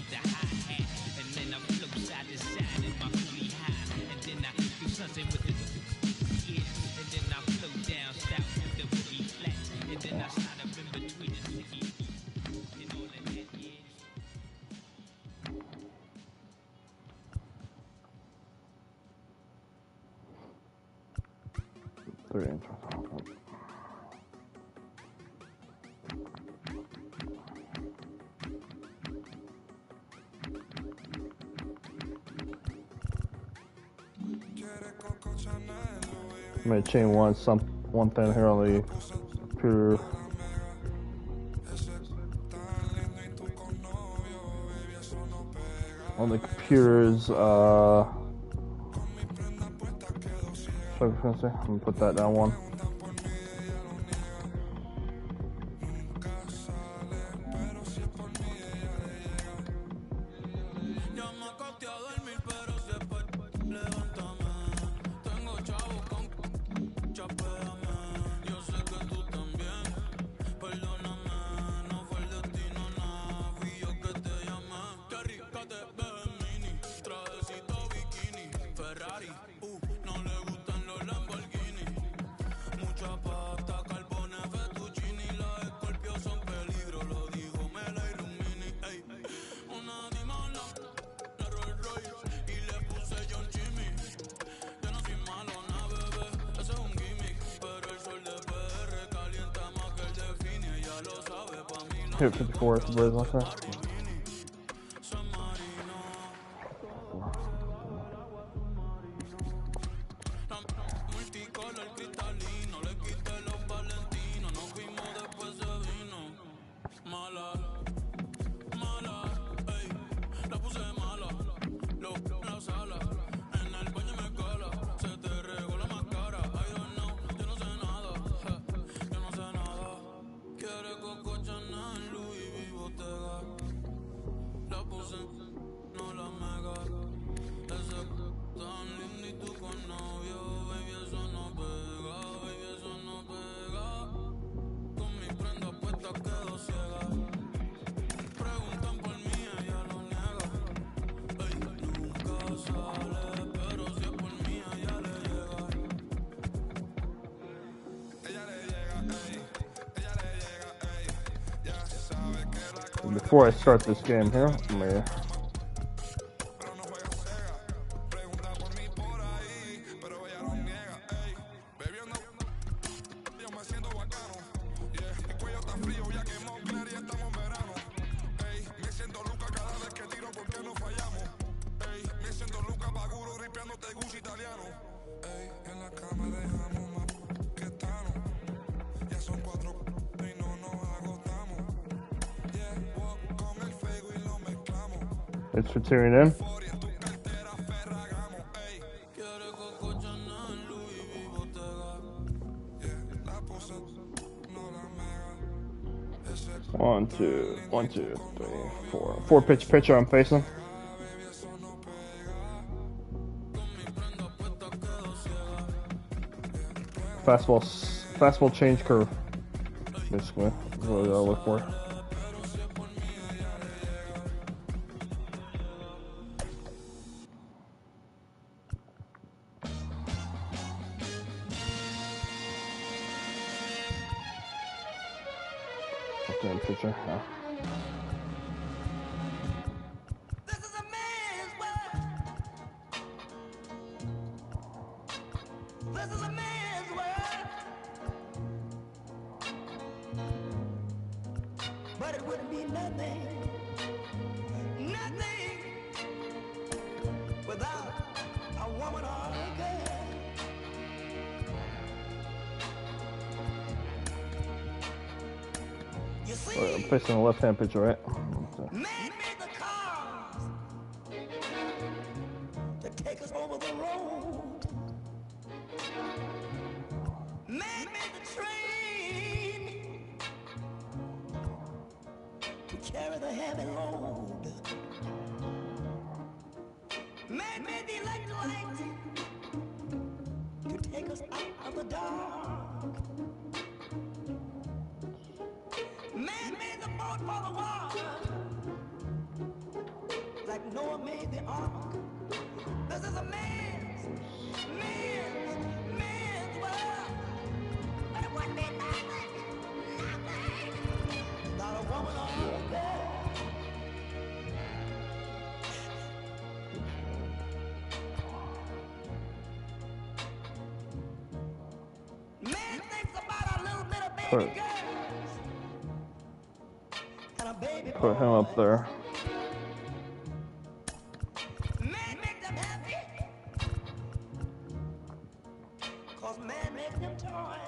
the hi-hat, and then I flow side to side in my coolie high, and then I do something with it, yeah, and then I flow down south with the boogie flats, and then I slide up in between the sticky and all of that, yeah. I'm gonna chain one thing here on the computer. On the computers, what was I gonna say? I'm gonna put that down one. Hit 54 if the Braves like that. Before I start this game here, let me Thanks for tuning in. One, two, 3, 4. 4-pitch pitcher I'm facing. Fastball change curve. Basically, that's what I look for. Left-hand pitcher. Yeah. But it wouldn't be nothing without a woman or a girl. You see, I'm facing a left-hand pitcher, right? man made the cars to take us over the road. Man made the train to carry the heavy load. Man made the electric light to take us out of the dark. Man made the boat for the water when Noah made the ark. This is a man's world. But it wouldn't be nothing without a woman or a girl. Man thinks about a little bit of baby girls and a baby Put him up there. Man make them happy, 'cause man make them toys.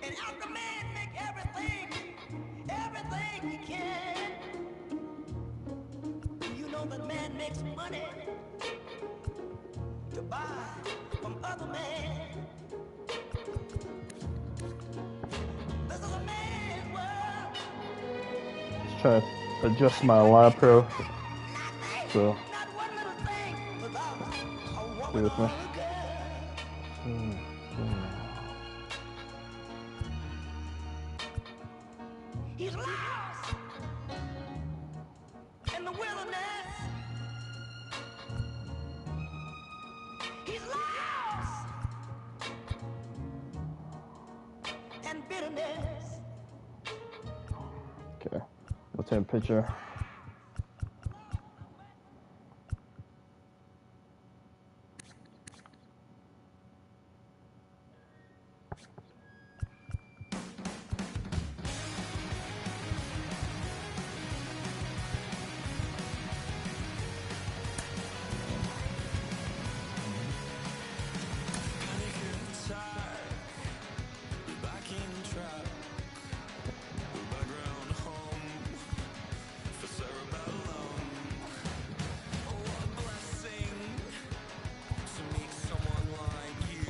And after man make everything he can, you know that man makes money to buy from other men. This is a man's world. Just trying to adjust my lap here. So, Not one little thing without a woman stay with me. or a girl. He's lost in the wilderness. He's lost in bitterness. Okay, let's take a picture.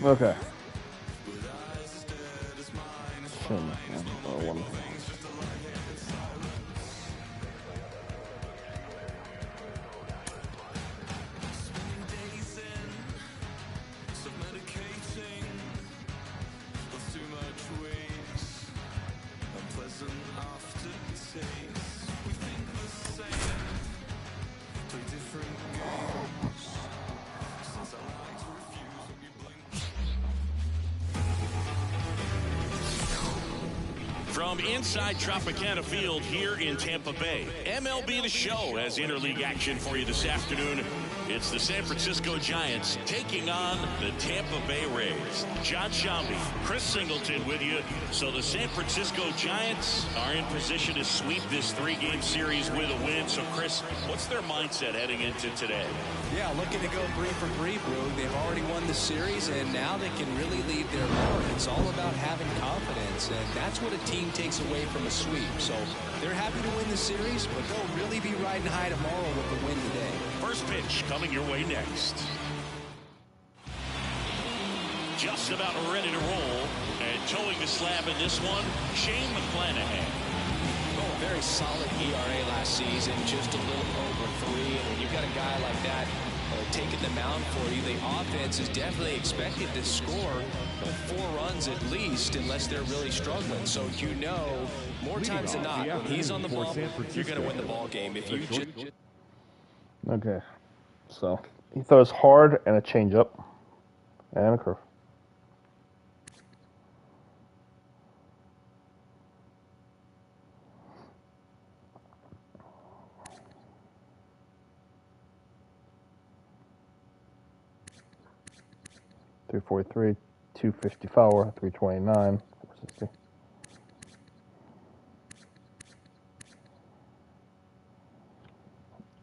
Okay. One. From inside Tropicana Field here in Tampa Bay, MLB The Show has interleague action for you this afternoon. It's the San Francisco Giants taking on the Tampa Bay Rays. John Shambi, Chris Singleton with you. So the San Francisco Giants are in position to sweep this three-game series with a win. So, Chris, what's their mindset heading into today? Yeah, looking to go 3 for 3, Boog. They've already won the series, and now they can really lead their mark. It's all about having confidence, and that's what a team takes away from a sweep. So they're happy to win the series, but they'll really be riding high tomorrow with the win today. First pitch coming your way next. Just about ready to roll, and towing the slab in this one, Shane McClanahan. Oh, a very solid ERA last season, just a little over 3. And when you've got a guy like that taking the mound for you, the offense is definitely expected to score 4 runs at least, unless they're really struggling. So you know, more times than not, when he's on the ball, you're going to win the ball game. If you just... Okay, so he throws hard and a changeup and a curve. .343, 254, 329, 460.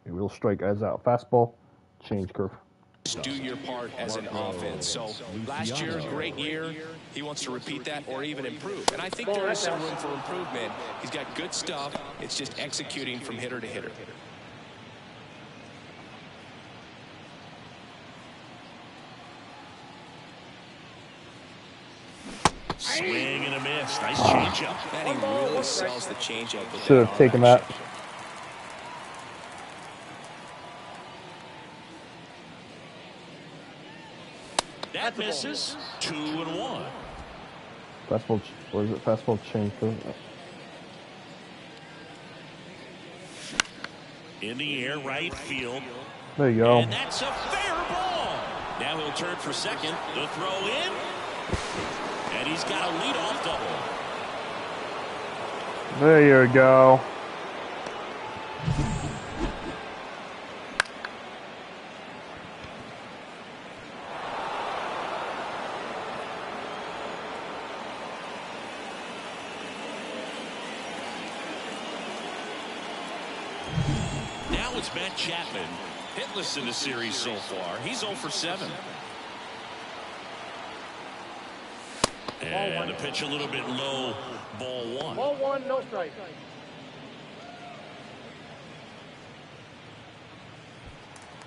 A real strike guys out. Fastball, change curve. Do your part as an offense. So last year, great year. He wants to repeat that or even improve. And I think there is some room for improvement. He's got good stuff. It's just executing from hitter to hitter. Swing and a miss. Nice changeup. And he really sells the changeup. Should have taken that. That misses. 2-1. Fastball, what is it? Fastball change curve. In the air, right field. There you go. And that's a fair ball. Now he'll turn for second. The throw in. And he's got a leadoff double. There you go. Now it's Matt Chapman. Hitless in the series so far. He's 0 for 7. And the pitch a little bit low. Ball 1. Ball 1, no strike.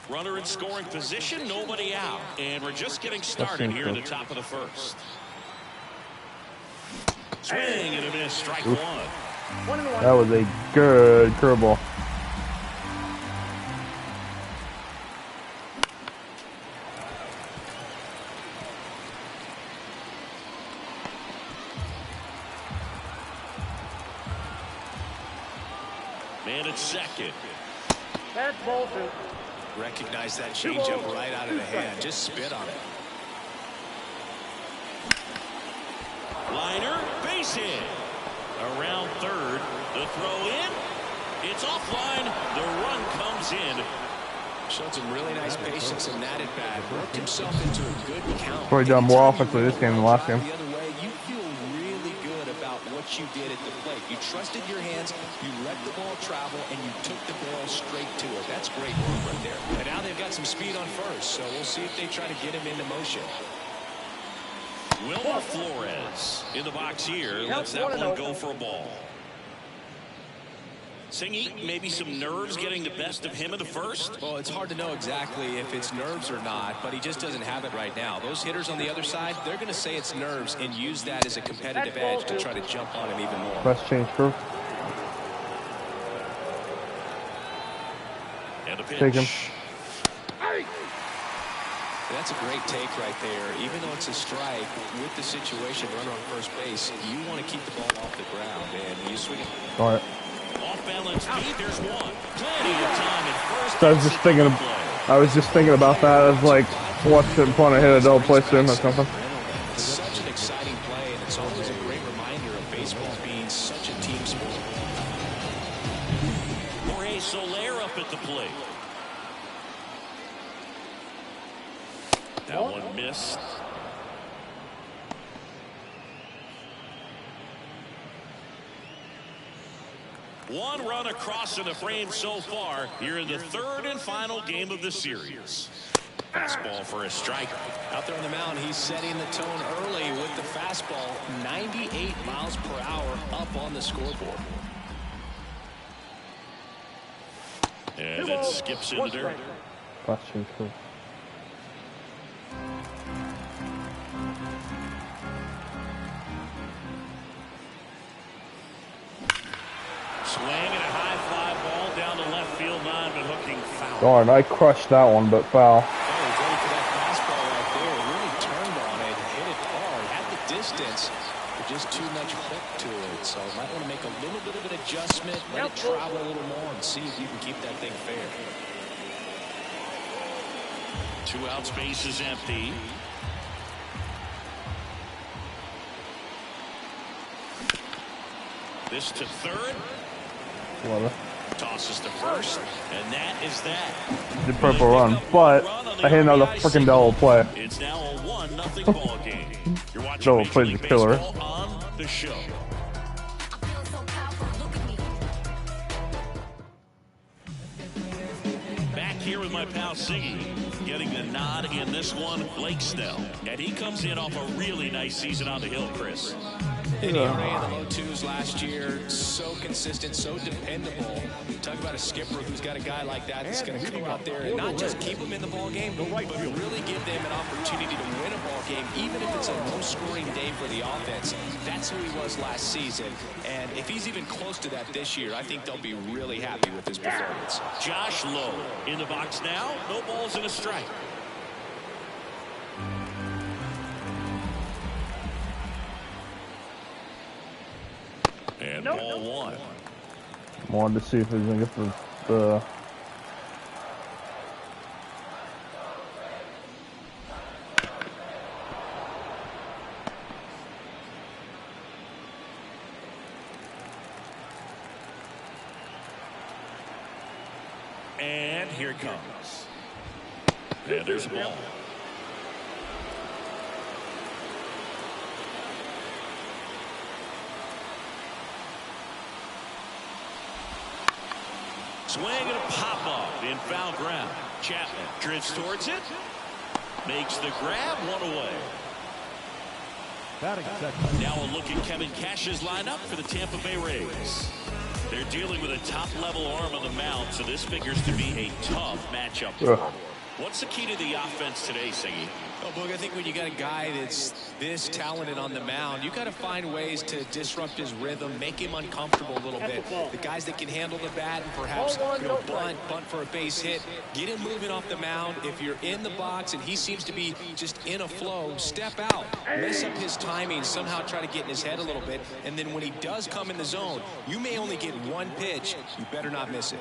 Runner in scoring position, nobody out. And we're just getting started here in the top of the first. Swing and a miss, strike 1. That was a good curveball. Man at second. That's ball 2. Recognize that changeup right out of the hand. Just spit on it. Liner, base hit. Around third. The throw in. It's offline. The run comes in. Showed some really nice patience in that at bat. Worked himself into a good count. Probably done more offensively this game than the last game. The other way, you feel really good about what you did at the plate. You trusted your hands, you let the ball travel, and you took the barrel straight to it. That's great work right there. And now they've got some speed on first, so we'll see if they try to get him into motion. Wilmer Flores in the box here. Lets that one go for a ball. Singy, maybe some nerves getting the best of him in the first? Well, it's hard to know exactly if it's nerves or not, but he just doesn't have it right now. Those hitters on the other side, they're going to say it's nerves and use that as a competitive edge to try to jump on him even more. Press change curve. And a pitch. Take him. That's a great take right there. Even though it's a strike, with the situation, runner on first base, you want to keep the ball off the ground, and you swing it. All right. Off balance speed, there's one. Plenty of time at first. So I was just thinking about that. I was like, watch it want to hit a double play soon or something. It's such an exciting play, and it's always a great reminder of baseball being such a team sport. Jorge Soler up at the plate. That one missed. One run across in the frame so far here in the third and final game of the series. Fastball for a strike. Out there on the mound, he's setting the tone early with the fastball. 98 miles per hour up on the scoreboard. And it skips in the dirt. Press change curve. Swing and a high fly ball down the left field line, but hooking foul. Darn, I crushed that one, but foul. Oh, going for that fastball right there. Really turned on it, hit it hard, had the distance, but just too much hook to it. So might want to make a little bit of an adjustment, let it travel a little more, and see if you can keep that thing fair. 2 outs, base is empty. This to third. Tosses to first, and that is that. The purple run, but I hit another freaking double play. It's now a 1-0 ball game. You're watching Double Major play's League a killer. Baseball on the show. Back here with my pal Siggy, getting the nod in this one, Blake Snell. And he comes in off a really nice season on the hill, Chris. An ERA in the low 2s last year, so consistent, so dependable. Talk about a skipper who's got a guy like that that's going to come out there and not just keep them in the ball game, but really give them an opportunity to win a ball game, even if it's a low-scoring day for the offense. That's who he was last season, and if he's even close to that this year, I think they'll be really happy with his performance. Josh Lowe in the box now. No balls and a strike. And ball 1. Wanted to see if he's gonna get the And here it comes. And there's a ball. Swing and a pop-up in foul ground. Chapman drifts towards it. Makes the grab, one away. Now a look at Kevin Cash's lineup for the Tampa Bay Rays. They're dealing with a top-level arm on the mound, so this figures to be a tough matchup. What's the key to the offense today, Singy? Oh, Boog, I think when you got a guy that's this talented on the mound, you got to find ways to disrupt his rhythm, make him uncomfortable a little bit. The guys that can handle the bat and perhaps bunt for a base hit, get him moving off the mound. If you're in the box and he seems to be just in a flow, step out, mess up his timing, somehow try to get in his head a little bit, and then when he does come in the zone, you may only get one pitch. You better not miss it.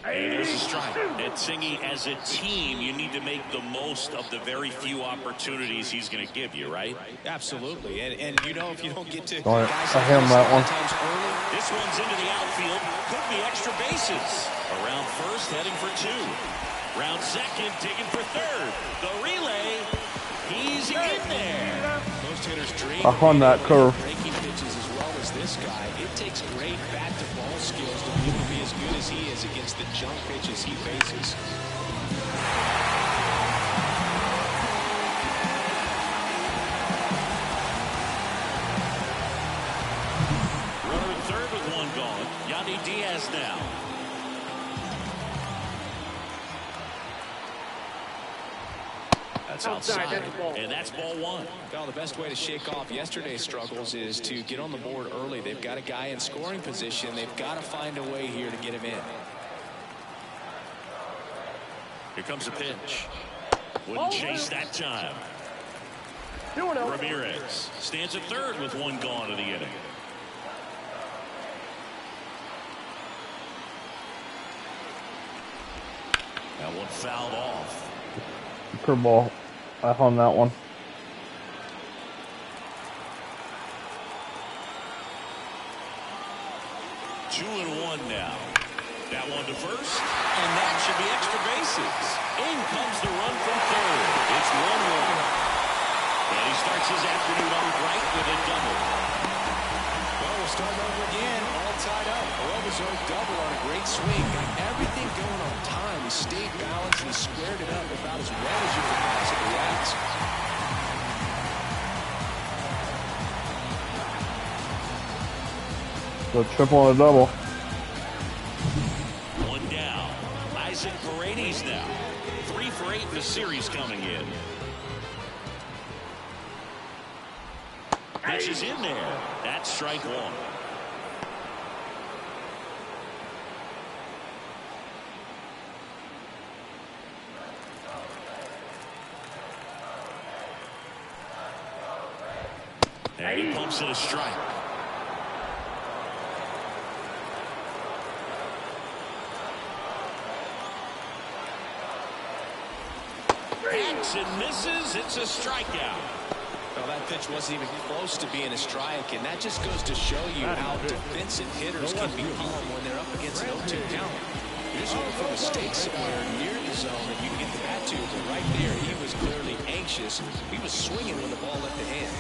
And there's a strike. And Singy, as a team, you need to make the most of the very few opportunities he's going to give you, right? Absolutely. And you know, if you don't get to All right, guys I hit him that one. early, This one's into the outfield. Could be extra bases. Around first, heading for two. Round second, digging for third. The relay. He's in there. most hitters dream I found that curve. breaking pitches as well as this guy. It takes great bat-to-ball skills to be able to be as good as he is against the junk pitches he faces. Runner at third with one gone. Yandy Diaz now. That's outside, and that's ball one. Well, the best way to shake off yesterday's struggles is to get on the board early. They've got a guy in scoring position. They've got to find a way here to get him in. Here comes a pitch. Wouldn't chase that time. Ramirez stands at third with one gone in the inning. That one fouled off. Curveball. I found that one. 2-1 now. That one to first, and that should be extra bases. In comes the run from third. It's 1-1. And he starts his afternoon off right with a double. Well, we're starting over again, all tied up. A well-deserved double on a great swing. Got everything going on time. He stayed balanced and squared it up about as well as you could possibly ask. So triple and a double. One down. Isaac Paredes now. 3 for 8 in the series coming in. Pitch is in there. That's strike one. And he pumps it a strike. Hacks and misses. It's a strikeout. Well, that pitch wasn't even close to being a strike, and that just goes to show you how defensive hitters can become when they're up against an 0-2 count. You're just looking for mistakes somewhere near the zone that you can get the bat to, but right there, he was clearly anxious. He was swinging when the ball left the hand.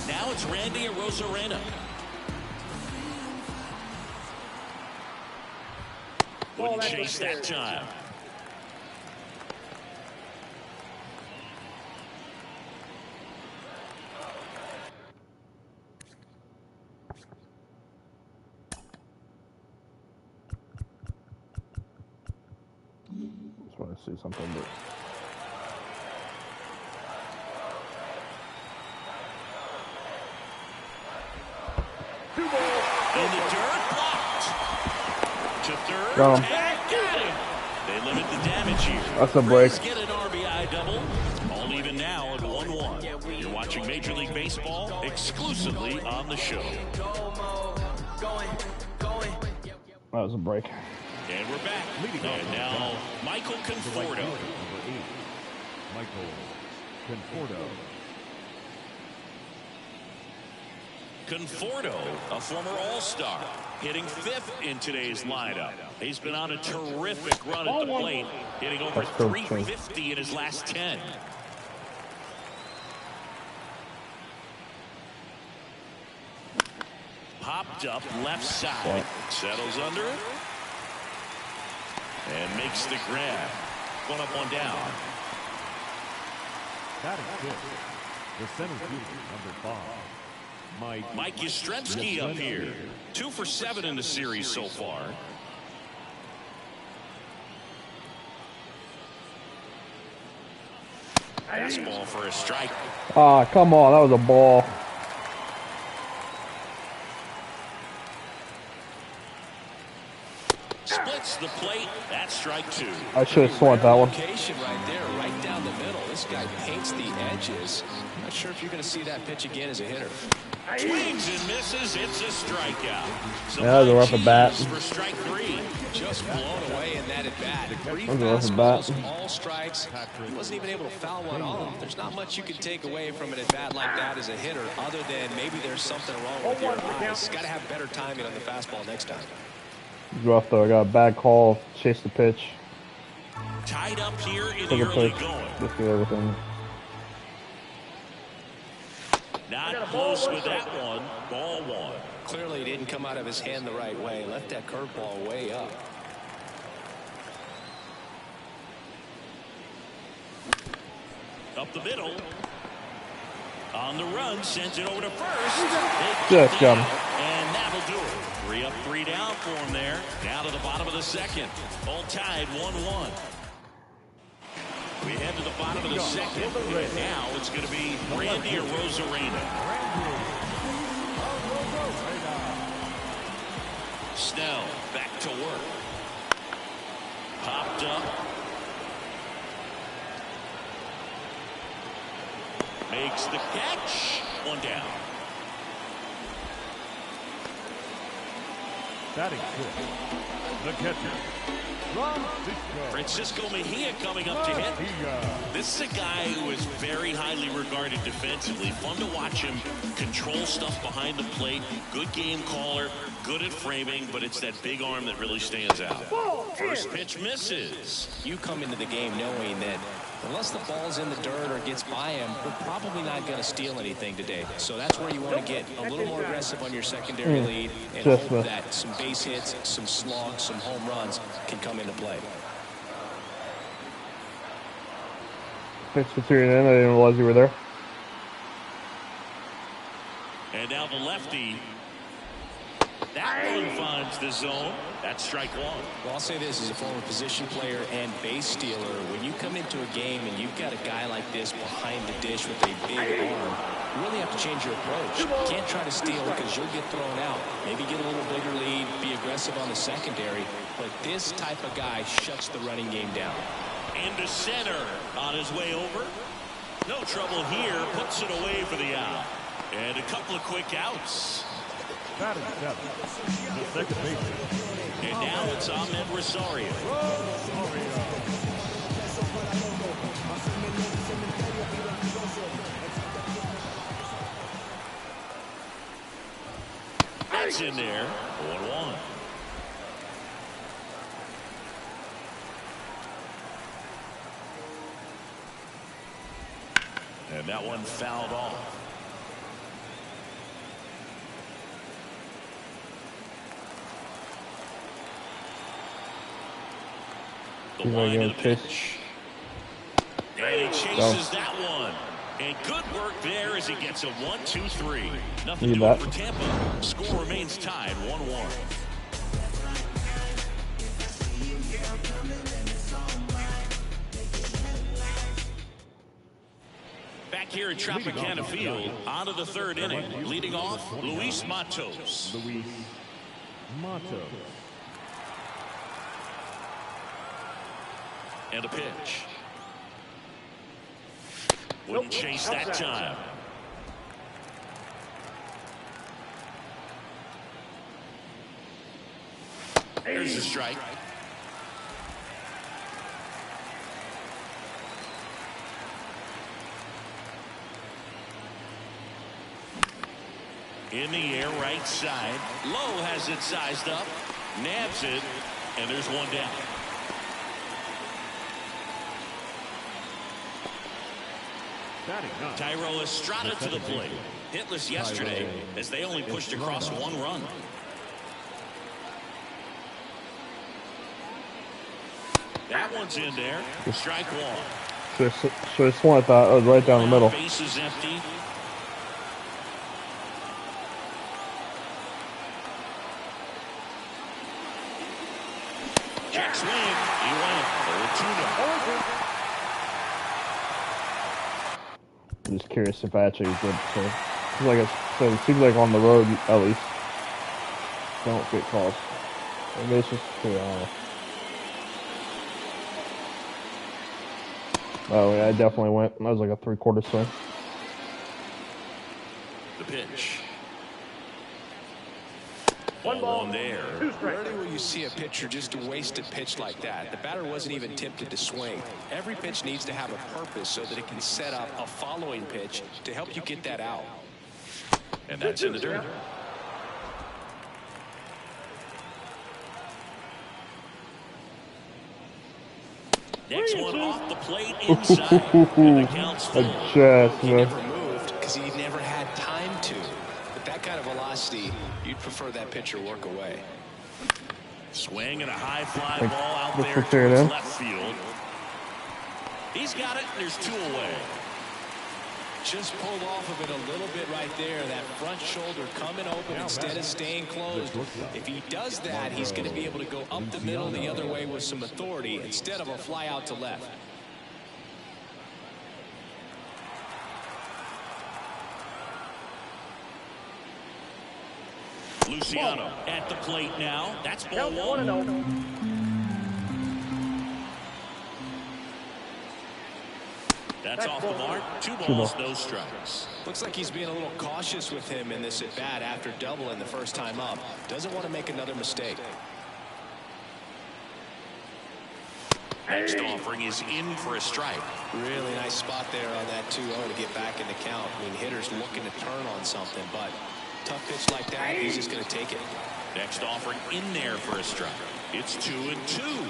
Now it's Randy Arozarena. Wouldn't chase that time. Just want to see something, but In the dirt, blocked. To third, got him. and got him. They limit the damage here. That's a break. Rays get an RBI double. All even now at 1-1. You're watching Major League Baseball exclusively on the show. that was a break. And we're back. And now Michael Conforto. Michael Conforto. Conforto, a former All-Star. hitting 5th in today's lineup. He's been on a terrific run at the plate, hitting over 350 in his last 10. Popped up left side, settles under it, and makes the grab. 1 up, 1 down. Batting 5th, the center fielder, number 5, Mike Yastrzemski up here. 2 for 7 in the series so far. Fastball for a strike. Ah, come on, that was a ball. Splits the plate. That's strike 2. I should have swung that one. Location right there, right down the middle. This guy paints the edges. Not sure if you're going to see that pitch again as a hitter. Swings and misses. It's a strikeout. Yeah, that was a rough at bat. For strike 3. Just blown away in that at bat. 3 That was a rough at bat. fastballs, all strikes. He wasn't even able to foul one off. There's not much you can take away from an at bat like that as a hitter, other than maybe there's something wrong with your eyes. Got to have better timing on the fastball next time. It's rough though. I got a bad call. Chased the pitch. Tied up here in Took the a early pitch. going. Just do everything. Not close with that one. Ball 1. Clearly didn't come out of his hand the right way. Left that curveball way up. Up the middle. On the run, sends it over to first. Just got him. And that'll do it. 3 up, 3 down for him there. Down to the bottom of the 2nd. All tied 1-1. We head to the bottom of the 2nd. And now it's going to be Randy Arozarena. Snell back to work. Popped up. Makes the catch. 1 down. batting 5th, the catcher, Francisco Mejia coming up to hit. This is a guy who is very highly regarded defensively. Fun to watch him control stuff behind the plate. Good game caller, good at framing, but it's that big arm that really stands out. First pitch misses. You come into the game knowing that unless the ball's in the dirt or gets by him, we're probably not going to steal anything today. So that's where you want to get a little more aggressive on your secondary lead and hope that some base hits, some slugs, some home runs can come into play. Thanks for tuning in. I didn't realize you were there. And now the lefty. That one finds the zone. That's strike 1. Well, I'll say this as a former position player and base stealer. When you come into a game and you've got a guy like this behind the dish with a big arm, you really have to change your approach. You can't try to steal because you'll get thrown out. Maybe get a little bigger lead, be aggressive on the secondary. But this type of guy shuts the running game down. Into center on his way over. No trouble here. Puts it away for the out. And a couple of quick outs. batting 7th, the second baseman. And now it's Ahmed Rosario. That's in there. 1-1. And that one fouled off. The line of the pitch. And he chases that one. And good work there as he gets a 1-2-3. Nothing doing for Tampa. Score remains tied 1-1. Back here at Tropicana Field, on to the 3rd inning. Leading off, Luis Matos. Luis Matos. And a pitch. Wouldn't chase that time. There's the strike. In the air, right side. Lowe has it sized up. Nabs it. And there's one down. Tyro Estrada to the plate. Hitless yesterday as they only pushed across 1 run. That one's in there. Strike one. Should have sworn I thought it was right down the middle. Base is empty. Check swing. He went. 0-2 now. I'm just curious if I actually did. So, like I said, it seems like on the road at least don't get calls. Maybe it's just I don't know. Oh yeah, I definitely went. That was like a 3/4 swing. The pitch. Ball on there. Rarely will you see a pitcher just waste a pitch like that. The batter wasn't even tempted to swing. Every pitch needs to have a purpose so that it can set up a following pitch to help you get that out. And that's in the dirt. Next one off the plate inside. And the count's full. Just, He never moved because he never had time to. With that kind of velocity, you'd prefer that pitcher work away. Swing and a high fly ball out let's there figure it towards out. left field. He's got it. There's 2 away. Just pulled off of it a little bit right there. That front shoulder coming open instead of staying closed. If he does that, he's going to be able to go up the middle the other way with some authority instead of a fly out to left. Luciano at the plate now. That's ball Count 1. 1-0. That's off the mark. 2 balls, no strikes. Looks like he's being a little cautious with him in this at bat after doubling the first time up. Doesn't want to make another mistake. Next offering is in for a strike. Really nice spot there on that 2-0 to get back in the count. I mean, hitters looking to turn on something, but tough pitch like that, he's just going to take it. Next offering in there for a strike. It's 2-2.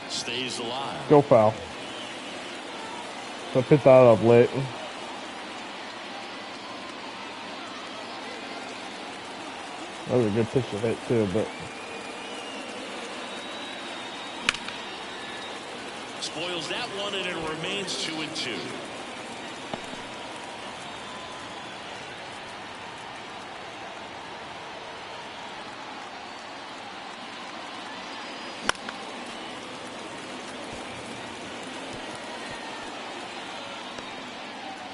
Stays alive. Go foul. So I picked that up late. That was a good pitch to hit too, but Spoils that one, and it remains 2-2.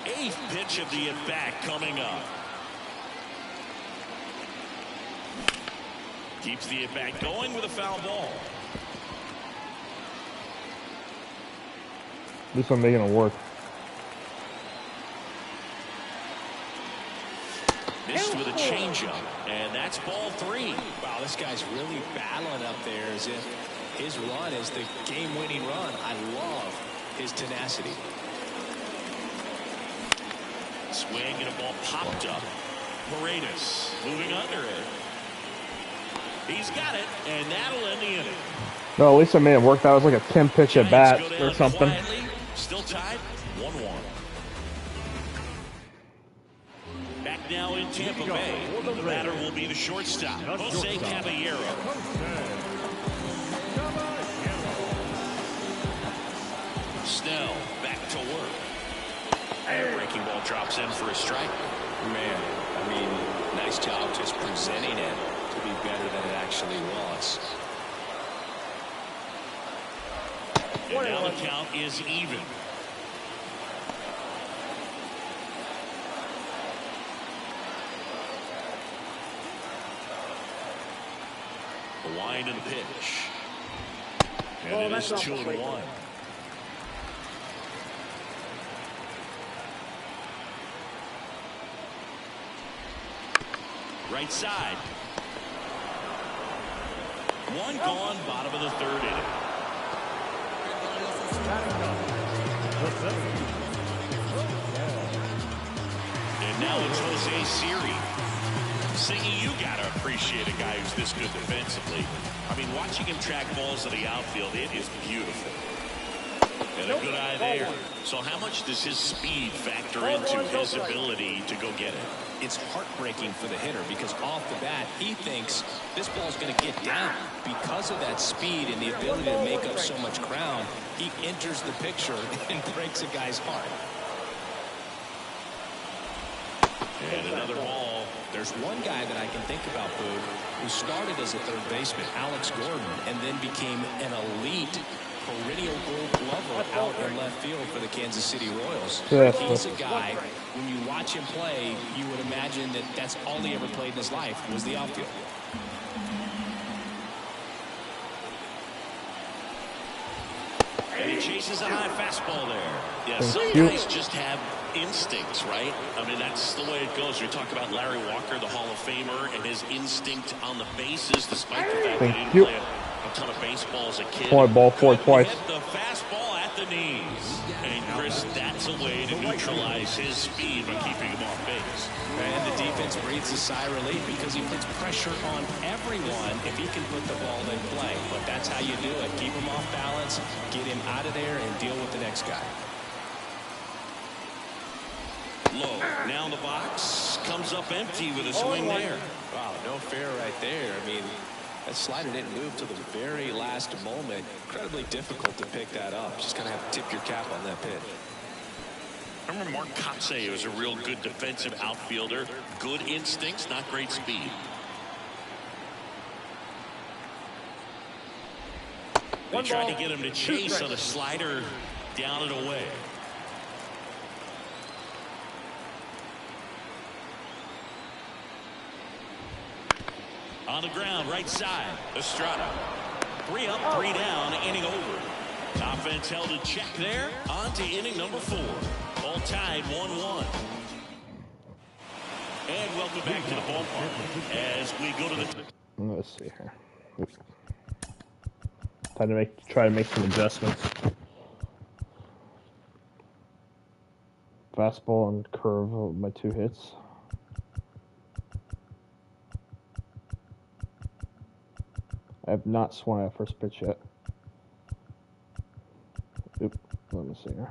Eighth pitch of the at-bat coming up. Keeps the at-bat going with a foul ball. at least I'm making it work. Missed with a changeup, and that's ball 3. Wow, this guy's really battling up there as if his run is the game-winning run. I love his tenacity. Swing and a ball popped up. Morenas moving under it. He's got it, and that'll end the inning. No, at least I made it work. That was like a 10 pitch at bat Giants go or down something. quietly, still tied 1-1. Back now in Tampa Bay. The batter will be the shortstop, Jose Caballero. Snell back to work. And breaking ball drops in for a strike. Man, I mean, nice job just presenting it to be better than it actually was. And now the count is even. The wind and the pitch. And it is 2-1. Right side. One gone, bottom of the 3rd inning. The seventh fielder, And now it's Jose Siri. Singy, you got to appreciate a guy who's this good defensively. I mean, watching him track balls to the outfield, it is beautiful. And a good eye there. So how much does his speed factor into his ability to go get it? It's heartbreaking for the hitter because off the bat, he thinks this ball's going to get down. Because of that speed and the ability to make up so much ground, he enters the picture and breaks a guy's heart. And another ball. There's one guy that I can think about, Boo, who started as a third baseman, Alex Gordon, and then became an elite perennial gold glover out in left field for the Kansas City Royals. Yeah. He's a guy, when you watch him play, you would imagine that that's all he ever played in his life was the outfield. And he chases a high fastball there. Yeah, some Thank you. guys just have instincts, right? I mean, that's the way it goes. We talk about Larry Walker, the Hall of Famer, and his instinct on the bases, despite the fact Thank he didn't you. play a ton of baseball as a kid. Point ball four Couldn't twice. hit the fastball at the knees. And Chris, that's a way to neutralize his speed by keeping him off base. And the defense breathes a sigh of relief because he puts pressure on everyone if he can put the ball in play. But that's how you do it. Keep him off balance, get him out of there, and deal with the next guy. Low. Now in the box. Comes up empty with a swing there. Wow, no fair right there. I mean, that slider didn't move till the very last moment. Incredibly difficult to pick that up. Just going to have to tip your cap on that pitch. I remember Mark Kotsay was a real good defensive outfielder. Good instincts, not great speed. They tried to get him to chase on a slider down and away. On the ground, right side, Estrada. 3 up, 3 down, inning over. Offense held in check there. On to inning number 4. All tied 1-1. And welcome back to the ballpark as we go to the... Let's see here. Oops. Try to make some adjustments. Fastball and curve of my 2 hits. I have not swung at first pitch yet. Oop, let me see here.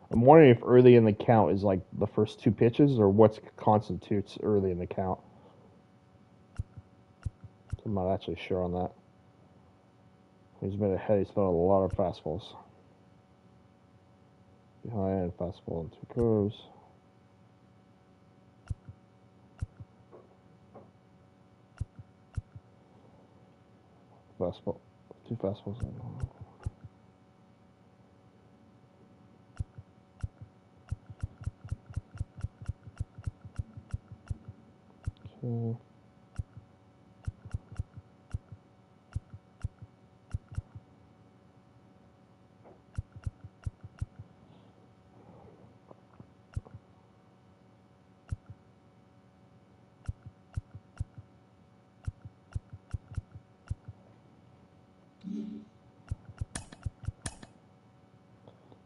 I'm wondering if early in the count is like the first 2 pitches or what constitutes early in the count. I'm not actually sure on that. He's been ahead. He's thrown a lot of fastballs. Behind, fastball and 2 curves. Fastball, 2 fastballs. Okay.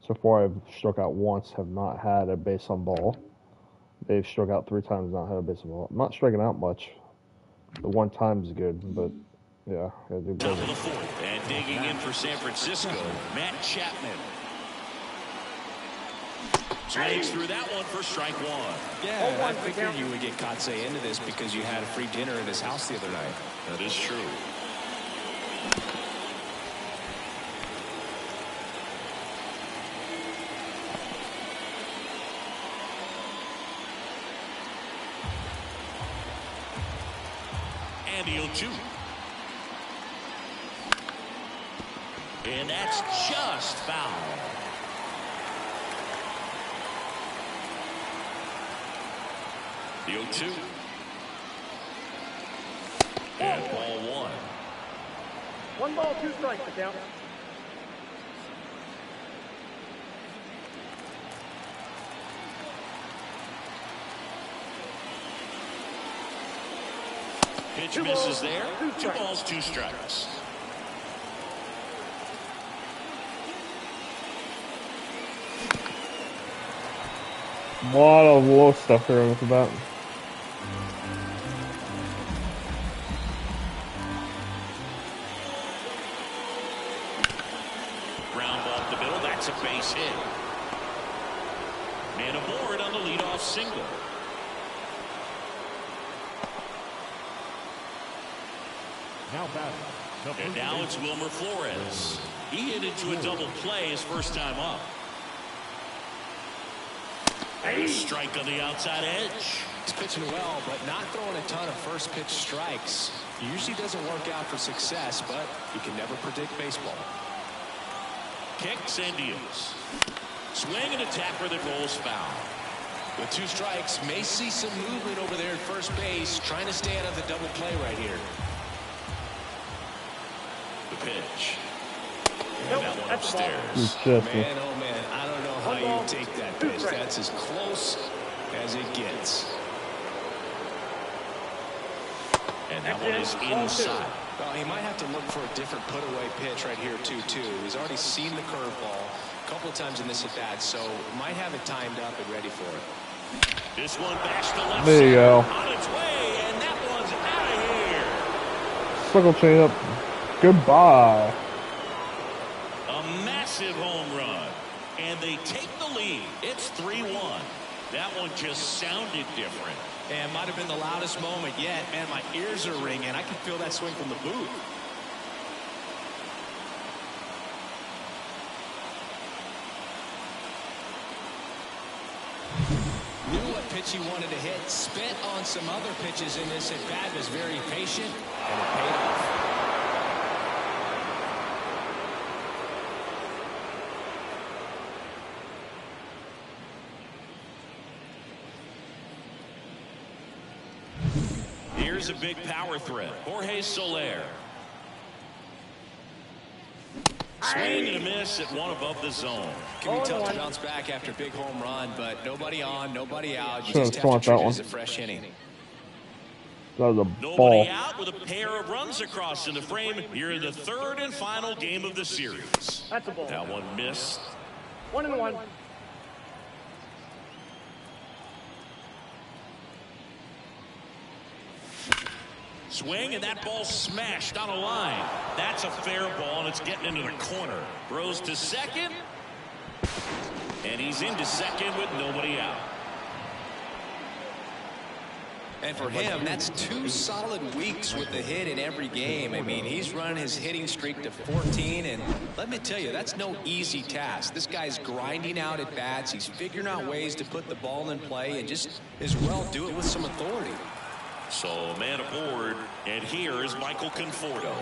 So far, I've struck out once, have not had a base on ball. They've struck out 3 times, not had a base on ball. I'm not striking out much. The 1 time is good, but yeah, gotta do Top better. of the 4th. And digging in for San Francisco, Matt Chapman. Swings through that one for strike 1. Yeah, I figured you would get Kotsay into this because you had a free dinner at his house the other night. That is true. And the 0-2. And that's just foul. The 0-2. And ball 1. 1 ball, 2 strikes to count. Pitch misses there. 2 balls, 2 strikes. A lot of low stuff here with the bat. Ground ball up the middle. That's a base hit. Man aboard on the leadoff single. Now batting. And now it's Wilmer Flores. He hit into a double play his first time up. And a strike on the outside edge. He's pitching well, but not throwing a ton of first pitch strikes. Usually doesn't work out for success, but you can never predict baseball. Kicks and deals. Swing and a tapper that rolls foul. With 2 strikes, may see some movement over there at first base, trying to stay out of the double play right here. The pitch. And Nope, that one that's the ball. upstairs. Man, oh man, I don't know how you take that pitch. That's as close as it gets. And that one is inside. Well, he might have to look for a different put-away pitch right here, too. He's already seen the curveball a couple of times in this at-bat, so might have it timed up and ready for it. This one bashed the left There you go. on its way, and that one's out of here. Circle chain up. Goodbye. A massive home run, and they take the lead. It's 3-1. That one just sounded different. And might have been the loudest moment yet. Man, my ears are ringing. I can feel that swing from the booth. Knew what pitch he wanted to hit. Spent on some other pitches in this at bat. Was very patient, and it paid off. Here's a big power threat. Jorge Soler. Swing and a miss at one above the zone. Can be tough to bounce back after a big home run, but nobody on, nobody out. You Should've just have to swapped treat that it one. as a fresh inning. That was a Nobody ball. out with a pair of runs across in the frame here in the 3rd and final game of the series. That's a ball. That one missed. 1-1. Swing, and that ball smashed on a line. That's a fair ball, and it's getting into the corner. Throws to second. And he's into second with nobody out. And for him, that's 2 solid weeks with the hit in every game. I mean, he's running his hitting streak to 14, and let me tell you, that's no easy task. This guy's grinding out at bats. He's figuring out ways to put the ball in play and just as well do it with some authority. So man aboard, and here is Michael Conforto.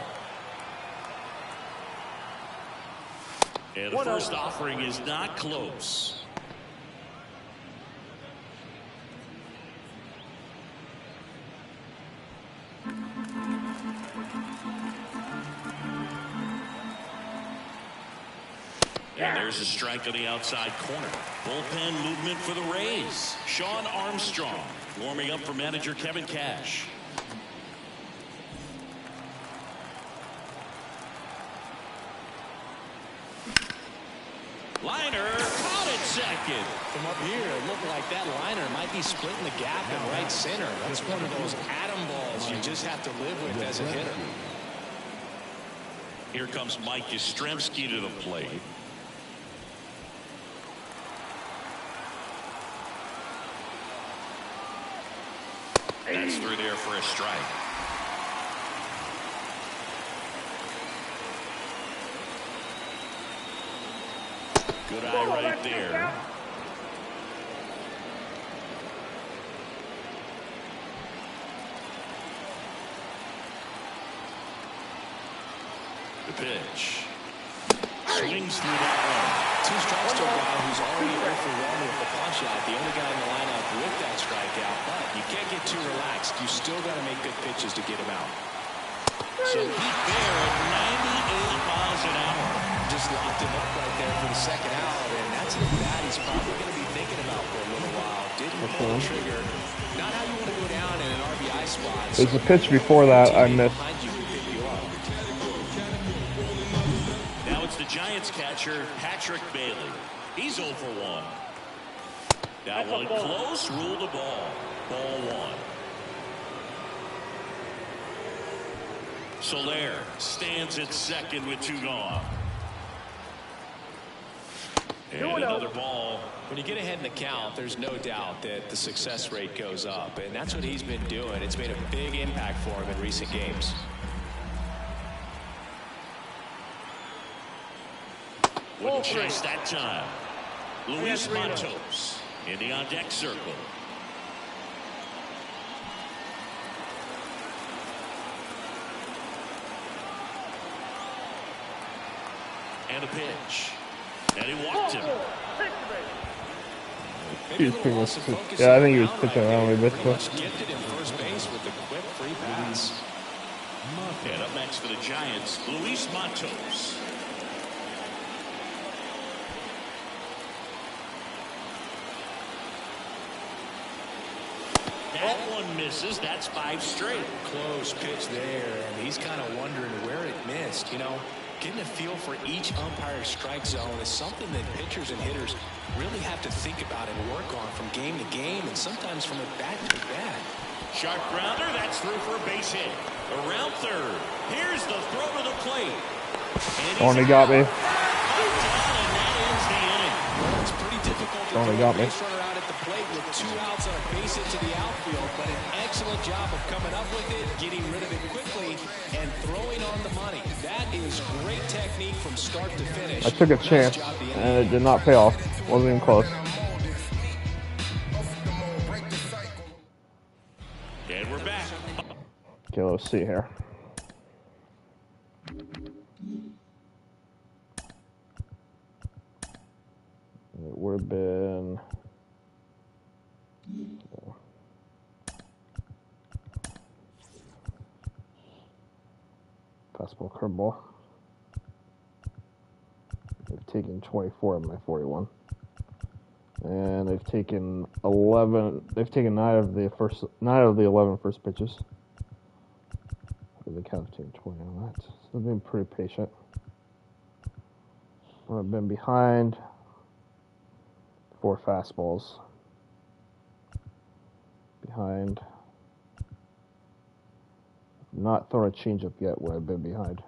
And the first offering is not close. And there's a strike on the outside corner. Bullpen movement for the Rays. Sean Armstrong warming up for manager Kevin Cash. Liner caught at second. From up here, it looked like that liner might be splitting the gap in right center. That's one of those atom balls you just have to live with as a hitter. Here comes Mike Yastrzemski to the plate. That's through there for a strike. Good eye right there. The pitch. Swings through that one. 2 strikes to a guy who's already 0 for 1 with the punch out. The only guy in the lineup with that strikeout, but you can't get too relaxed. You still got to make good pitches to get him out. So Pete Bear at 98 miles an hour. Just locked him up right there for the second out, and that's the bat he's probably going to be thinking about for a little while. Didn't pull the trigger. Not how you want to go down in an RBI spot. There's a pitch before that I missed. Now it's the Giants catcher, Patrick Bailey. He's 0 for 1. That one close, ruled a ball. Ball 1. Soler stands at second with 2 gone. And another ball. When you get ahead in the count, there's no doubt that the success rate goes up, and that's what he's been doing. It's made a big impact for him in recent games. Wouldn't chase that time. Luis Matos in the on-deck circle. And a pitch. And he walked him. He was pretty much, yeah, I think he was pitching around a bit. Gifted in first base with a quick free pass. And up next for the Giants, Luis Matos. That one misses. That's 5 straight. Close pitch there, and he's kind of wondering where it missed. You know, getting a feel for each umpire's strike zone is something that pitchers and hitters really have to think about and work on from game to game, and sometimes from a bat to bat. Sharp grounder. That's through for a base hit. Around third. Here's the throw to the plate. Only got me. And that ends the inning. Well, it's pretty difficult to Only throw got a me. base runner out at the plate with 2 outs on a base hit to the outfield, but an excellent job of coming up with it, getting rid of it quickly, and throwing on the money. That is great technique from start to finish. I took a chance, and it did not pay off. Wasn't even close. And we're back. Okay, let's see here. It would have been... Fastball, curveball. They've taken 24 of my 41. And they've taken 11. They've taken 9 of the 11 first pitches. They kind of taken 20 on that. So they've been pretty patient. I've been behind 4 fastballs. Behind. Not thrown a changeup yet where I've been behind.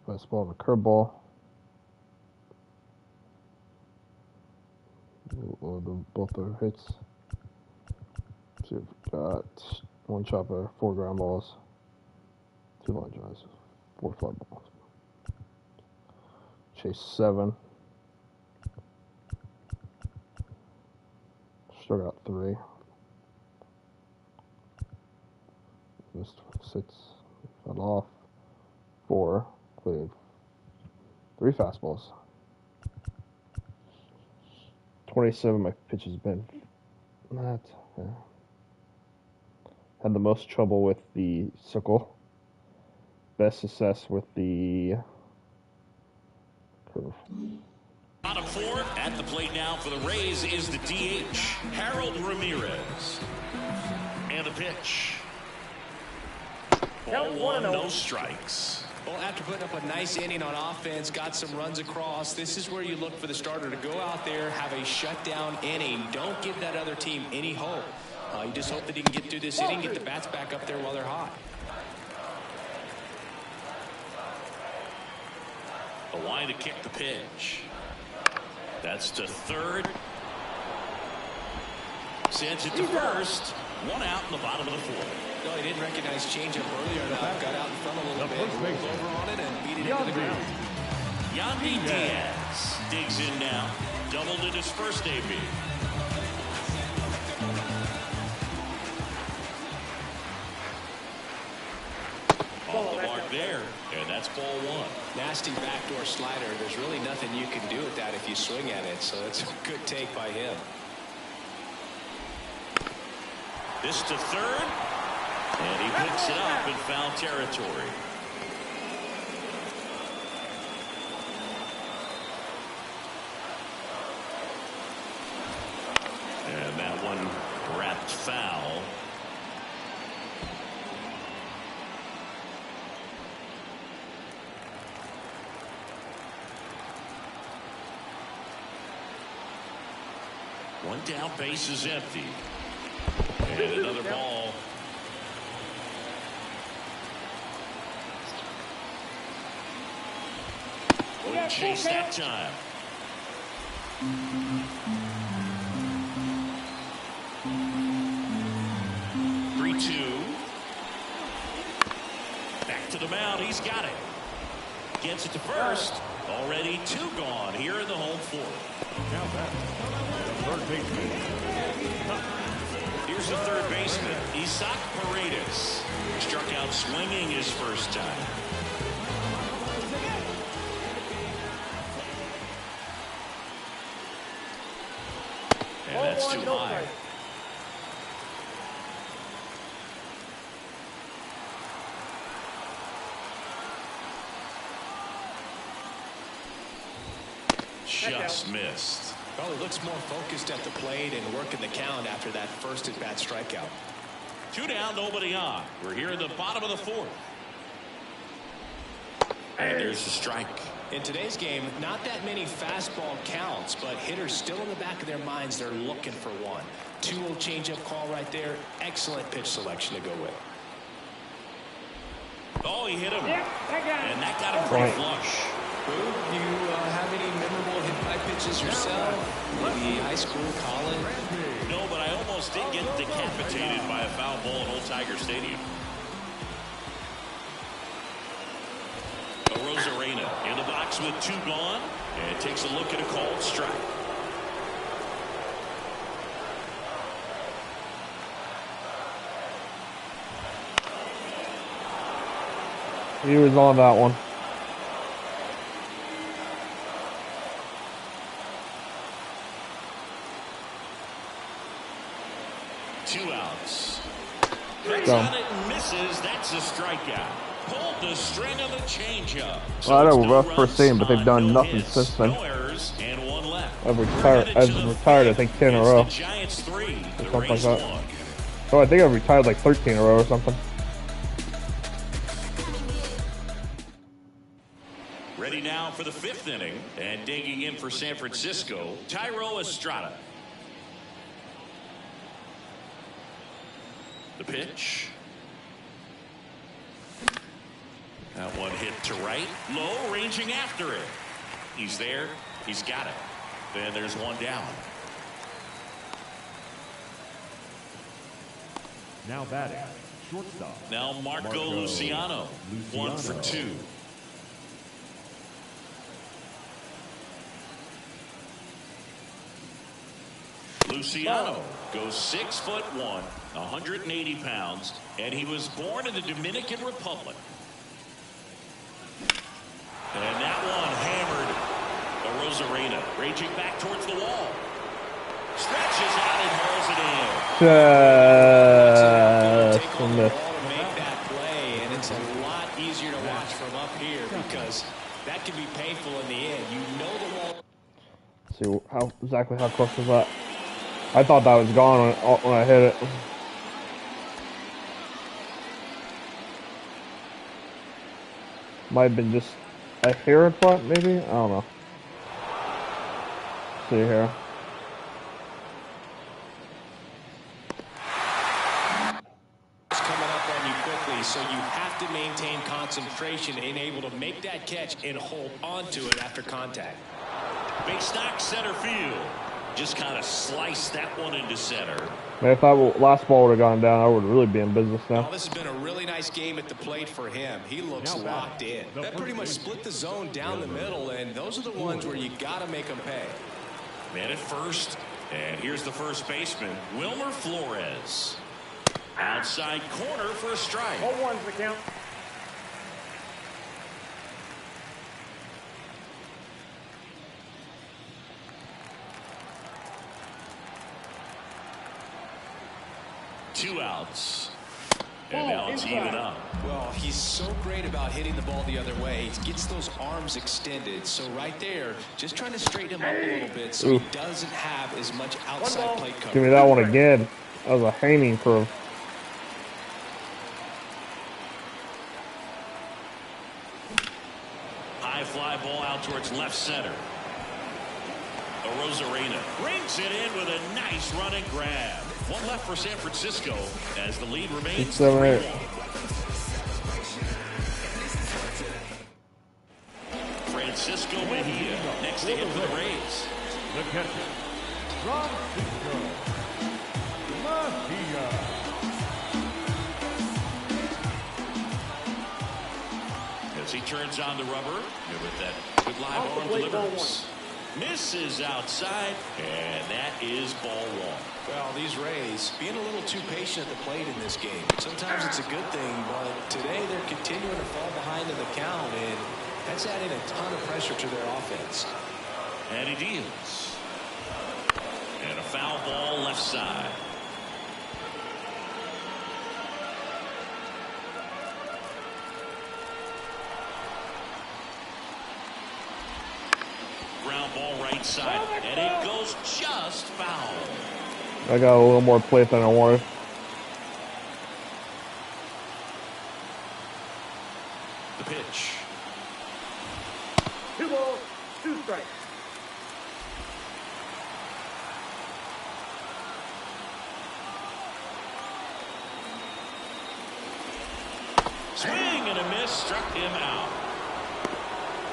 Fastball and a curveball. Both are hits. So we've got 1 chopper, 4 ground balls, 2 line drives, 4 fly balls. Chase 7. Struck out 3. Missed 6. Fell off 4. Cleared 3 fastballs. 27 of my pitches been not. Had the most trouble with the circle. Best success with the curve. Bottom 4 at the plate now for the Rays is the DH, Harold Ramirez. And the pitch. Ball 1, no strikes. Well, after putting up a nice inning on offense, got some runs across, this is where you look for the starter to go out there, have a shutdown inning. Don't give that other team any hope. You just hope that he can get through this inning, get the bats back up there while they're hot. A line to kick the pitch. That's to third. Sends it to first. 1 out in the bottom of the 4th. No, he didn't recognize changeup earlier enough. Got out in front a little bit, rolled over on it, and beat it into the ground. Yandy Diaz digs in now. doubled in his first AB. Off the mark there, and that's ball one. Nasty backdoor slider. There's really nothing you can do with that if you swing at it, so it's a good take by him. This to third, and he picks it up in foul territory. And that one wrapped foul. One down, base is empty. And another ball. Wouldn't chase that time. Back to the mound. He's got it. Gets it to first. Already 2 gone here in the home fourth. Now back, the third baseman. Here's the third baseman, Isaac Paredes. Struck out swinging his first time. And that's too high. Just missed. Well, he looks more focused at the plate and working the count after that first at-bat strikeout. 2 down, nobody on. We're here in the bottom of the fourth. And there's the strike. In today's game, not that many fastball counts, but hitters still in the back of their minds, they're looking for one. 2-0 changeup call right there. Excellent pitch selection to go with. Oh, he hit him. Yeah, and that got him pretty flush. Do you have any memorable hit-by pitches yourself? Maybe high school, college? No, but I almost did get decapitated by a foul ball at Old Tiger Stadium. Rosarena in the box with 2 gone, and takes a look at a called strike. He was on that one. Two outs. Cuts on it and misses. That's a strikeout. Pulled the string of the changeup. Well, I know rough first game, but they've done nothing since then. No errors and 1 left. I've retired, I think 10 in a row. Giants 3, the Something like Rays that. 1. So I think I've retired like 13 in a row or something. Ready now for the 5th inning, and digging in for San Francisco, Thairo Estrada. The pitch. That one hit to right. Low, ranging after it. He's there. He's got it. Then there's 1 down. Now batting, shortstop. Now Marco Luciano. 1 for 2. Luciano goes 6'1", 180 pounds, and he was born in the Dominican Republic. And that one hammered the Rosarena, raging back towards the wall. Stretches out and hauls it in. Take on the ball to make that play, and it's a lot easier to watch from up here because that can be painful in the end. You know the wall. See exactly how close was that? I thought that was gone when I hit it. Might have been just a hair in front, maybe? I don't know. See here. It's coming up on you quickly, so you have to maintain concentration and able to make that catch and hold onto it after contact. Big stock center field. Just kind of sliced that one into center. Man, if that last ball would have gone down, I would really be in business now. Well, this has been a really nice game at the plate for him. He looks locked in. That pretty much split the zone down the middle, and those are the ones where you got to make them pay. Man at first. And here's the first baseman, Wilmer Flores. Outside corner for a strike. 0-1's the count. Two outs. And now it's even up. Well, he's so great about hitting the ball the other way. He gets those arms extended. So right there, just trying to straighten him up a little bit so he doesn't have as much outside plate coverage. Give me that one again. That was a hanging curve. High fly ball out towards left center. Rosarena brings it in with a nice run and grab. One left for San Francisco as the lead remains 6-7-8. 3-1. Francisco Mejia next to hit for the Rays. The catcher, Francisco Mejia. As he turns on the rubber, with that good live arm delivers. Misses outside, and that is ball one. Well, these Rays being a little too patient at the plate in this game. Sometimes it's a good thing, but today they're continuing to fall behind in the count, and that's adding a ton of pressure to their offense. And he deals. And a foul ball left side. Ground ball right side, and it goes just foul. I got a little more plate than I wanted. The pitch. 2 balls, 2 strikes. Swing and a miss, struck him out.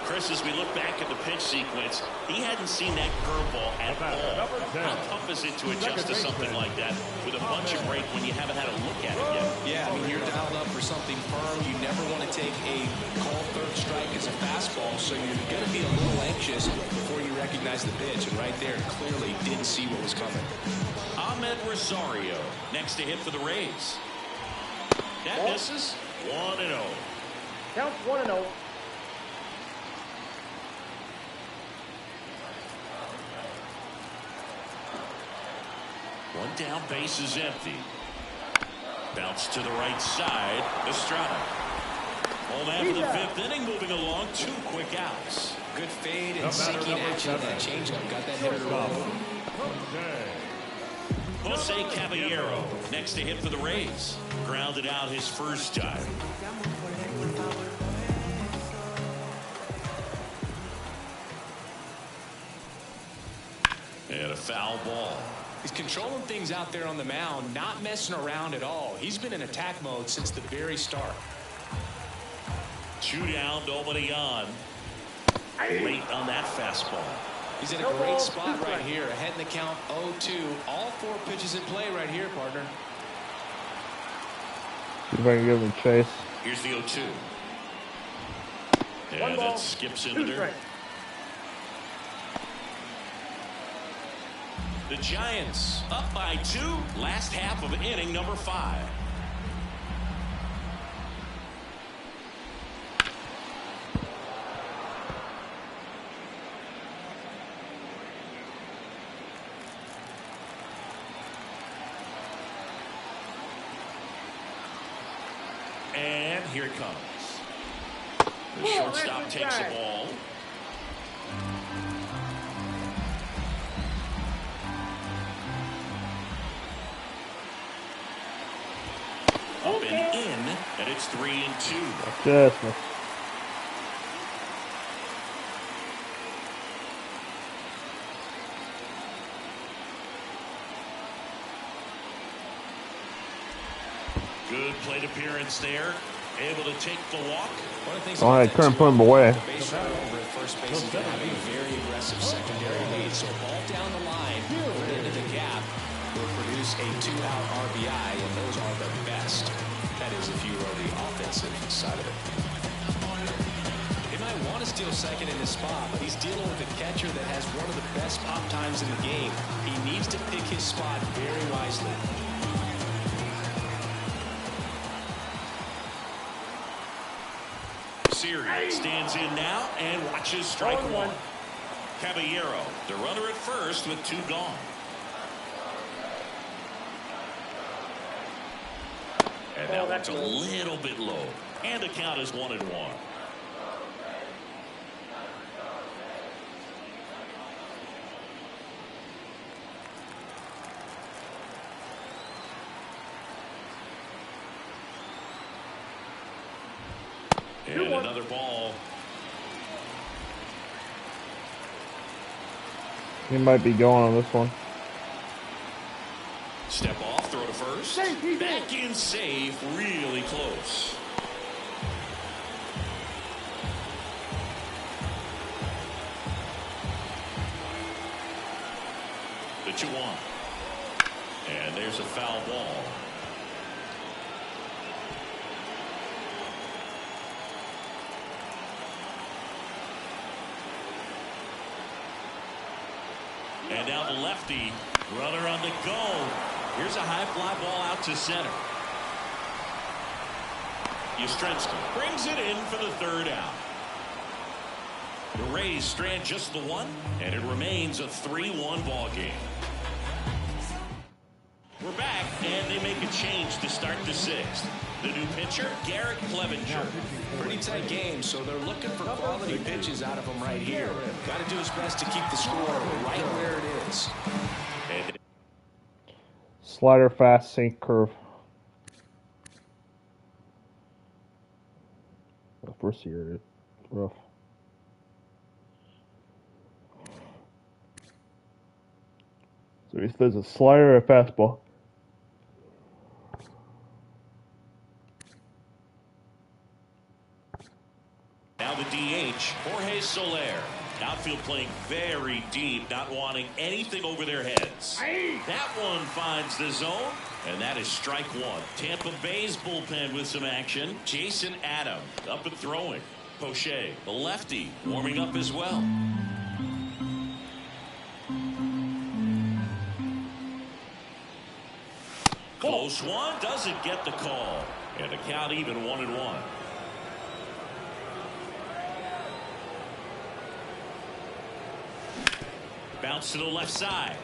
Chris, as we look back at the pitch sequence, he hadn't seen that curveball at all. How tough is it to adjust to something like that with a bunch of break when you haven't had a look at it yet? Yeah, I mean, you're dialed up for something firm. You never want to take a called third strike as a fastball, so you're going to be a little anxious before you recognize the pitch. And right there, clearly didn't see what was coming. Ahmed Rosario next to hit for the Rays. That misses. 1-0. Counts 1-0. One down, base is empty. Bounce to the right side. Estrada. Home man for the 5th inning, moving along. 2 quick outs. Good fade and sinking action of that changeup. Got that hitter to roll. Jose Caballero next to hit for the Rays. Grounded out his first time. And a foul ball. He's controlling things out there on the mound, not messing around at all. He's been in attack mode since the very start. 2 down, nobody on. Late on that fastball. He's in a great spot right here. Ahead in the count 0-2. All 4 pitches in play right here, partner. See if I can give him a chase. Here's the 0-2. And that skips into there. The Giants up by 2. Last half of inning number 5. And here it comes. The shortstop takes the ball. Up and in, and it's 3-2. Yes. Good plate appearance there. Able to take the walk. One of the things I couldn't put him away. The base runner over at first base is going to have a very aggressive secondary lead. So ball down the line, put into the gap, will produce a 2-out RBI, and those are the best. That is if you are the offensive side of it. They might want to steal second in this spot, but he's dealing with a catcher that has one of the best pop times in the game. He needs to pick his spot very wisely. Siri stands in now and watches strike one. Caballero, the runner at first with 2 gone. And that one's a little bit low. And the count is 1-1. And another ball. He might be going on this one. Step off, throw to first. Back in safe, really close. The 2-1. And there's a foul ball. And now the lefty, runner on the go. Here's a high fly ball out to center. Yastrzemski brings it in for the 3rd out. The Rays strand just the 1, and it remains a 3-1 ball game. We're back, and they make a change to start the 6th. The new pitcher, Garrett Clevenger. Pretty tight game, so they're looking for quality pitches out of him right here. Got to do his best to keep the score right where it is. And Slider, fast, sink, curve. First year, it's rough. So he says a slider, a fastball. now the DH, Jorge Soler. Outfield playing very deep, not wanting anything over their heads. That one finds the zone, and that is strike 1. Tampa Bay's bullpen with some action. Jason Adam up and throwing. Poche, the lefty, warming up as well. Close one, doesn't get the call. And the count even 1-1. Bounce to the left side.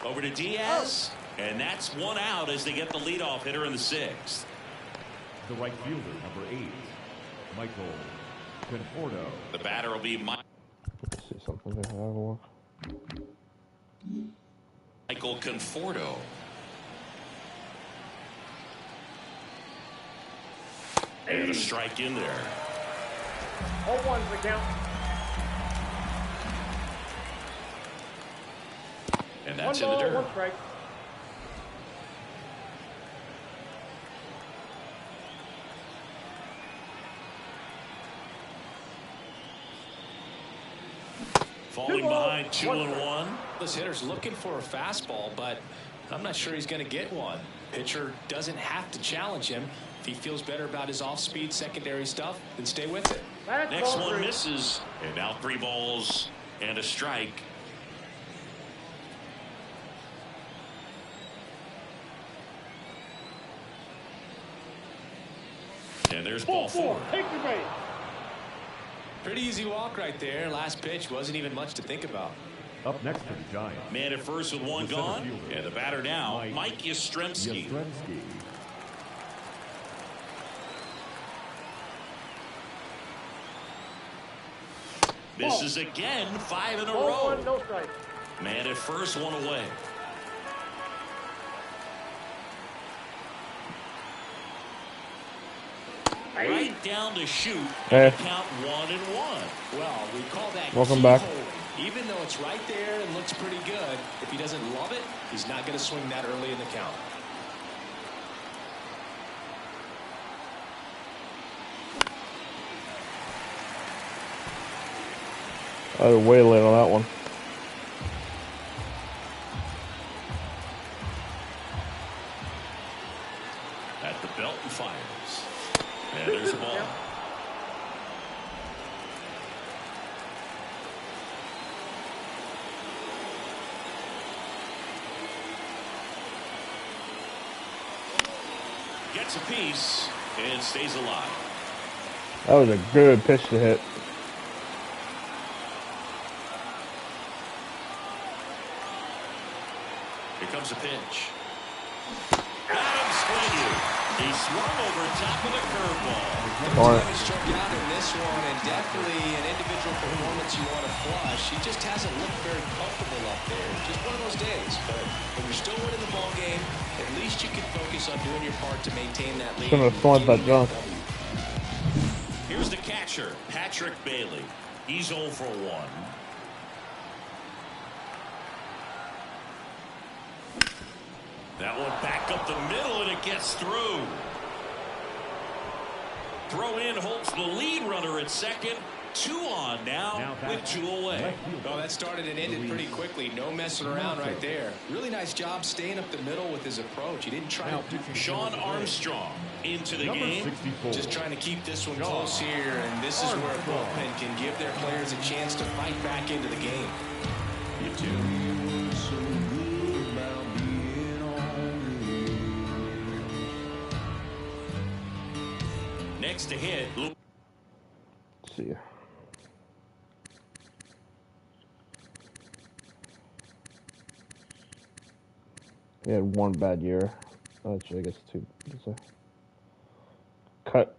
Over to Diaz. And that's 1 out as they get the leadoff hitter in the 6th. The right fielder, number 8, Michael Conforto. The batter will be Let's see something there. Have a look. Michael Conforto. And a strike in there. 0-1's the count. And that's 1 in the ball, dirt. 1 strike. Falling behind 2-1. This hitter's looking for a fastball, but I'm not sure he's going to get one. Pitcher doesn't have to challenge him. If he feels better about his off-speed secondary stuff, then stay with it. Next one misses. And now 3 balls and a strike. And there's ball 4. Take the bait. Pretty easy walk right there. Last pitch wasn't even much to think about. Up next for the Giants, Man at first with 1 gone. And the batter now, Mike Yastrzemski. Yastrzemski. Misses again, 5 in a 0-1, row. no strike. Man at first, 1 away. Right down to shoot. Hey. Count 1-1. Well, we call that Welcome back. keyhole. Even though it's right there and looks pretty good, if he doesn't love it, he's not going to swing that early in the count. I was way late on that one. At the belt and fires. And there's the ball. Gets a piece and stays alive. That was a good pitch to hit. Here comes a pitch. Got him swinging. He swung over top of the curveball. He struck out in this one, and definitely an individual performance you want to flush. He just hasn't looked very comfortable up there. Just one of those days. But when you're still winning the ball game, at least you can focus on doing your part to maintain that lead. Gonna flaunt that junk. Here's the catcher, Patrick Bailey. He's 0 for 1. That one back up the middle, and it gets through. Throw in holds the lead runner at second. 2 on now with 2 away. Oh, that started and ended pretty quickly. No messing around right there. Really nice job staying up the middle with his approach. He didn't try to. Sean Armstrong into the game. 64. Just trying to keep this one close here, and this is where a bullpen can give their players a chance to fight back into the game. You too. Next to hit. Let's see. He had one bad year. Actually, I guess 2. Cut,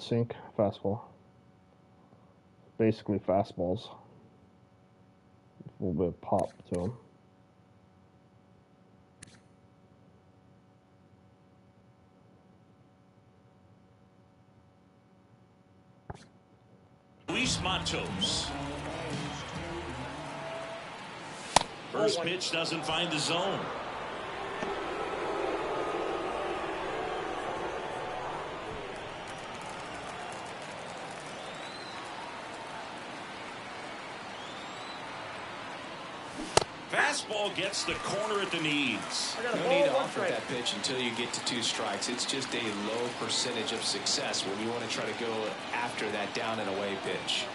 sink, fastball. Basically fastballs. A little bit of pop to them. Luis Matos. First pitch doesn't find the zone. Fastball gets the corner at the knees. No need to offer that pitch until you get to 2 strikes. It's just a low percentage of success when you want to try to go after that down and away pitch.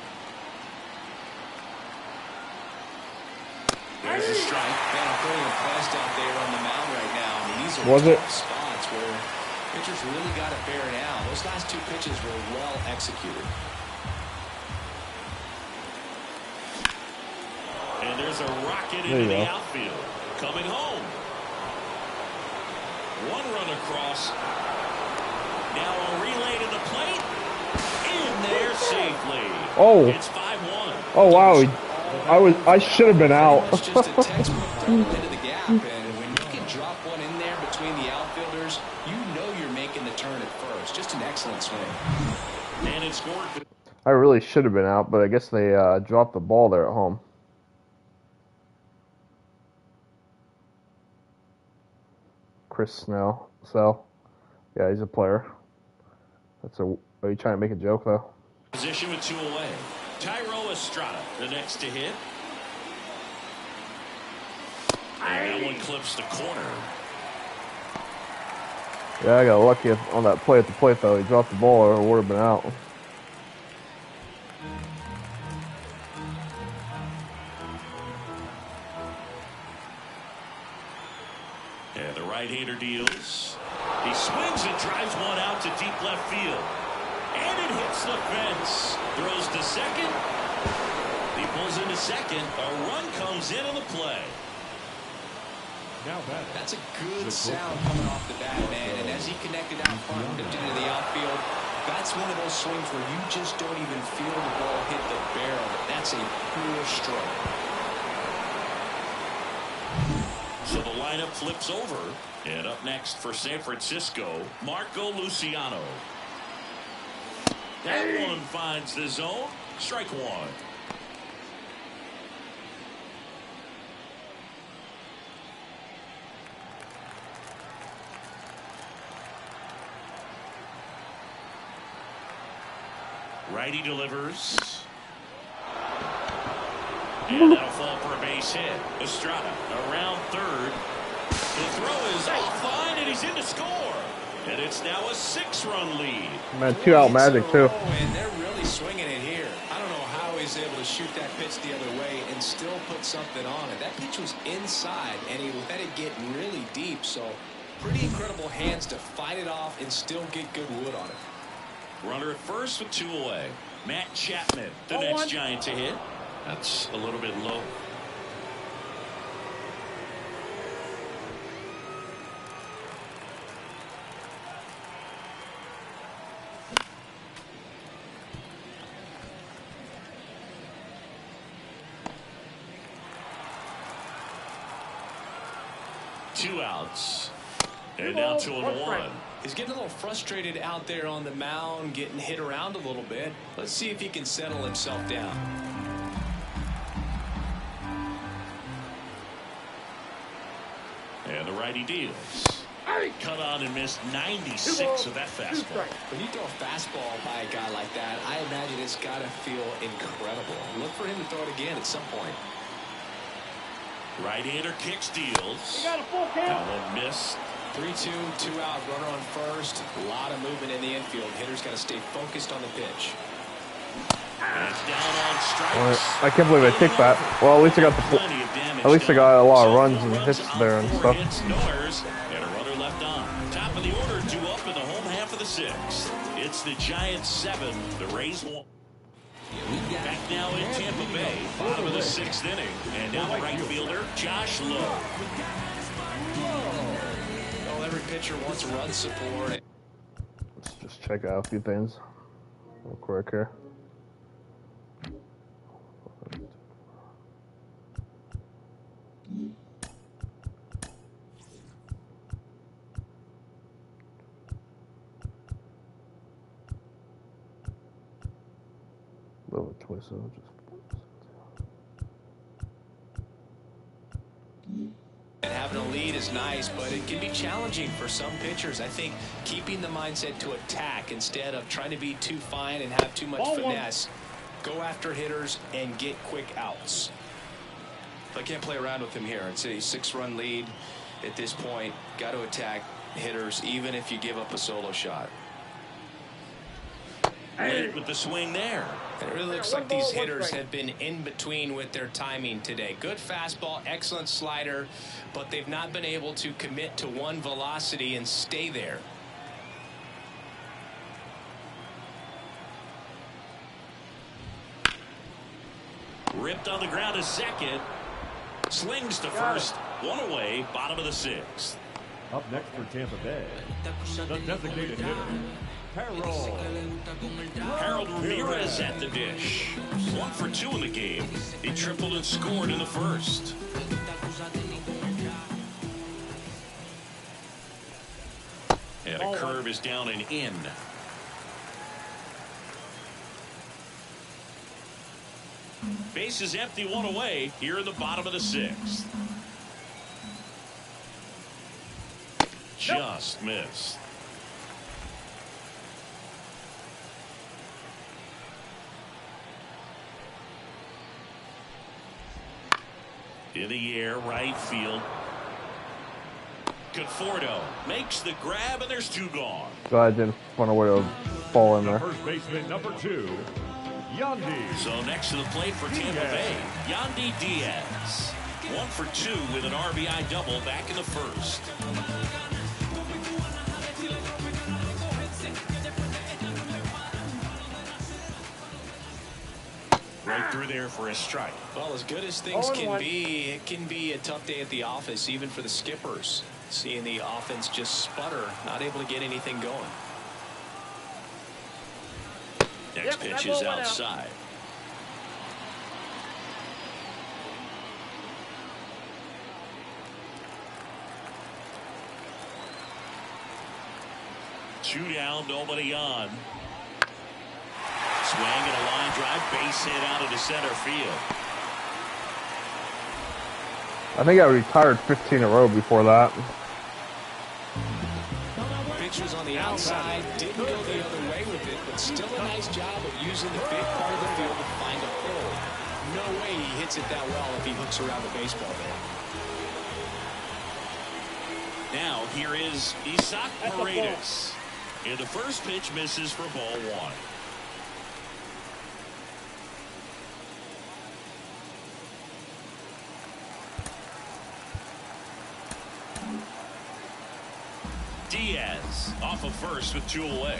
There's a strike. Man, I'm pretty impressed out there on the mound right now. I mean, these are tough spots where pitchers really got to bear down. Those last 2 pitches were well executed. And there's a rocket into the outfield. Coming home. 1 run across. Now a relay to the plate. In there safely. Oh. It's 5-1. Oh wow. I should have been out. It's just a textbook throw into the gap, and when you can drop one in there between the outfielders, you know you're making the turn at first. Just an excellent swing. And it scored. I really should have been out, but I guess they dropped the ball there at home. Chris Snell. Yeah, he's a player. Are you trying to make a joke though? Position with 2 away. Tyro Estrada, the next to hit. And that one clips the corner. Yeah, I got lucky on that play at the plate though. He dropped the ball or it would have been out. And the right-hander deals. He swings and drives one out to deep left field. And it hits the fence. Throws to second. He pulls into second. A run comes in on the play. Now batting. That's a good sound coming off the bat, man. And as he connected out front, dipped into the outfield, that's one of those swings where you just don't even feel the ball hit the barrel. That's a pure stroke. So the lineup flips over. And up next for San Francisco, Marco Luciano. That one finds the zone. Strike 1. Righty delivers. And that'll fall for a base hit. Estrada around third. The throw is offline, and he's in to score. And it's now a 6-run lead. Man, 2-out magic too. And they're really swinging it here. I don't know how he's able to shoot that pitch the other way and still put something on it. That pitch was inside, and he let it get really deep. So Pretty incredible hands to fight it off and still get good wood on it. Runner at first with 2 away. Matt Chapman, the next Giant to hit. That's a little bit low. Two outs. And now 2-1. He's getting a little frustrated out there on the mound, getting hit around a little bit. Let's see if he can settle himself down. And the righty deals. Cut on and missed 96 of that fastball. When you throw a fastball by a guy like that, I imagine it's got to feel incredible. Look for him to throw it again at some point. Right-hander kicks, deals. You got a full count. That one missed. 3-2, 2 out, runner on first. A lot of movement in the infield. Hitter's got to stay focused on the pitch. And it's down on strikes. I can't believe I kicked that. Well, at least I got a lot of runs and hits there and stuff. No errors, and a runner left on. Top of the order, 2 up in the home half of the 6th. It's the Giants 7, the Rays 1. Back now in Tampa Bay, bottom of the 6th inning. And now the right fielder, Josh Lowe. Well, every pitcher wants run support. Let's just check out a few things real quick here. Little twist, so just. And having a lead is nice, but it can be challenging for some pitchers. I think keeping the mindset to attack instead of trying to be too fine and have too much finesse. Go after hitters and get quick outs. I can't play around with him here. It's a 6-run lead at this point. Got to attack hitters even if you give up a solo shot. Late with the swing there. It really looks like these hitters have been in between with their timing today. Good fastball, excellent slider, but they've not been able to commit to one velocity and stay there. Ripped on the ground to second. Slings to first. 1 away, bottom of the 6th. Up next for Tampa Bay, the designated hitter, Harold Ramirez at the dish. 1 for 2 in the game. He tripled and scored in the first. And a curve is down and in. Base is empty, 1 away here in the bottom of the 6th. Just missed. In the air, right field. Conforto makes the grab, and there's 2 gone. Glad I didn't find a way to fall in the there. first baseman, number 2, Yandy. So next to the plate for Tampa Bay, Yandy Diaz. 1 for 2 with an RBI double back in the first. Right through there for a strike. Well, as good as things can be, it can be a tough day at the office, even for the skippers. Seeing the offense just sputter, not able to get anything going. Next pitch is outside. Two down, nobody on. Swing and a line drive, base hit out into center field. I think I retired 15 in a row before that. Pitch was on the outside, didn't go the other way with it, but still a nice job of using the big part of the field to find a hole. No way he hits it that well if he hooks around the baseball there. Now here is Isaac Paredes. And the first pitch misses for ball 1. off of first with 2 away.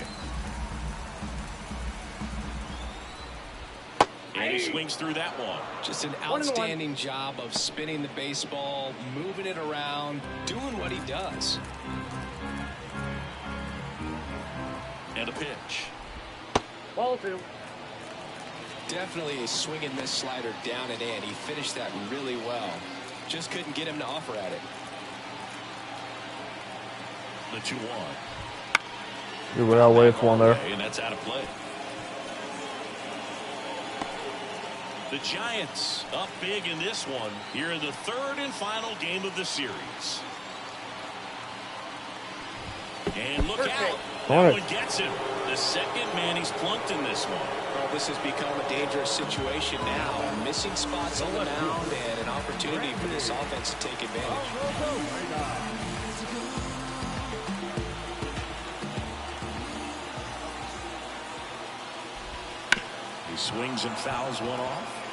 And he swings through that one. Just an outstanding job of spinning the baseball, moving it around, doing what he does. And a pitch. Ball 2. Definitely a swing and miss slider down and in. He finished that really well. Just couldn't get him to offer at it. The 2-1. You were out waiting for one there. And that's out of play. The Giants up big in this one here in the 3rd and final game of the series. And look out. That one gets him. The second man he's plunked in this one. Well, this has become a dangerous situation now. Missing spots on the mound and an opportunity for this offense to take advantage. He swings and fouls one off.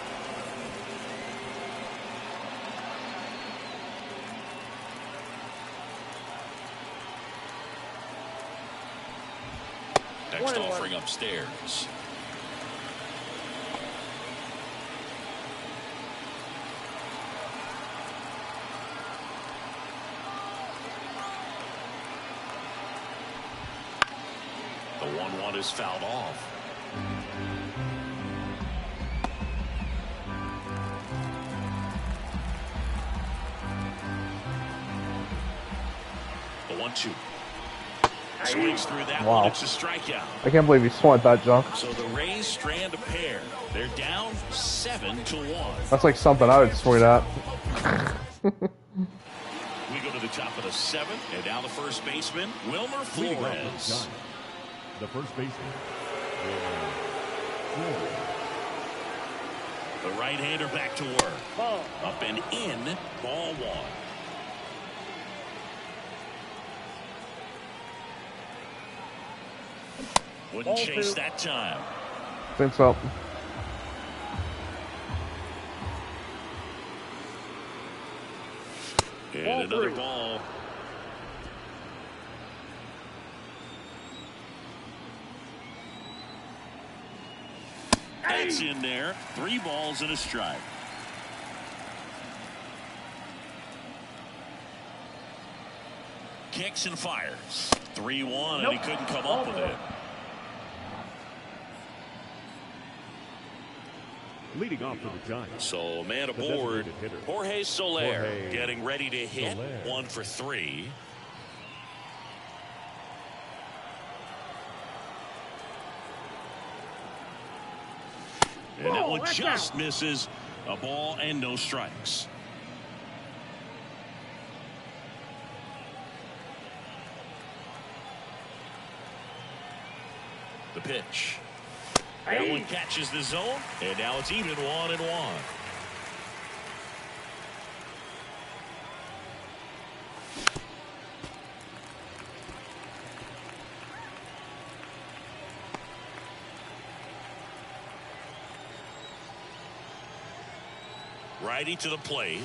Next offering upstairs. The 1-1 is fouled off. The 1-2. Swings through that one. It's a strikeout. I can't believe he swung at that junk. So the Rays strand a pair. They're down 7-1. That's like something I would swing at. We go to the top of the 7th, and now the first baseman, Wilmer Flores. The first baseman, The right-hander back to work. Up and in, ball 1. Wouldn't chase that time. Think so. And another ball. That's in there. 3 balls and a strike. Kicks and fires. 3-1, and he couldn't come up with it. leading off for the Giants. So man aboard, Jorge Soler getting ready to hit. 1 for 3. And that one just misses. A ball and no strikes. The pitch. That one catches the zone, and now it's even 1-1. Righty to the plate.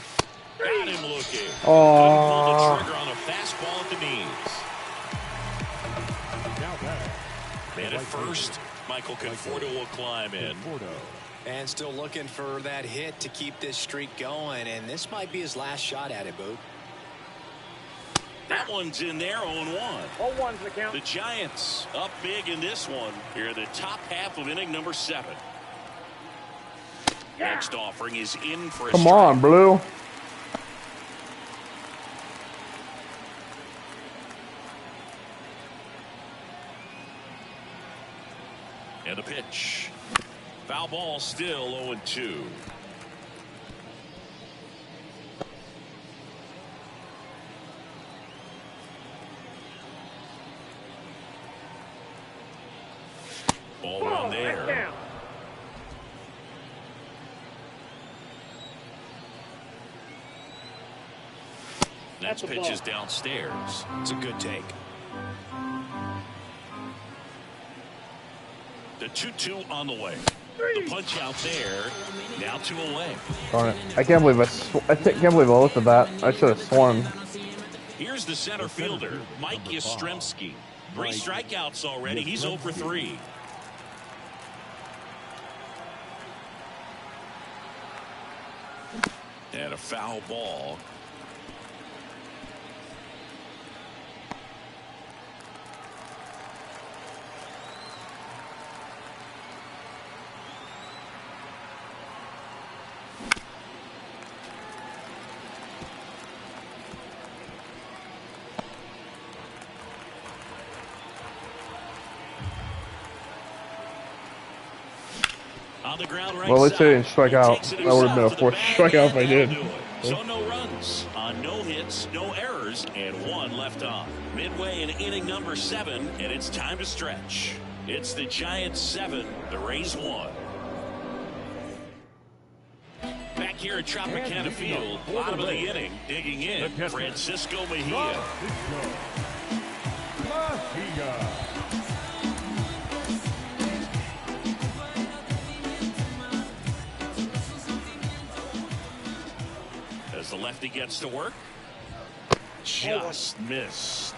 Got him looking. Pulled the trigger on a fastball at the knees. Man at first. Michael Conforto will climb in. And still looking for that hit to keep this streak going. And this might be his last shot at it, Boot. That one's in there, 0-1. 0-1's the count. The Giants up big in this one. Here, the top half of inning number 7. Next offering is in for a Come strike. on, Blue. And the pitch. Foul ball, still 0-2. Ball one there. Next pitch is downstairs. It's a good take. The 2-2 on the way. The punch out there. Now 2 away. Darn it. I can't believe I can't believe I looked at that. I should have swung. Here's the center fielder, Mike Yastrzemski. 3 strikeouts already. He's 0 for 3. And a foul ball. On the ground right Well, let's say they didn't strike He out. takes it That would have been a himself to the fourth bag, strikeout and if I that'll did. do it. So no runs on no hits, no errors, and 1 left on. Midway in inning number 7, and it's time to stretch. It's the Giants 7, the Rays 1. Back here at Tropicana Field, bottom of the inning, digging in, Francisco Mejia. As the lefty gets to work, just missed.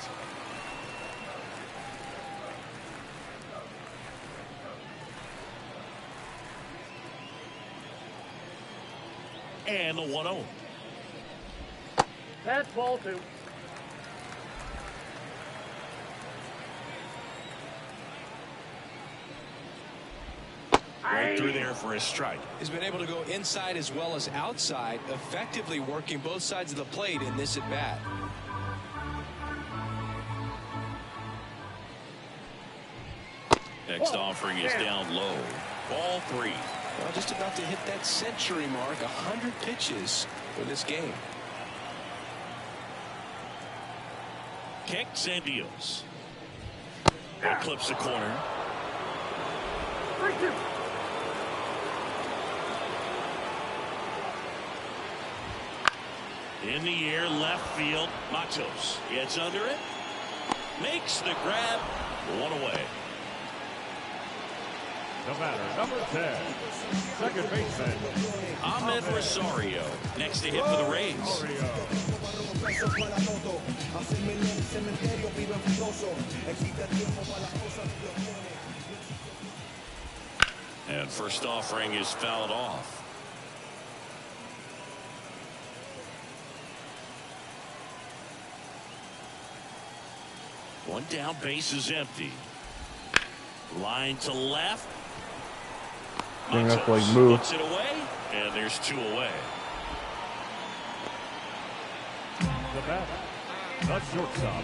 And the 1-0. That's ball 2. Right through there for a strike. He's been able to go inside as well as outside, effectively working both sides of the plate in this at bat. Next offering is down low. Ball 3. Well, just about to hit that century mark, 100 pitches for this game. Kicks and deals. That clips the corner. 3-2. In the air, left field. Matos gets under it. Makes the grab. 1 away. The batter, number 10, second baseman, Ahmed Rosario. Next to hit for the Rays. And first offering is fouled off. One down, base is empty. Line to left. They're gonna have to, like, Matos move. puts it away, and there's 2 away. the batter, the shortstop.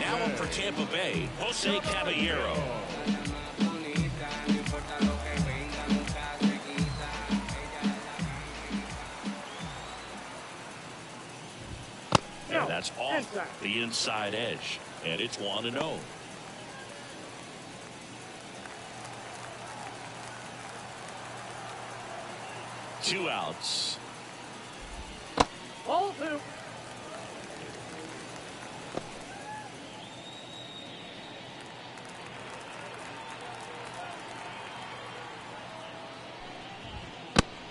Now up for Tampa Bay, Jose Caballero. And that's off the inside edge, and it's 1-0. Two outs. Ball 2.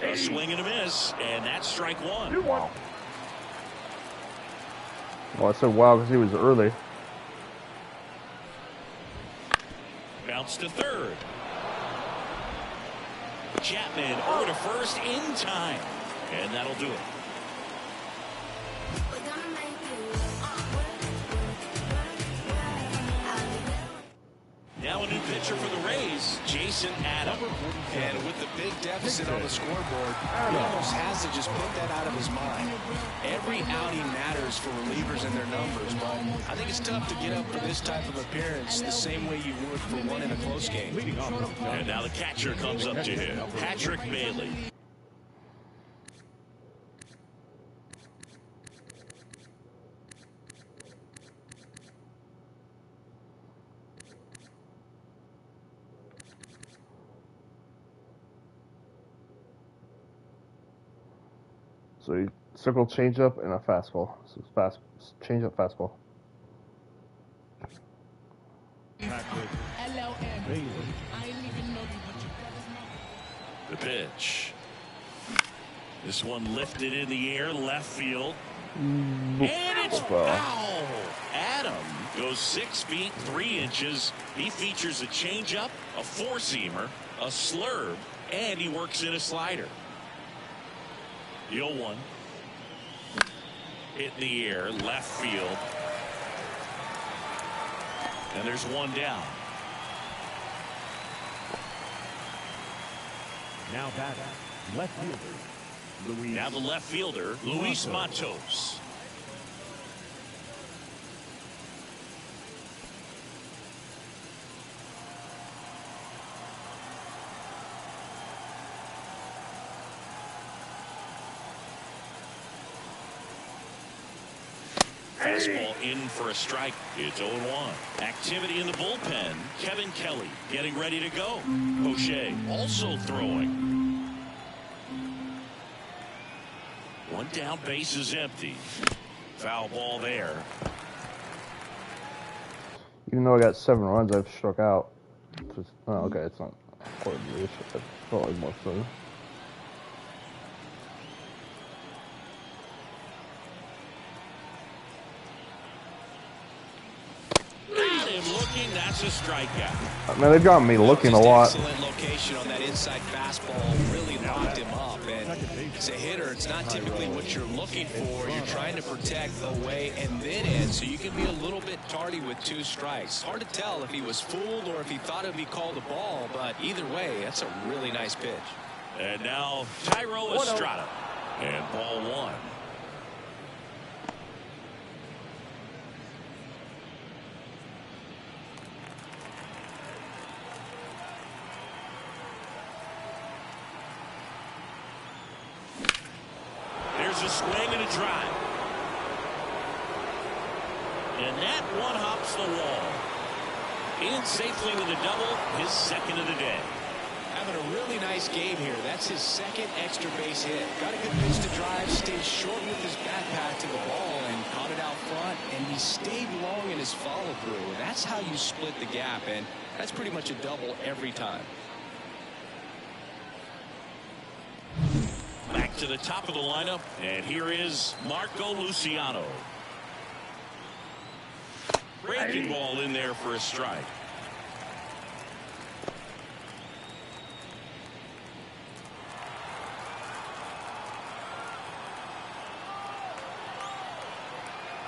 A swing and a miss, and that's strike 1. 2-1. Well, I said wow because he was early. Bounce to third. Chapman over to first in time, and that'll do it. Now a new pitcher for the Rays, Jason Adams. And with the big deficit on the scoreboard, he almost has to just put that out of his mind. Every outing matters for relievers and their numbers, but I think it's tough to get up for this type of appearance the same way you would for one in a close game. Leading off, And now the catcher comes up to hit, Patrick Bailey. So you circle changeup and a fastball. So it's fast changeup, fastball. Patrick Bailey. The pitch. This one lifted in the air, left field. And it's foul. Adam Goes 6 feet 3 inches. He features a changeup, a four-seamer, a slurve, and he works in a slider. The 0-1. Hit in the air, left field. And there's one down. Now batting, left fielder, Luis. Now the left fielder, Luis Matos. Fastball in for a strike. It's 0-1. Activity in the bullpen. Kevin Kelly getting ready to go. O'Shea also throwing. One down, base is empty. Foul ball there. Even though I got 7 runs, I've struck out. Just, oh, okay, it's not horribly. It's probably more so. Looking, that's a strikeout. I mean, they've got me looking a lot. Excellent location on that inside fastball, really locked him up. And as a hitter, it's not typically what you're looking for. You're trying to protect away and then in, so you can be a little bit tardy with 2 strikes. Hard to tell if he was fooled or if he thought it would be called a ball, but either way, that's a really nice pitch. And now Tyro Estrada, and ball 1. A swing and a drive. And that one hops the wall. In safely with a double, his second of the day. Having a really nice game here. That's his second extra base hit. Got a good pitch to drive, stayed short with his backpack to the ball and caught it out front, and he stayed long in his follow through. And that's how you split the gap, and that's pretty much a double every time. Back to the top of the lineup, and here is Marco Luciano. Breaking ball in there for a strike.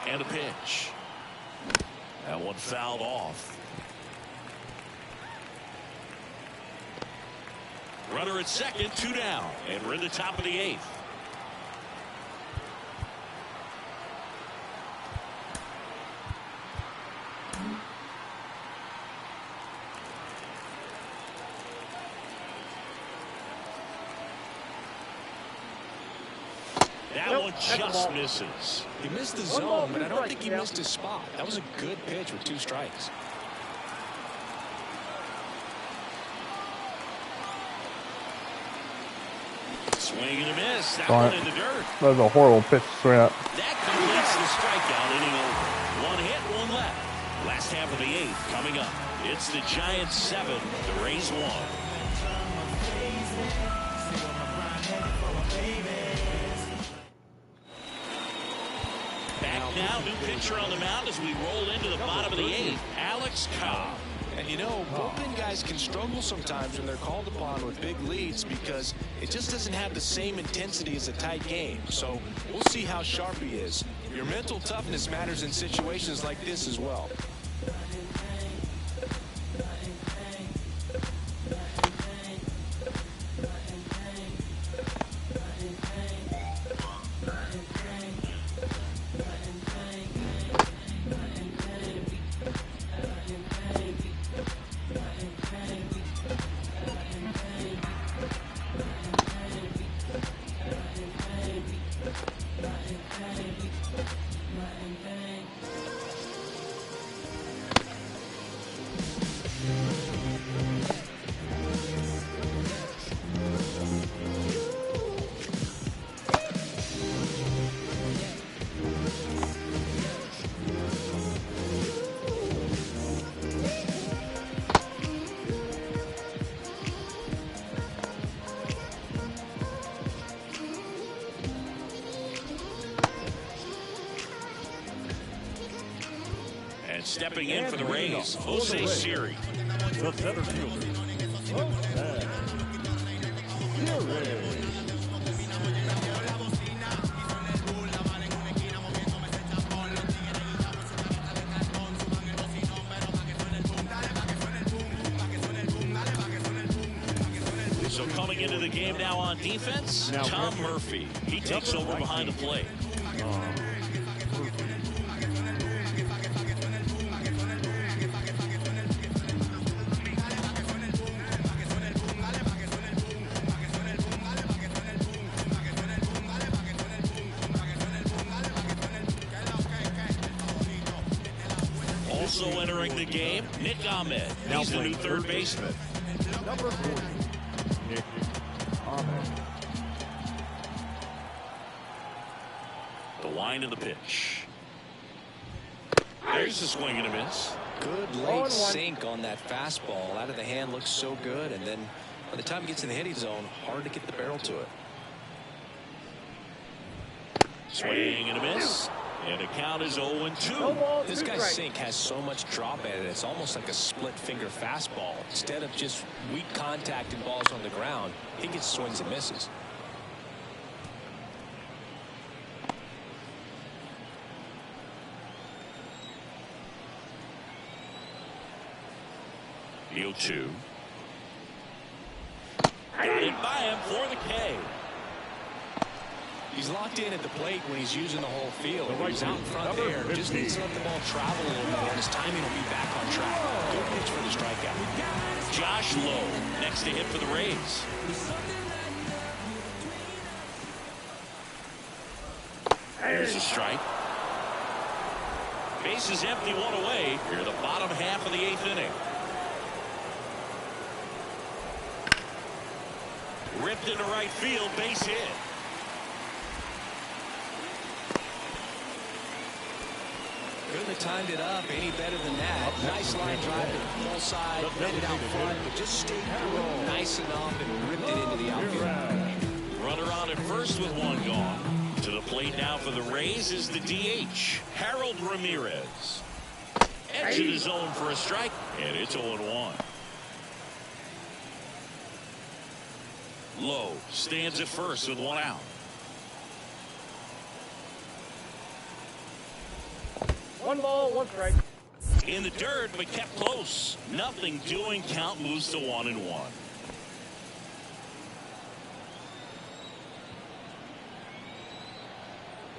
And a pitch. That one fouled off. Runner at second, 2 down, and we're in the top of the 8th. That one just misses. He missed the zone, but I don't think he missed his spot. That was a good pitch with 2 strikes. Swing and a miss. That one in the dirt. That was a horrible pitch to swing at. That completes the strikeout inning over. 1 hit, 1 left. Last half of the 8th coming up. It's the Giants 7, the Rays 1. Back now, new pitcher on the mound as we roll into the bottom of the 8th. Alex Cobb. And you know, bullpen guys can struggle sometimes when they're called upon with big leads because it just doesn't have the same intensity as a tight game. So we'll see how sharp he is. Your mental toughness matters in situations like this as well. Stepping in for the Rays, Jose Siri. The center fielder, Jose Siri. So coming into the game now on defense, Tom Murphy. He takes over behind the plate. Also entering the game, Nick Ahmed. He's the new third baseman. Number 40, Nick Ahmed. The line and the pitch. There's a swing and a miss. Good late sink on that fastball. Out of the hand looks so good, and then by the time it gets in the hitting zone, hard to get the barrel to it. Swing and a miss. And the count is 0-2. This guy's sink has so much drop at it. It's almost like a split finger fastball. Instead of just weak contact and balls on the ground, he gets swings and misses. The 0-2. Got it by him for the K. He's locked in at the plate when he's using the whole field. He's out in front there. Just needs to let the ball travel a little more, and his timing will be back on track. Good pitch for the strikeout. Josh Lowe next to hit for the Rays. There's a strike. Base is empty, one away. Here the bottom half of the 8th inning. Ripped into right field, base hit. Couldn't have timed it up any better than that. Nice line drive to the full side, read it out front, but just stayed through nice enough and ripped it into the outfield. Runner on at first with one gone. To the plate now for the Rays is the DH, Harold Ramirez. Edge of the zone for a strike, and it's 0-1. Lowe stands at first with one out. One ball, one strike. In the dirt, but kept close. Nothing doing. Count moves to 1-1.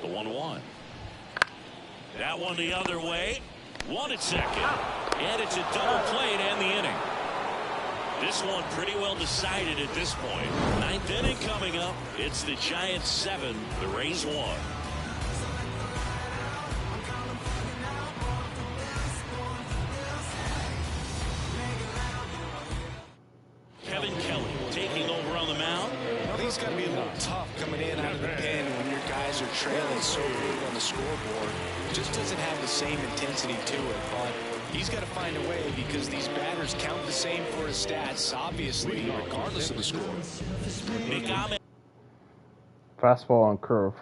The 1-1. That one the other way. One at second. And it's a double play to end the inning. This one pretty well decided at this point. 9th inning coming up. It's the Giants 7, the Rays 1. Kevin Kelly taking over on the mound. Well, he's got to be a little tough coming in out of the pen when your guys are trailing so big on the scoreboard. It just doesn't have the same intensity to it, but he's got to find a way because these batters count the same for his stats, obviously, regardless of the score. Fastball on curve.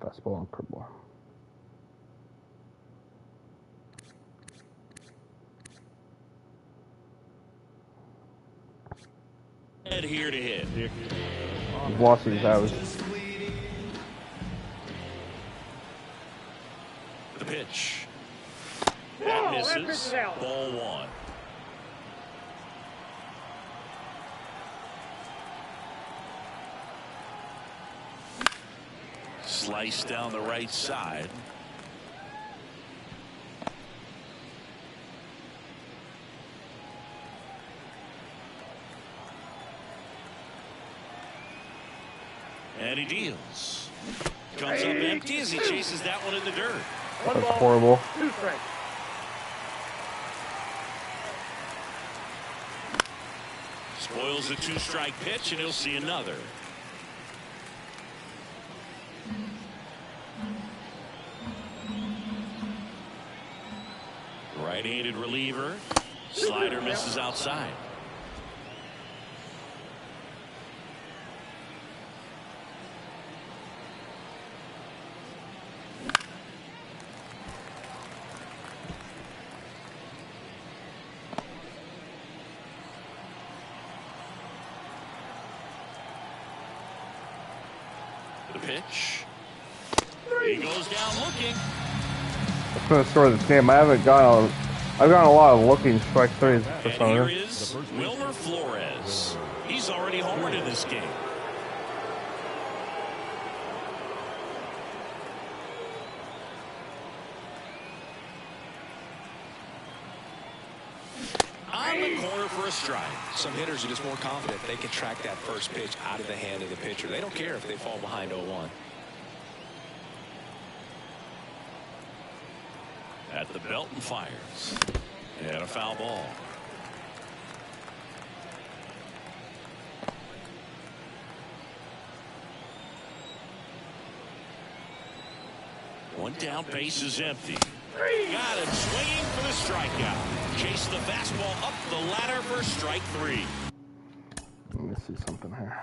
Fastball on curveball. And here to hit. Wassey's out. The pitch. That misses. Ball 1. Slice down the right side. And he deals. Comes up empty as he chases that one in the dirt. That's horrible. 2 strikes. Spoils the 2-strike pitch, and he'll see another. Right-handed reliever. Slider misses outside. The pitch. He goes down looking. That's gonna score this game. I've gotten a lot of looking strike threes for some And reason. here is Wilmer Flores. He's already homered in this game. On the corner for a strike. Some hitters are just more confident they can track that first pitch out of the hand of the pitcher. They don't care if they fall behind 0-1. At the belt and fires. And a foul ball. One down, base is empty. Got him swinging for the strikeout. Chase the fastball up the ladder for strike 3. Let me see something here.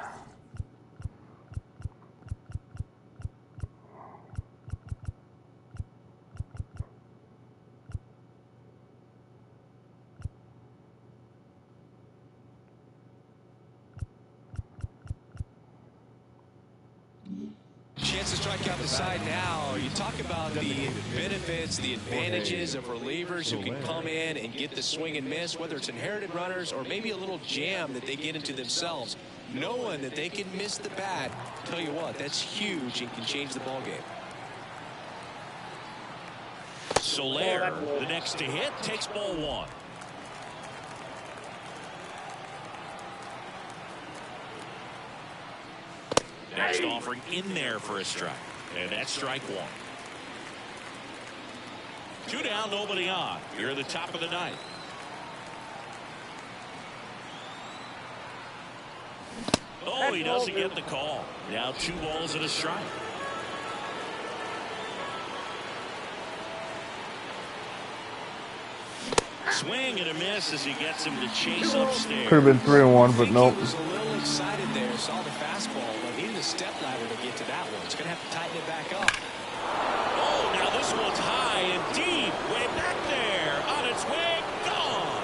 Chance to strike out the side now. You talk about the benefits, the advantages of relievers who can come in and get the swing and miss, whether it's inherited runners or maybe a little jam that they get into themselves. Knowing that they can miss the bat, tell you what, that's huge and can change the ball game. Soler, the next to hit, takes ball 1. Next offering in there for a strike. And that's strike 1. 2 down, nobody on. Here at the top of the ninth. Oh, he doesn't get the call. Now 2 balls and a strike. Swing and a miss as he gets him to chase upstairs. Could have been 3-1, but nope. He was a little excited there, saw the fastball, but needed a step ladder to get to that one. He's going to have to tighten it back up. Oh, now this one's high and deep, way back there, on its way, gone.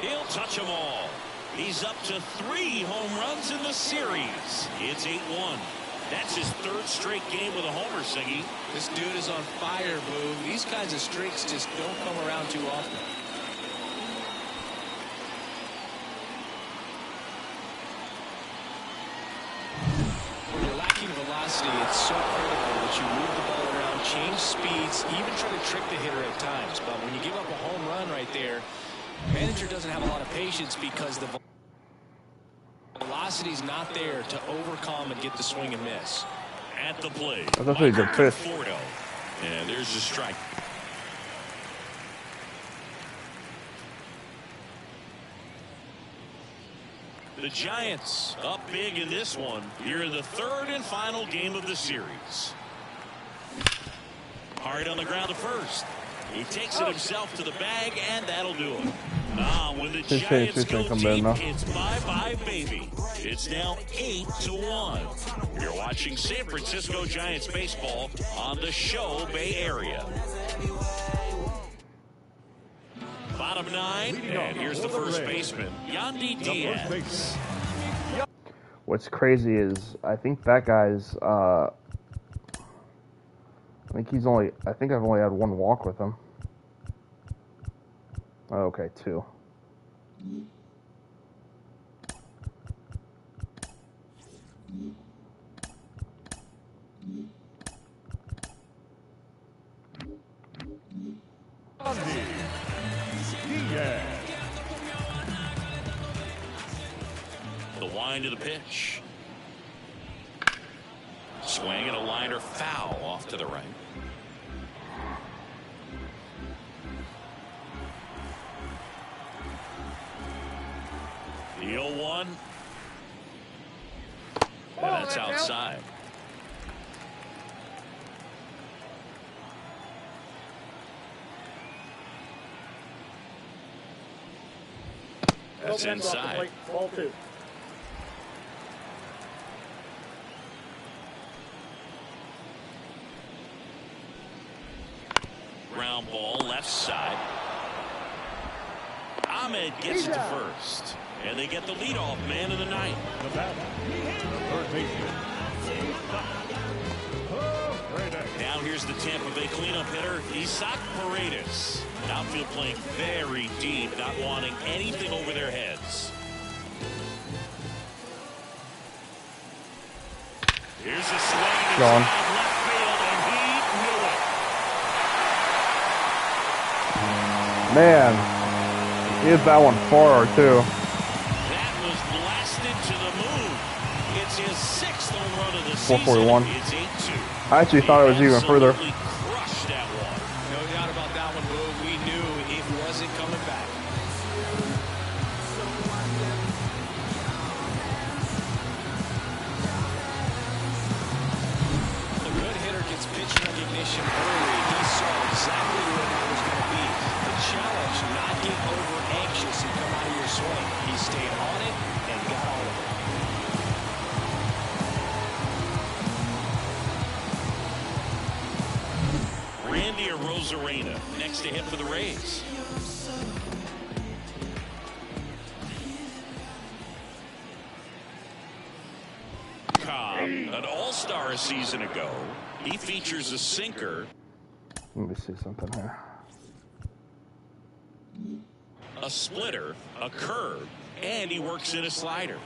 He'll touch them all. He's up to 3 home runs in the series. It's 8-1. That's his 3rd straight game with a homer, Siggy. This dude is on fire, Boo. These kinds of streaks just don't come around too often. When you're lacking velocity, it's so critical that you move the ball around, change speeds, even try to trick the hitter at times. But when you give up a home run right there, manager doesn't have a lot of patience because the velocity's not there to overcome and get the swing and miss. At the plate. That's actually a good pitch. And there's the strike. The Giants up big in this one here in the 3rd and final game of the series. Hard on the ground to first. He takes it himself to the bag, and that'll do it. When the Giants go deep, it's bye-bye, baby. It's now 8-1. You're watching San Francisco Giants baseball on the Show Bay Area. Bottom 9, and here's the first baseman, Yandy Diaz. What's crazy is I think that guy's I think I've only had 1 walk with him. Oh, okay, 2. The wind of the pitch. Swing and a liner foul off to the right. The 0-1. And that's outside. That's Off the inside. plate, ball 2. Ground ball left side. Ahmed gets it to first. And they get the leadoff man of the night. The batter, the third baseman. Now here's the Tampa Bay cleanup hitter, Isaac Paredes. Outfield playing very deep, not wanting anything over their heads. Here's a swing Gone. inside left field, and he knew it. Man, he hit that one far too. That was blasted to the moon. It's his 6th home run of the season. 441. It's 8-2. I actually thought it was even further. Absolutely crushed that one. No doubt about that one, Boo. We knew it wasn't coming back. The good hitter gets pitch recognition early. He saw exactly where that was going to be. The challenge, not get over anxious and come out of your swing. He stayed on it and got all of it. Randy Arozarena next to hit for the Rays. Cobb, an all-star a season ago. He features a sinker, Let me see something here. a splitter, a curve, and he works in a slider.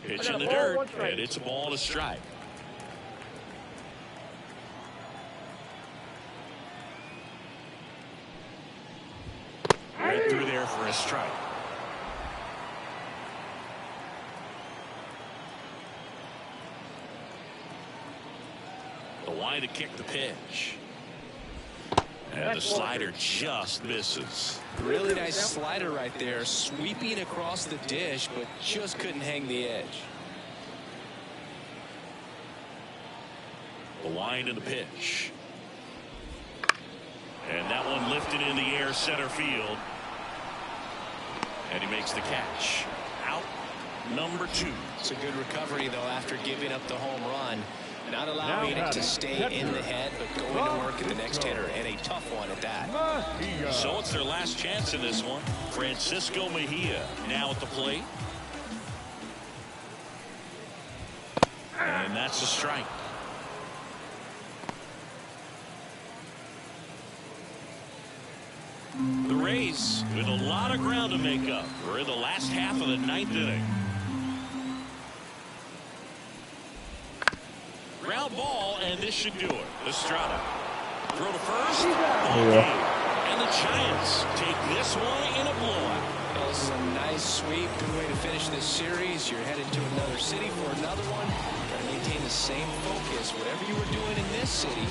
Pitch in the dirt, and it's a ball and a strike. Right through there for a strike. The line to kick the pitch. And the slider just misses. Really nice slider right there, sweeping across the dish, but just couldn't hang the edge. The line to the pitch. And that one lifted in the air center field. And he makes the catch. Out number 2. It's a good recovery, though, after giving up the home run. Not allowing it to stay in the head, but going to work at the next hitter, and a tough one at that. So it's their last chance in this one. Francisco Mejia now at the plate. And that's a strike. The Rays with a lot of ground to make up. We're in the last half of the 9th inning. Ground ball, and this should do it. Estrada. Throw to first. Ball game. And the Giants take this one in a blowout. Well, this is a nice sweep. Good way to finish this series. You're headed to another city for another one. Got to maintain the same focus. Whatever you were doing in this city,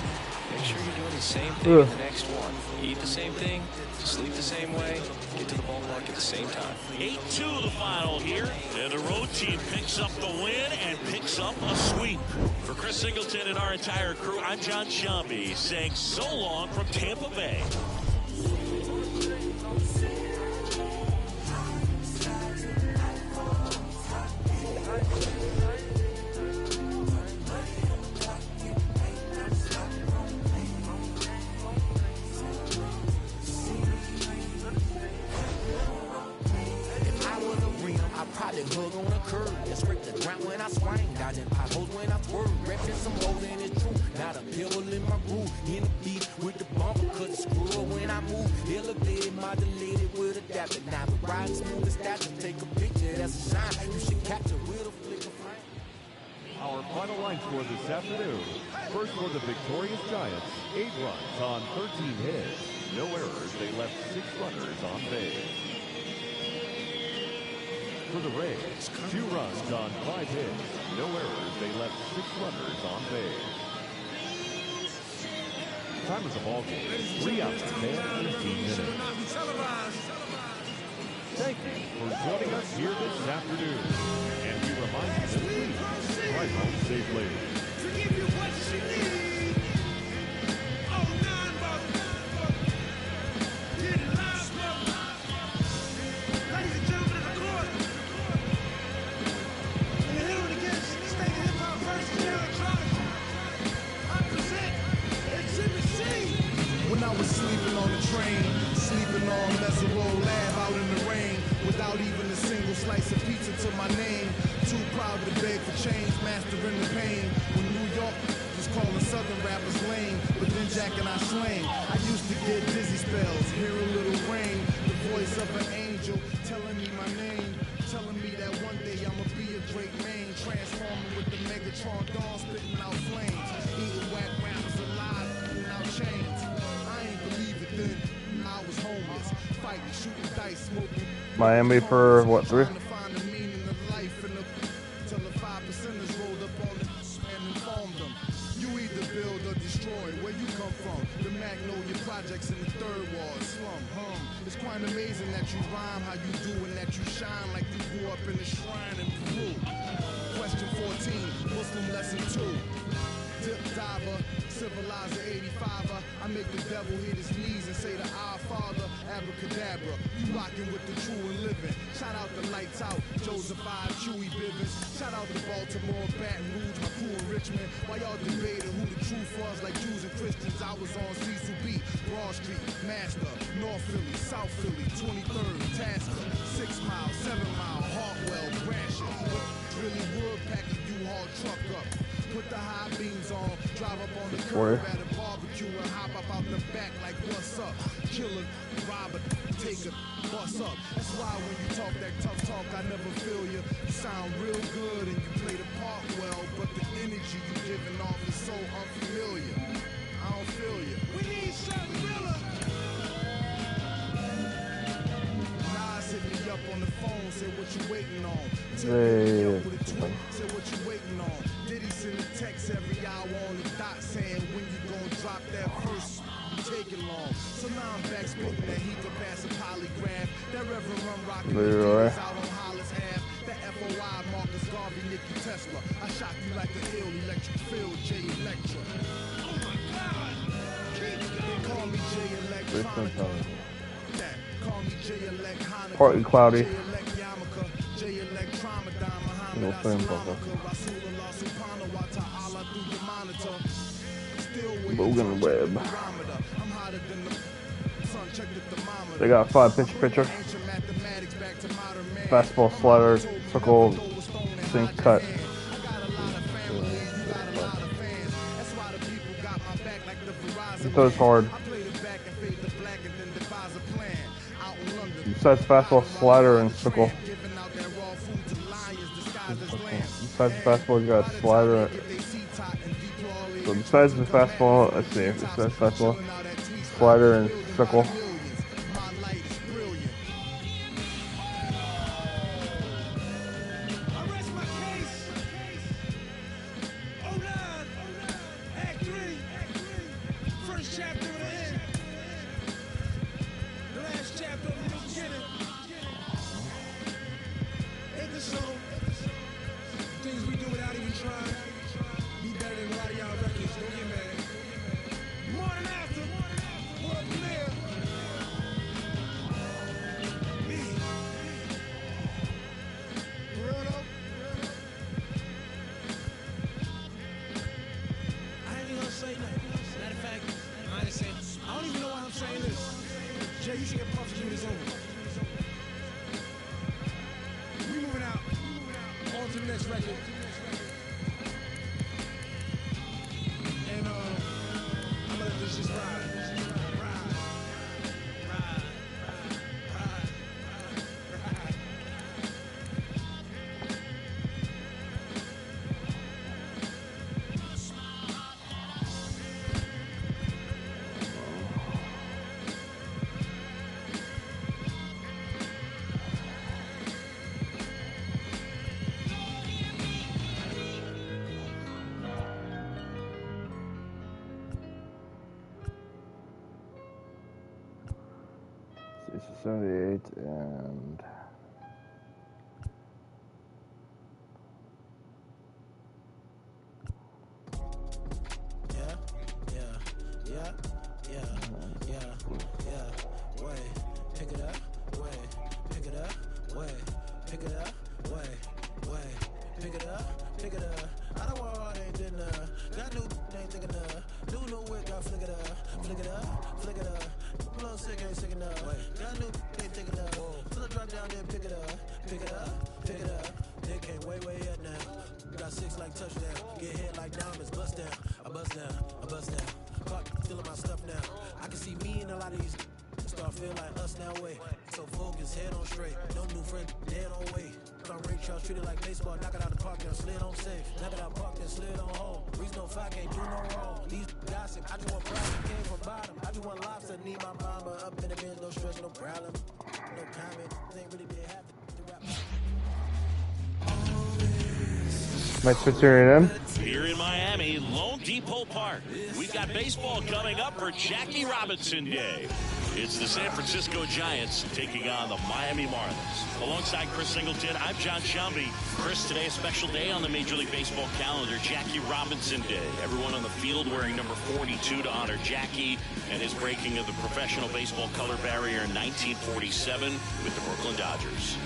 make sure you're doing the same thing in the next one. Eat the same thing, sleep the same way, get to the ballpark at the same time. 8-2 the final here. And the road team picks up the win and picks up a sweep. For Chris Singleton and our entire crew, I'm John Shambi saying so long from Tampa Bay. Probably hug on a curb, just scrape the ground when I swing, dodging potholes when I swerve, repping some holes and it's true, not a pebble in my groove, in the beat with the bumper, cut the screw when I move, elevated, modulated with adapted, now the ride smooth as that, take a picture, that's a shine, you should capture with a flick of flame. Our final line score this afternoon. First for the victorious Giants, 8 runs on 13 hits. No errors, they left 6 runners on base. For the Rays, 2 runs on 5 hits. No errors, they left 6 runners on base. Time of the ball game, 3 hours and 18 minutes. Thank you for joining us here this afternoon. And we remind you to please drive home safely. To give you what you need. Oh, slice of pizza to my name. Too proud to beg for change, mastering the pain. When New York was calling Southern rappers lame, but then Jack and I slang. I used to get dizzy spells, hear a little rain. The voice of an angel telling me my name, telling me that one day I'ma be a great man, transforming with the Megatron dawn, spitting out flames, eating whack rappers alive, pulling out chains. I ain't believe it then. I was homeless, fighting, shooting dice, smoking. Miami for what, 3? Trying to find the meaning of life in the till the 5%ers rolled up on it and informed them. You either build or destroy. Where you come from? The Magnolia Projects in the Third Ward slum. It's quite amazing that you rhyme how you do and that you shine like you grew up in the shrine in Peru. Question 14, Muslim lesson 2. Dip diver, civilizer 85er. I make the devil hit his knees and say to our Father, abracadabra. You rockin' with the true and living. Shout out the Lights Out, Joseph I, Chewy Bivens. Shout out to Baltimore, Baton Rouge, my crew in Richmond. While y'all debated who the truth was, like Jews and Christians, I was on Cecil B, Broad Street, Master, North Philly, South Philly, 23rd, Tasker, 6 Mile, 7 Mile, Hartwell, Gratiot. Really would pack a U-Haul truck up. Put the high beams on, drive up on the curb at a barbecue and hop up out the back like what's up? Killer, robber, take a bus up. That's why when you talk that tough talk, I never feel you. You sound real good and you play the part well, but the energy you giving off is so unfamiliar. I don't feel you. We need something realer. Nas hit me up on the phone, said what you waiting on. Said what you waiting on. Diddy send a text every hour on the dot saying when you gonna drop that verse, you taking long. So now I'm back spitting that he could pass a polygraph. That Reverend Rum rockin' the out on Hollis Ave. That FOI Marcus Garvey, Nicky Tesla. I shock you like an ill electric field, J Electra. Oh my God! They call me J Electronica. Call me J Elect Hanukkah. Partly cloudy. J Elect Yamaka. J Elect Tramadon. Muhammad Assalamaka. Rasulullah Subhanahu wa Ta'ala through your monitor. Still Logan Webb. I'm hotter than the sun. Check the thermometer. They got a 5-pitch pitcher. Fastball, slider, circle, sink, cut. He throws hard. Besides fastball, slider, and circle. Besides the fastball, you got a slider. So besides the fastball, let's see. Besides fastball, slider, and circle. It's a 78 and drop down, then pick it up, pick it up, pick it up. They came way up now. Got 6 like touchdown. Get hit like diamonds, bust down. I bust down, I bust down. Clock stealing my stuff now. I can see me in a lot of these. Start feel like us now, way. So focus, head on straight. No new friend, dead on way. I'm Ray Charles, treat it like baseball. Knock it out the park, then slid on safe. Knock it out park, then slid on home. Reason no fight, can't do no wrong. These gossip, I just want pride, came from bottom. I just want lobster, need my mama. Up in the bins, no stress, no problem. No comment, ain't really did have to rap. Nice pitch here in. Here in Miami, Lone Depot Park. We've got baseball coming up for Jackie Robinson Day. It's the San Francisco Giants taking on the Miami Marlins. Alongside Chris Singleton, I'm John Shelby. Chris, today a special day on the Major League Baseball calendar, Jackie Robinson Day. Everyone on the field wearing number 42 to honor Jackie and his breaking of the professional baseball color barrier in 1947 with the Brooklyn Dodgers.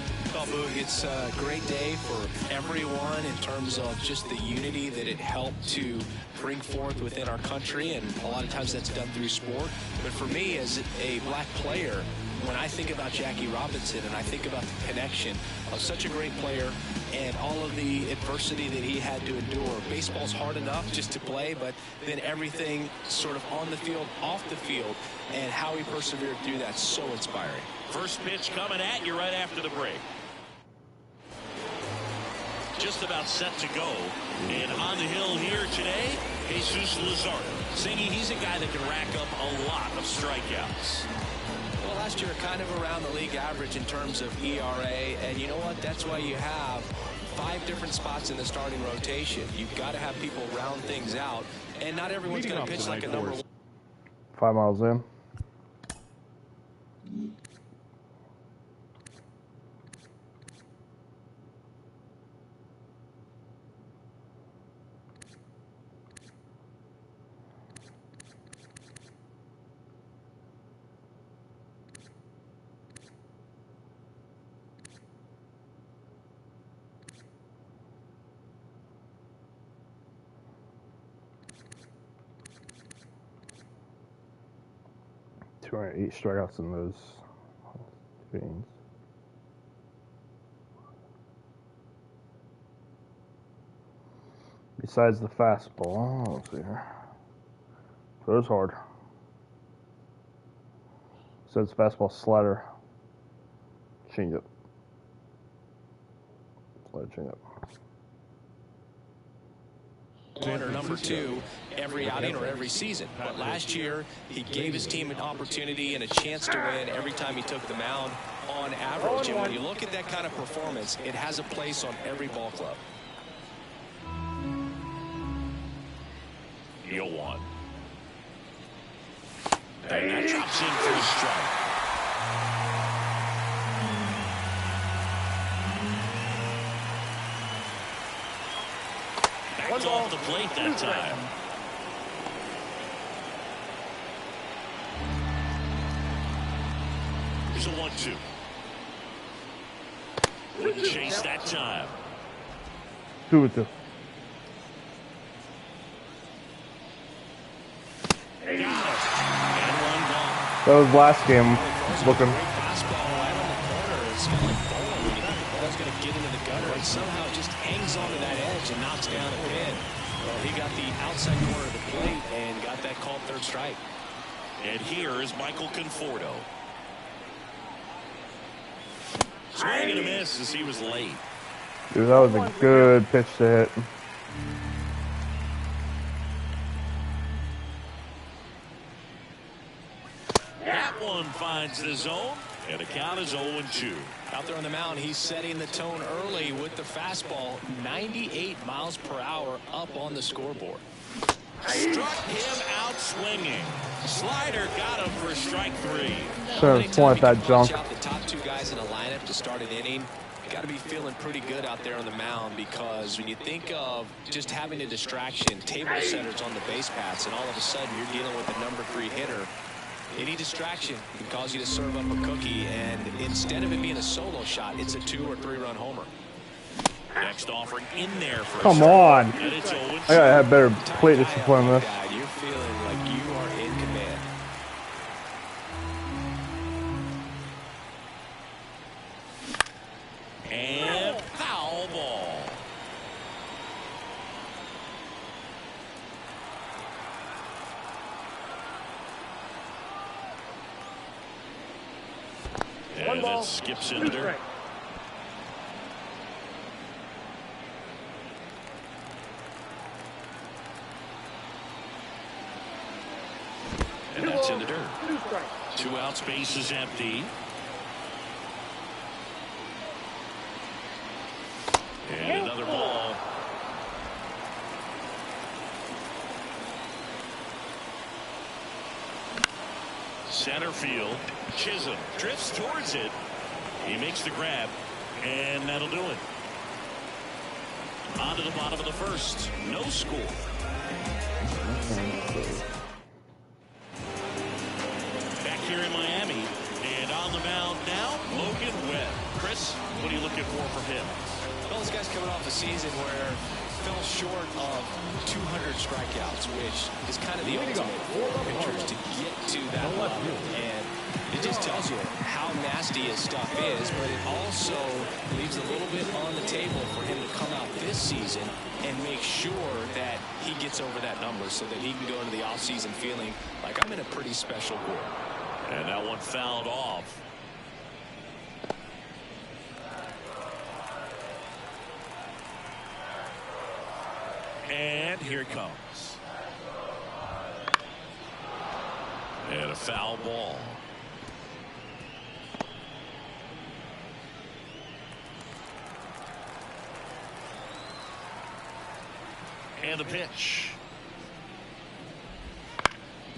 It's a great day for everyone in terms of just the unity that it helped to bring forth within our country, and a lot of times that's done through sport. But for me, as a black player, when I think about Jackie Robinson and I think about the connection of such a great player and all of the adversity that he had to endure, baseball's hard enough just to play, but then everything sort of on the field, off the field, and how he persevered through that's so inspiring. First pitch coming at you right after the break. Just about set to go. And on the hill here today, Jesus Luzardo. Singy, he's a guy that can rack up a lot of strikeouts. Well, last year kind of around the league average in terms of ERA. And you know what? That's why you have 5 different spots in the starting rotation. You've got to have people round things out. And not everyone's going to pitch like a number 1. 5 miles in. Trying to eat strikeouts in those games. Besides the fastball, let's see here. Throws hard. Besides fastball, slider, changeup. Slider, changeup. Or number 2 every outing or every season. But last year, he gave his team an opportunity and a chance to win every time he took the mound on average. And when you look at that kind of performance, it has a place on every ball club. 0-1. And that drops in for a strike. Backed off the plate that time. Here's a 1-2. Wouldn't chase that time. 2-2. Got it. And 1 gone. That was last game. Looking. Fastball right on the corner. It's kind of like bowling. When you think the ball's going to get into the gutter, it somehow just hangs onto that edge and knocks down a pin. Well, he got the outside corner of the plate and got that called third strike. And here is Michael Conforto. Swing and a miss as he was late. Dude, that was a good pitch to hit. That one finds the zone, and the count is 0-2. Out there on the mound, he's setting the tone early with the fastball, 98 miles per hour up on the scoreboard. Struck him out swinging. Slider got him for strike 3. Sure, point that junk. Out the top 2 guys in a lineup to start an inning. You got to be feeling pretty good out there on the mound, because when you think of just having a distraction, table setters on the base paths, and all of a sudden you're dealing with a number 3 hitter. Any distraction can cause you to serve up a cookie, and instead of it being a solo shot, it's a 2 or 3 run homer. Next offering in there for Come on. And it's 0-2. I gotta have better plate discipline on this. You're feeling like you are in command. And that skips in there. And that's in the dirt. 2 outs, base is empty. And another ball. Center field. Chisholm drifts towards it. He makes the grab, and that'll do it. On to the bottom of the first. No score. Back here in Miami, and on the mound now, Logan Webb. Chris, what are you looking for from him? Well, this guy's coming off a season where fell short of 200 strikeouts, which is kind of the ultimate for pitchers to get to that level. And it just tells you how nasty his stuff is, but it also leaves a little bit on the table for him to come out this season and make sure that he gets over that number so that he can go into the offseason feeling like I'm in a pretty special group. And that one fouled off. And here it comes. And a foul ball. And the pitch.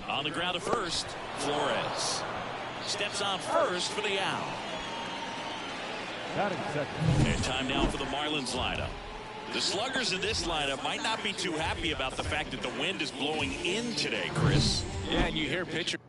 On the ground at first, Flores steps on first for the out. And time now for the Marlins lineup. The sluggers in this lineup might not be too happy about the fact that the wind is blowing in today, Chris. Yeah, and you hear pitchers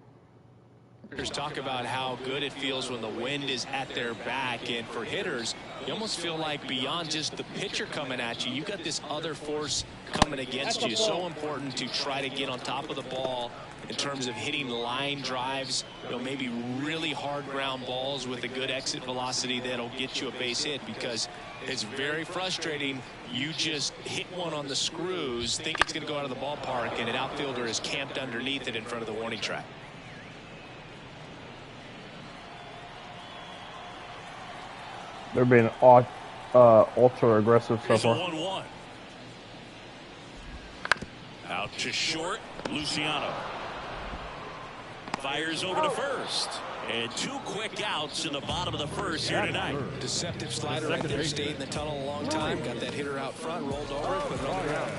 talk about how good it feels when the wind is at their back, and for hitters, you almost feel like beyond just the pitcher coming at you, you got this other force coming against you. So important to try to get on top of the ball in terms of hitting line drives, maybe really hard ground balls with a good exit velocity that'll get you a base hit, because it's very frustrating. You just hit one on the screws, think it's going to go out of the ballpark, and an outfielder is camped underneath it in front of the warning track. They're being ultra aggressive so far. 1-1. Out to short, Luciano. Fires over to first. And 2 quick outs in the bottom of the first here tonight. Deceptive slider right there. Stayed in the tunnel a long time. Got that hitter out front. Rolled over it. Put it on the ground.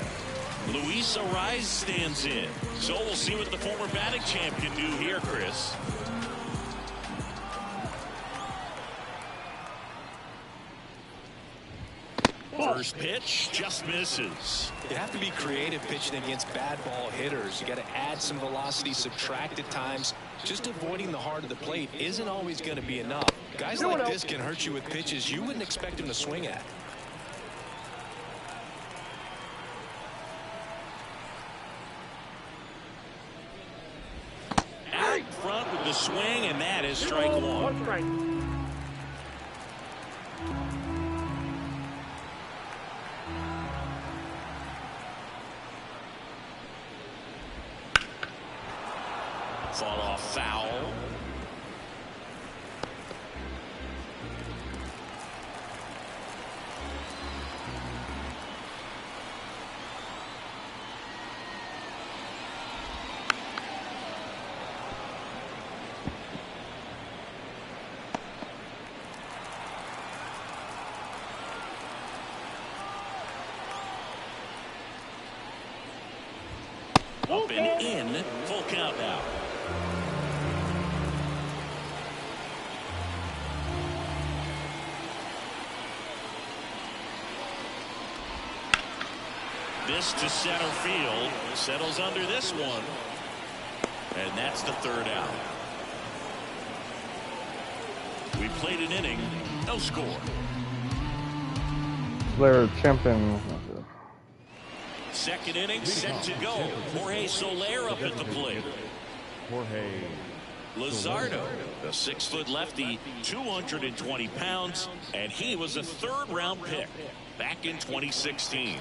Luis Ariz stands in. So we'll see what the former batting champ can do here, Chris. First pitch just misses. You have to be creative pitching against bad ball hitters. You got to add some velocity, subtract at times. Just avoiding the heart of the plate isn't always going to be enough. Guys like this can hurt you with pitches you wouldn't expect him to swing at. Out front with the swing, and that is strike 1. 1 strike. Fought off foul. Up and in. Full count now. This to center field. Settles under this one. And that's the 3rd out. We played an inning. No score. They're champion. 2nd inning set to go. Jorge Soler up at the plate. Jorge Luzardo, the 6-foot lefty, 220 pounds, and he was a 3rd-round pick back in 2016.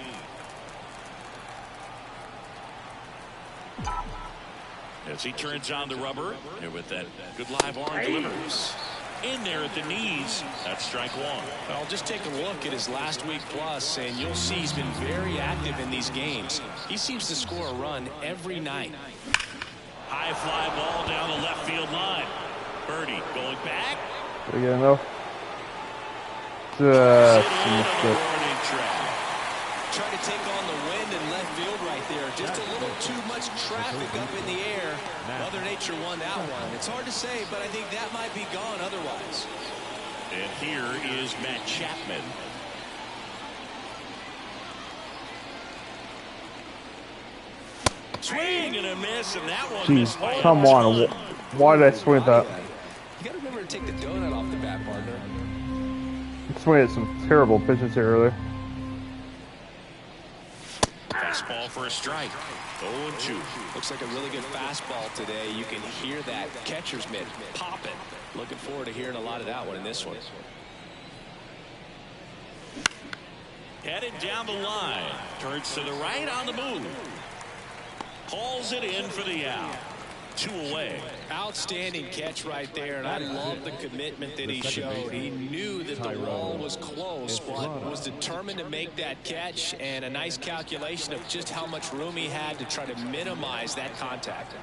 As he turns on the rubber, and with that good live arm delivers. In there at the knees. That's strike one. Well, just take a look at his last week plus, and you'll see he's been very active in these games. He seems to score a run every night. High fly ball down the left field line. Birdie going back. Did I get enough? Trying to take on the wind in left field right there. Just a little too much traffic up in the air. Mother Nature won that one. It's hard to say, but I think that might be gone otherwise. And here is Matt Chapman. Swing and a miss, and that one missed by come on. Why did I swing at that? You got to remember to take the donut off the bat, partner. I swing at some terrible pitches here earlier. Fastball for a strike. 0-2. Looks like a really good fastball today. You can hear that catcher's mitt popping. Looking forward to hearing a lot of that one in this one. Headed down the line. Turns to the right on the move. Hauls it in for the out. 2 away. Outstanding catch right there, and I love the commitment that he showed. He knew that the wall was close, but was determined to make that catch, and a nice calculation of just how much room he had to try to minimize that contact.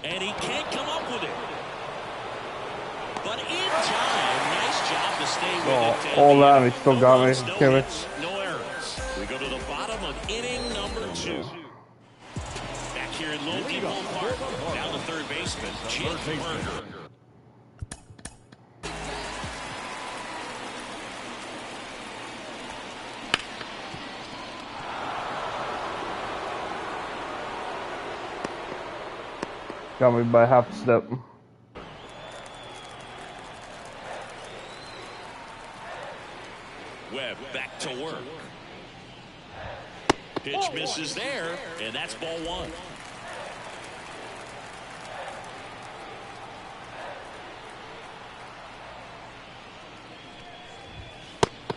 And he can't come up with it. But in time, nice job to stay with it. All that, and he still got me. No hits, no errors. We go to the bottom of inning number 2. Back here in Low Depot Park, down the third baseman, Jake Burger. Got me by half a step. Webb back to work. Pitch misses there, and that's ball 1.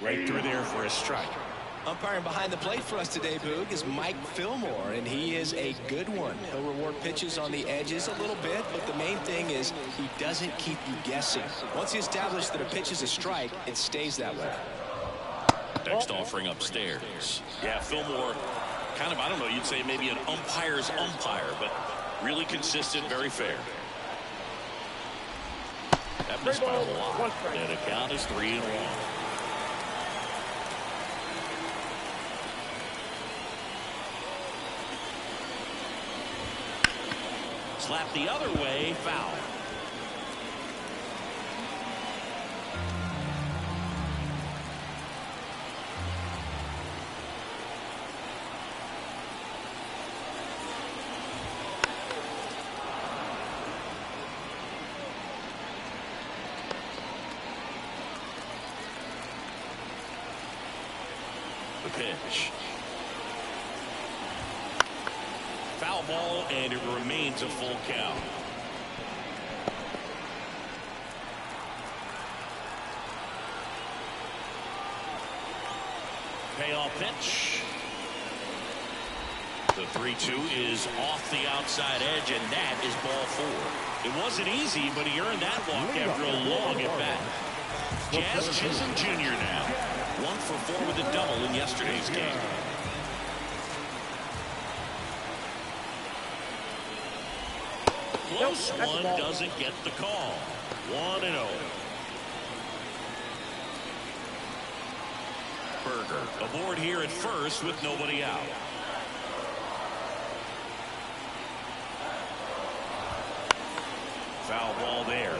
Right through there for a strike. Umpiring behind the plate for us today, Boog, is Mike Fillmore, and he is a good one. He'll reward pitches on the edges a little bit, but the main thing is he doesn't keep you guessing. Once he establishes that a pitch is a strike, it stays that way. Next offering upstairs. Yeah, Fillmore, kind of, I don't know, you'd say maybe an umpire's umpire, but really consistent, very fair. That missed by a lot. And the count is 3-1. Slap the other way, foul. The pitch. Foul ball, and it remains a full count. Payoff pitch. The 3-2 is off the outside edge, and that is ball 4. It wasn't easy, but he earned that walk after a long at bat. Jazz Chisholm Jr. now. 1 for 4 with a double in yesterday's game. Close one, doesn't get the call. 1-0. Burger aboard here at first with nobody out. Foul ball there.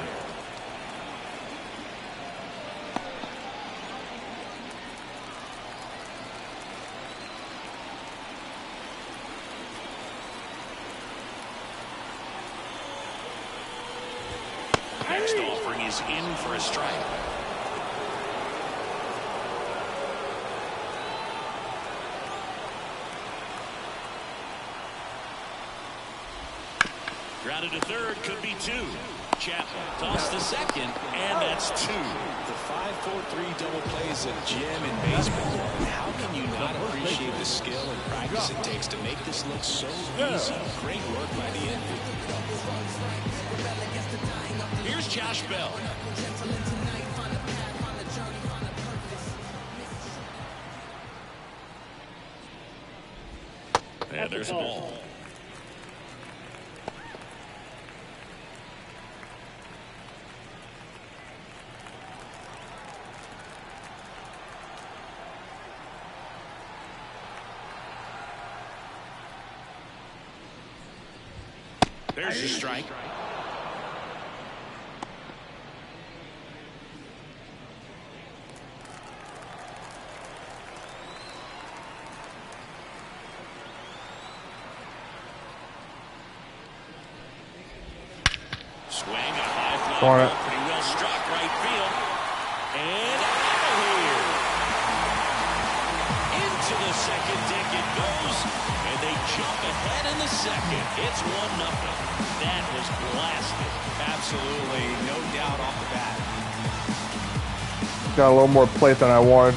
Next offering is in for a strike. Grounded to third, could be 2. Chapman toss to second, and that's 2. The 5-4-3 double play is a gem in baseball. How can you not appreciate the skill and practice it takes to make this look so easy? Great work by the infield. Here's Josh Bell. And there's a ball. There's your strike. Swing, a high fly ball, pretty well struck right field. And out of here. Into the second deck it goes. And they jump ahead in the second. It's 1-0. That was blasted. Absolutely, no doubt off the bat. Got a little more plate than I wanted.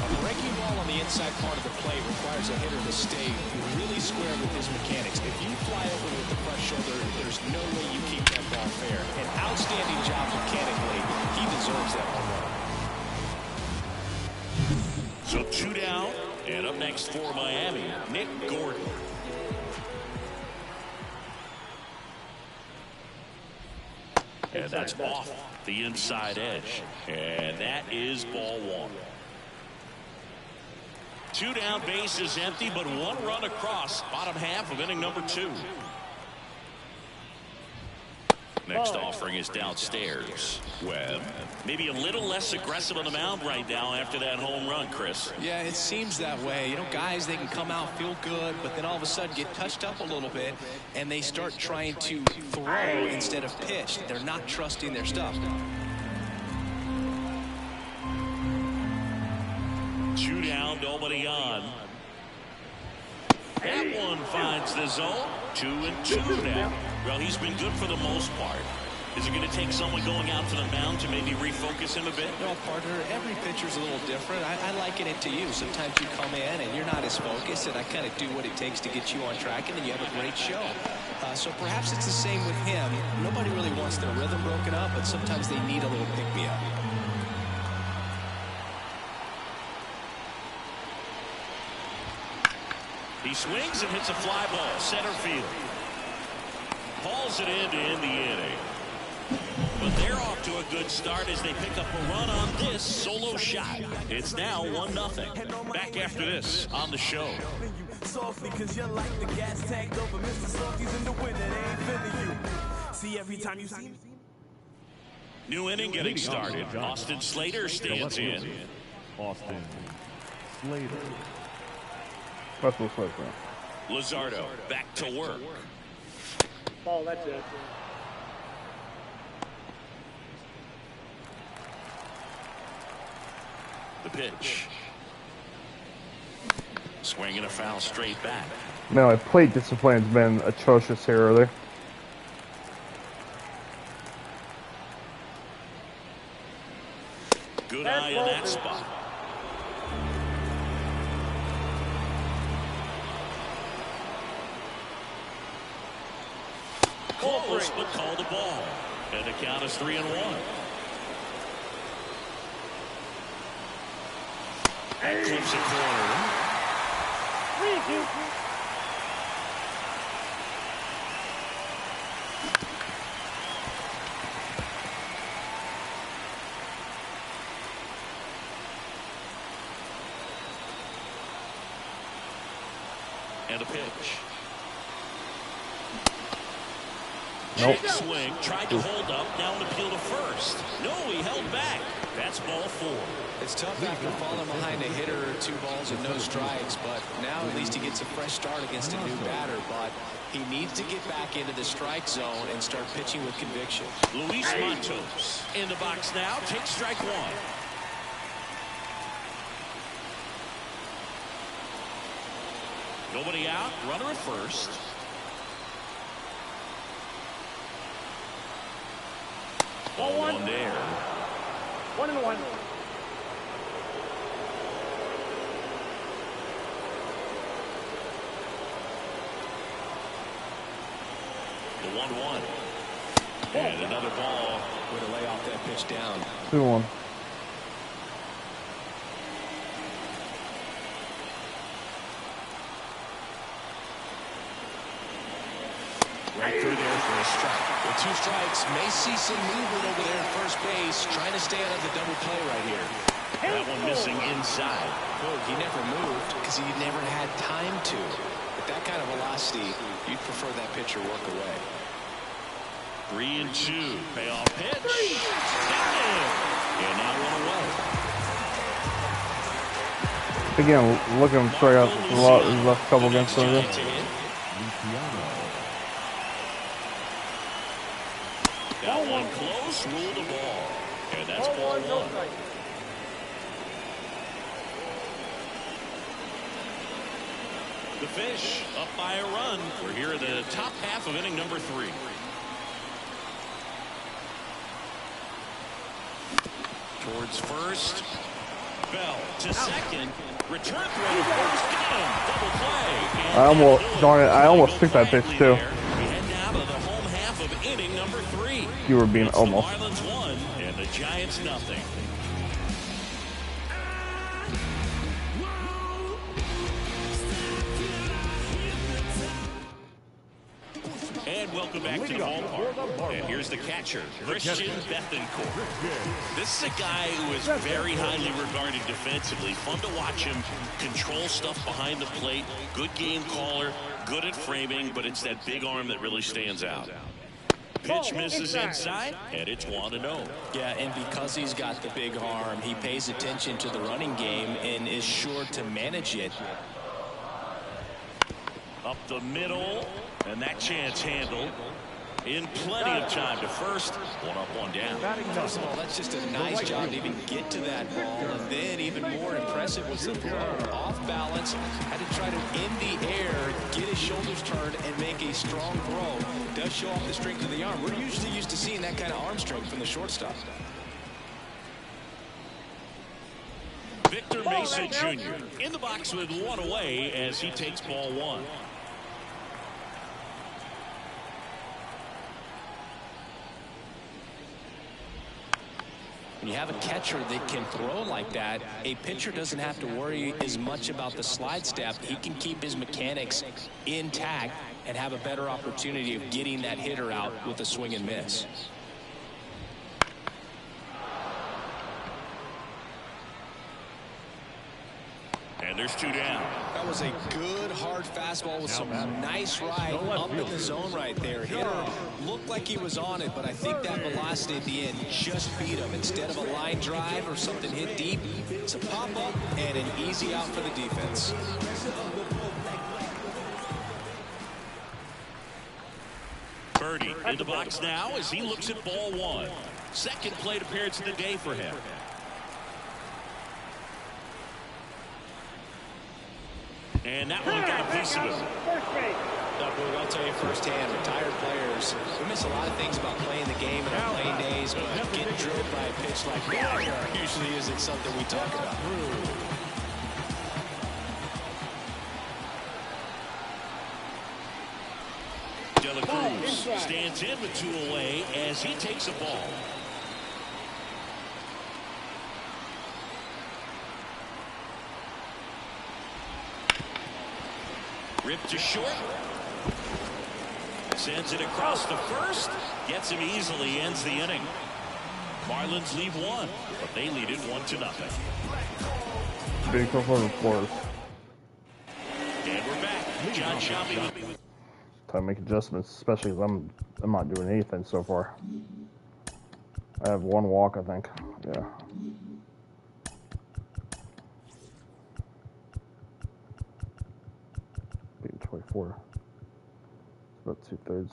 A breaking ball on the inside part of the plate requires a hitter to stay really square with his mechanics. If you fly over with the front shoulder, there's no way you keep that ball fair. An outstanding job mechanically. He deserves that home run. So 2 down, and up next for Miami, Nick Gordon. And that's off the inside edge. And that is ball 1. 2 down, base is empty, but 1 run across. Bottom half of inning number 2. Next offering is downstairs. Webb, maybe a little less aggressive on the mound right now after that home run, Chris. Yeah, it seems that way. You know, guys, they can come out, feel good, but then all of a sudden get touched up a little bit, and they start trying to throw instead of pitch. They're not trusting their stuff. 2 down, nobody on. That one finds the zone. 2-2 now. Well, he's been good for the most part. Is it going to take someone going out to the mound to maybe refocus him a bit? Well, partner, every pitcher's a little different. I liken it to you. Sometimes you come in and you're not as focused, and I kind of do what it takes to get you on track, and then you have a great show. So perhaps it's the same with him. Nobody really wants their rhythm broken up, but sometimes they need a little pick-me-up. He swings and hits a fly ball, center field. Hauls it in to end the inning. But they're off to a good start as they pick up a run on this solo shot. It's now 1-0. Back after this on the show. Softly, cause you're like the gas tank over Mr. Softies in the winter, they ain't feeling you. See, every time you see me. New inning getting started. Austin Slater stands in. Austin Slater. That's what's like that. Luzardo back to work. Ball, that's it. The pitch. Swinging a foul straight back. Man, my plate discipline's been atrocious here early. Good eye in that spot. Close, but called the ball. And the count is 3-1. And clips a corner. 3-2. And a pitch. Nope. Check swing, tried to hold up, now an appeal to first. No, he held back. That's ball 4. It's tough after falling behind a hitter, 2 balls and no strikes, but now at least he gets a fresh start against a new batter, but he needs to get back into the strike zone and start pitching with conviction. Luis Matos in the box now, takes strike 1. Nobody out, runner at first. Ball one there. 1-1. The 1-1. And another ball. Way to lay off that pitch down. 2-1. Right through there for a strike. With 2 strikes, may see some movement over there at first base, trying to stay out of the double play right here. That one missing inside. Quote, he never moved because he never had time to. With that kind of velocity, you'd prefer that pitcher work away. 3-2. Payoff pitch. Got him. And now 1 away. Again, look at him strike out his last couple against them. That one close, rule the ball. And that's ball 1. The Fish up by a run. We're here at the top half of inning number 3. Towards first. Bell to second. Return throw to first. Got him. Double play. I almost took that pitch too. We head now to the home half of inning number 3. You were being It's almost. The Marlins 1 and the Giants nothing. And welcome back to the ballpark. And here's the catcher, Christian Bethencourt. This is a guy who is very highly regarded defensively. Fun to watch him control stuff behind the plate. Good game caller, good at framing, but it's that big arm that really stands out. Pitch misses inside, and it's 1-0. Yeah, and because he's got the big arm, he pays attention to the running game and is sure to manage it. Up the middle, and that chance handled in plenty of time to first. 1 up, 1 down. First of all, that's just a nice job to even get to that ball. And then even more impressive was the throw. Off balance, had to try to in the air, get his shoulders turned, and make a strong throw. Does show off the strength of the arm. We're usually used to seeing that kind of arm strength from the shortstop. Victor Mesa Jr. in the box with 1 away as he takes ball 1. When you have a catcher that can throw like that, a pitcher doesn't have to worry as much about the slide step. He can keep his mechanics intact and have a better opportunity of getting that hitter out with a swing and miss. And there's 2 down. That was a good hard fastball with some nice ride up in the zone right there. Hitter looked like he was on it, but I think that velocity at the end just beat him. Instead of a line drive or something hit deep, it's a pop-up and an easy out for the defense. Birdie in the box now as he looks at ball 1. Second plate appearance of the day for him. And that one got a piece of it. I'll tell you firsthand, retired players, we miss a lot of things about playing the game in our playing days, but getting drilled by a pitch like that usually isn't something we talk about. De La Cruz stands in with 2 away as he takes a ball. Ripped to short. Sends it across the first. Gets him easily. Ends the inning. Marlins leave 1, but they lead it 1-0. Big for the fourth. And we're back. John Shelby. Time to make adjustments, especially because I'm not doing anything so far. I have 1 walk, I think. Yeah. Being 24. It's about 2/3.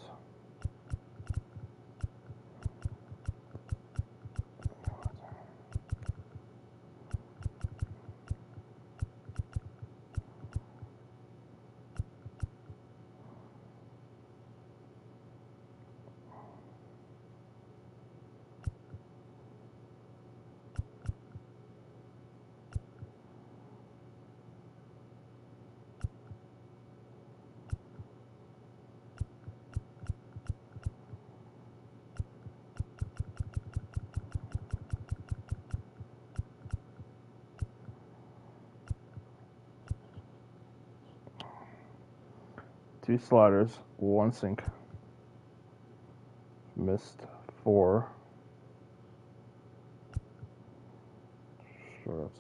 3 sliders, 1 sink. Missed 4. Short.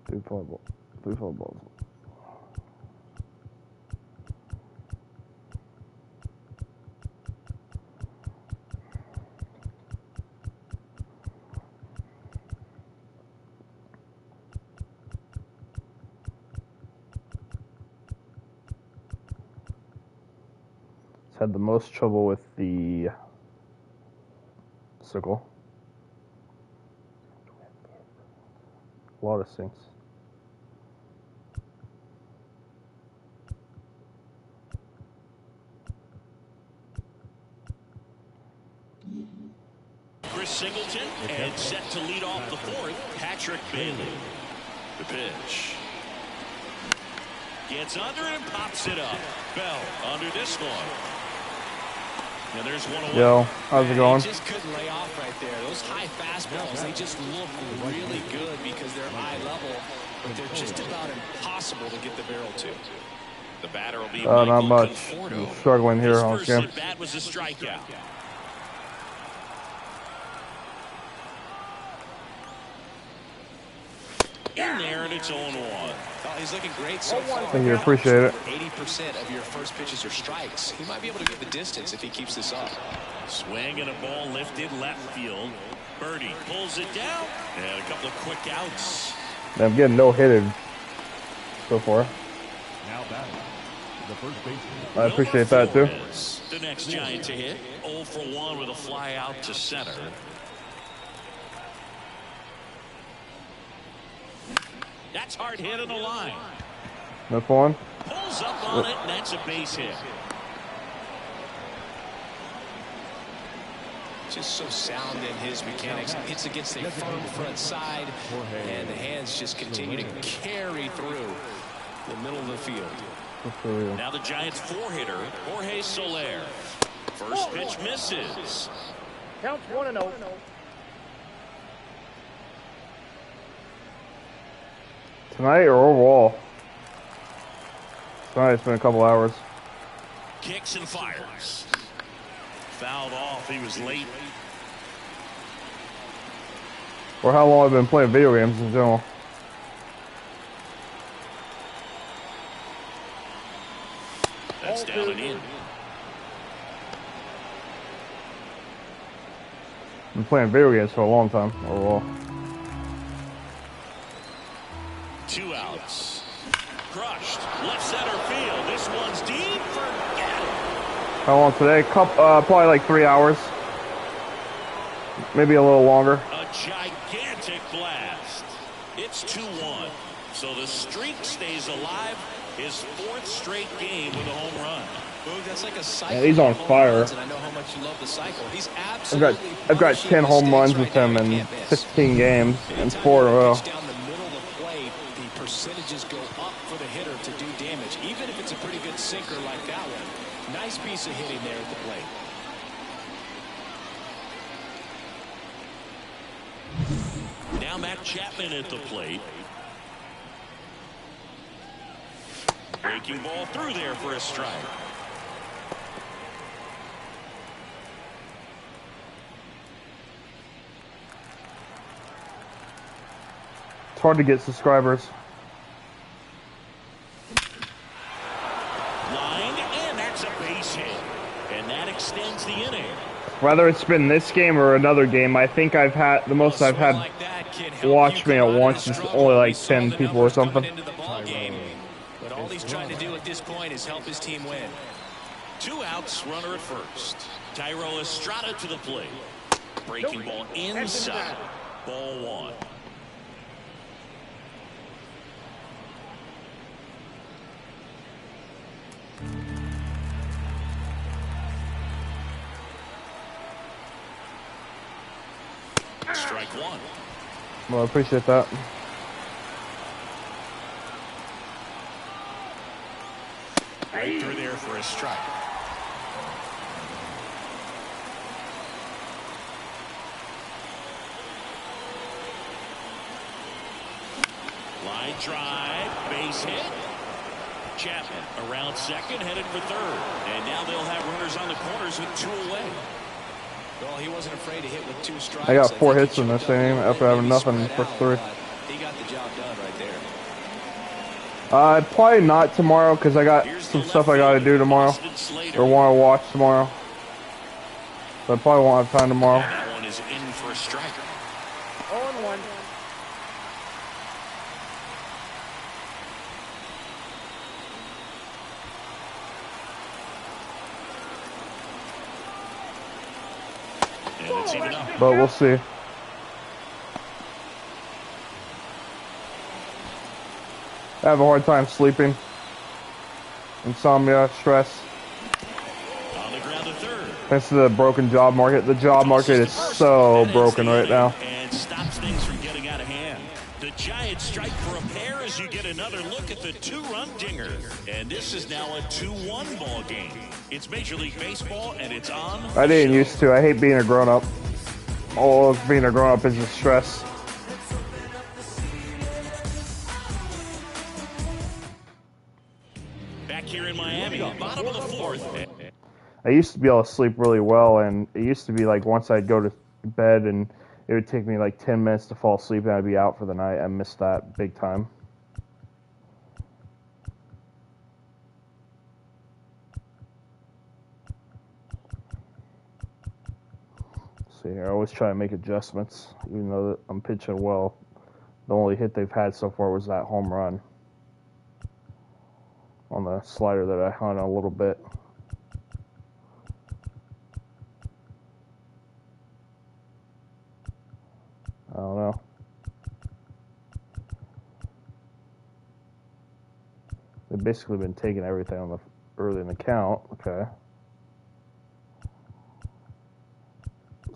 Three fly balls. Had the most trouble with the sickle. A lot of sinks. Chris Singleton, and set to lead off the 4th, Patrick Bailey. The pitch. Gets under and pops it up. Bell under this one. And there's one away. Yo, how's it going? He just couldn't lay off right there. Those high fastballs, they just look really good because they're high level, but they're just about impossible to get the barrel to. The batter will be not much. I'm struggling here on this game. first at-bat was a strikeout. In there, and it's 0-1. Oh, he's looking great so far. Thank you, appreciate it. 80% of your first pitches are strikes. He might be able to get the distance if he keeps this up. Swing and a ball lifted left field. Birdie pulls it down, and a couple of quick outs. I'm getting no-hitted so far. Now batting, the first baseman. I appreciate that too. The next Giant to hit. 0 for 1 with a fly out to center. That's hard hit on the line. That's one. Pulls up on it, and that's a base hit. Just so sound in his mechanics. Hits against a firm front side, and the hands just continue to carry through the middle of the field. Now the Giants' 4-hitter, Jorge Soler. First pitch misses. Counts 1-0. Tonight or overall? Tonight it's been a couple hours. Kicks and fires. Fouled off. He was late. Or how long I've been playing video games in general. That's down and in. I've been playing video games for a long time overall. 2 outs. Crushed. Left center field. This one's deep. Forget it. How long today? Probably like 3 hours. Maybe a little longer. A gigantic blast. It's 2-1. So the streak stays alive. His 4th straight game with a home run. Boog, that's like a cycle. Yeah, he's on fire. And I know how much you love the cycle. He's absolutely I've got 10 home runs with him in 15 games and 4 in a row. Down the middle of the plate, the percentages go up for the hitter to do damage, even if it's a pretty good sinker like that one. Nice piece of hitting there at the plate. Now Matt Chapman at the plate. Breaking ball through there for a strike. It's hard to get subscribers. Line, and that's a base hit. And that extends the inning. Whether it's been this game or another game, I think I've had the most I've had watch me at once is only like 10 people or something. But all he's trying to do at this point is help his team win. 2 outs, runner at first. Tyro Estrada to the plate. Breaking ball inside. Ball 1. Strike 1. Well, I appreciate that. Right through there for a strike. Line drive, base hit. Chapman around second, headed for third. And now they'll have runners on the corners with 2 away. Well, he wasn't afraid to hit with 2 strikes. I got 4 hits in this inning after having nothing in the first 3. He got the job done right there. Probably not tomorrow because I got some stuff I got to do tomorrow or want to watch tomorrow. So I probably won't have time tomorrow. And that one is in for a striker. 0-1. And it's even up. But we'll see. I have a hard time sleeping. Insomnia, stress. On the ground to third. Thanks to the broken job market. The job market is so broken right now. And stops things from getting out of hand. The Giants strike for a pair as you get another look at the 2-run dinger. And this is now a 2-1 ball game. It's Major League Baseball, and it's on. I didn't used to. I hate being a grown-up. All of being a grown-up is just stress. Back here in Miami, bottom of the 4th. I used to be able to sleep really well, and it used to be like once I'd go to bed and it would take me like 10 minutes to fall asleep and I'd be out for the night. I missed that big time. See, I always try to make adjustments, even though that I'm pitching well. The only hit they've had so far was that home run on the slider that I hung a little bit. I don't know. They've basically been taking everything on the early in the count. Okay.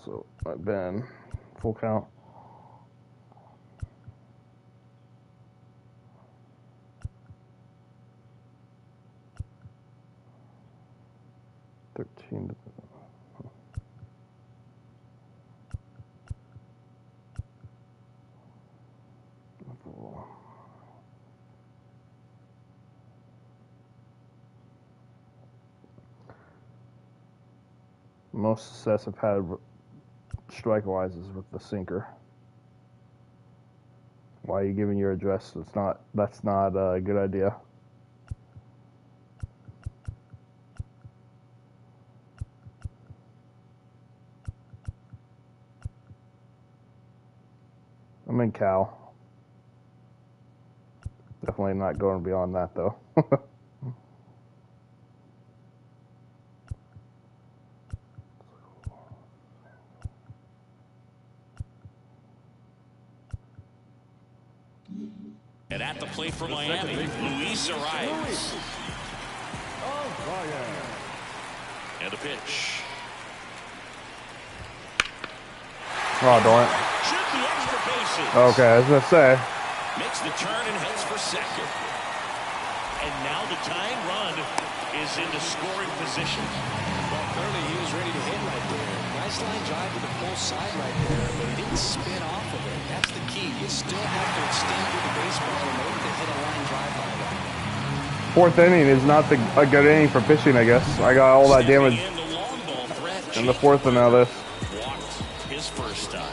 So I've been full count. Most success I've had strike-wise is with the sinker. Why are you giving your address? That's not a good idea. I'm in Cal. Definitely not going beyond that though. And at the plate for Miami, Luis arrives. And a pitch. Oh, darn it. Should be extra bases. Okay, I was going to say. Makes the turn and heads for second. And now the tying run is into scoring position. Well, clearly he was ready to hit right there. Nice line drive to the full side right there, but he didn't spin off of it. That's the key. You still have to extend through the baseball in order to hit a line drive like that. 4th inning is not a good inning for pitching, I guess. I got all that damage in the 4th and now this. Walked his first time.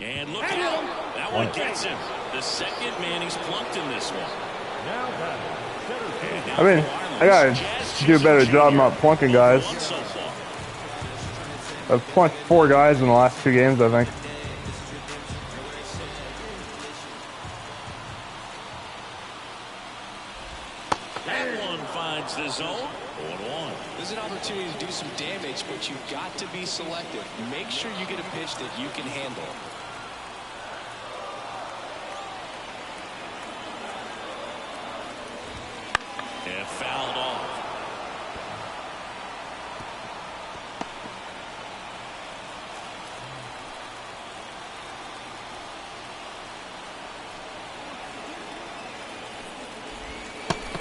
And look out. That one gets him. The second man he's plunked in this one. I mean, I gotta do a better job not plunking guys. I've plunked 4 guys in the last 2 games, I think. That one finds the zone. 0-1. There's an opportunity to do some damage, but you've got to be selective. Make sure you get a pitch that you can handle. And fouled off.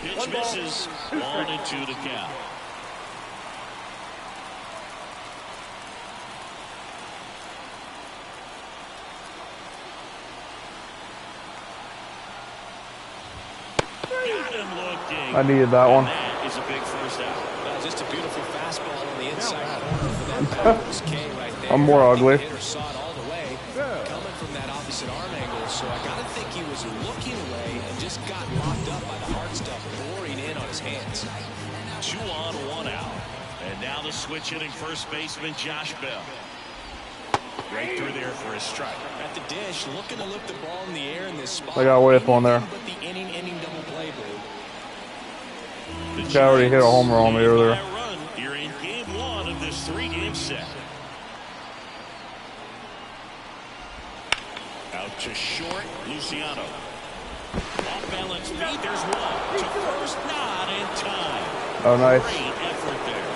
Pitch misses. 1-2 to count. looking. I needed that one. That is a big first out. Just a beautiful fastball on the inside corner for that backwards K right there. I'm more ugly. The hitter saw it all the way, coming from that opposite arm angle. So I got to think he was looking away and just got locked up by the hard stuff pouring in on his hands. 2 on, 1 out. And now the switch hitting first baseman Josh Bell. Right through there for a strike. At the dish, looking to lift the ball in the air in this spot. I got a whiff on there. But the inning double play, The guy already hit a homer on me earlier. Run here in game 1 of this 3-game set. Out to short, Luciano. Off balance feed, there's one. To first, not in time. Oh, nice. Great effort there.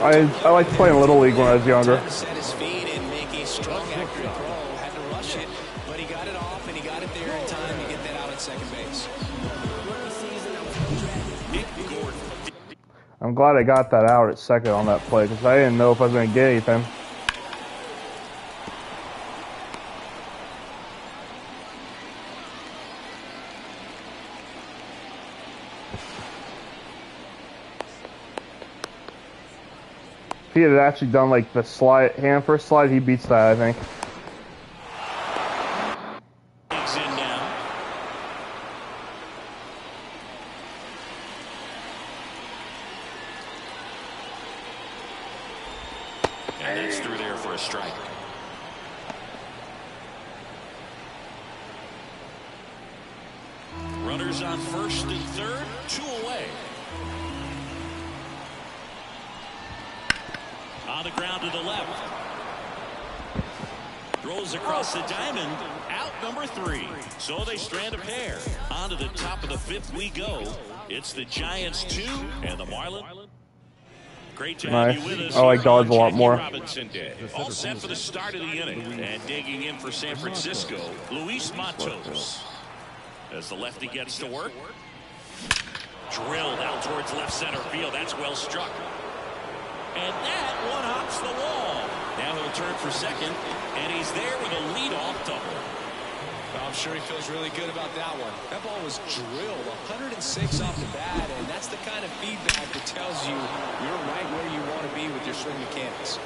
I liked playing Little League when I was younger. Time to set his feet and make a strong, accurate throw. Had to rush it, but he got it off and he got it there in time to get that out at second base. I'm glad I got that out at second on that play because I didn't know if I was going to get anything. If he had actually done like the slide, hand first slide, he beats that, I think. He's in now. And that's through there for a strike. Runners on first and third, 2 away. On the ground to the left. Throws across the diamond. Out number 3. So they strand a pair. On to the top of the 5th we go. It's the Giants 2 and the Marlins. Great to have you with us. I like Dodge a lot more. Robinson Day. All set for the start of the inning. And digging in for San Francisco, Luis Matos. As the lefty gets to work. Drilled out towards left center field. That's well struck. And that one hops the wall. Now he'll turn for second, and he's there with a leadoff double. Well, I'm sure he feels really good about that one. That ball was drilled 106 off the bat, and that's the kind of feedback that tells you you're right where you want to be with your swing mechanics.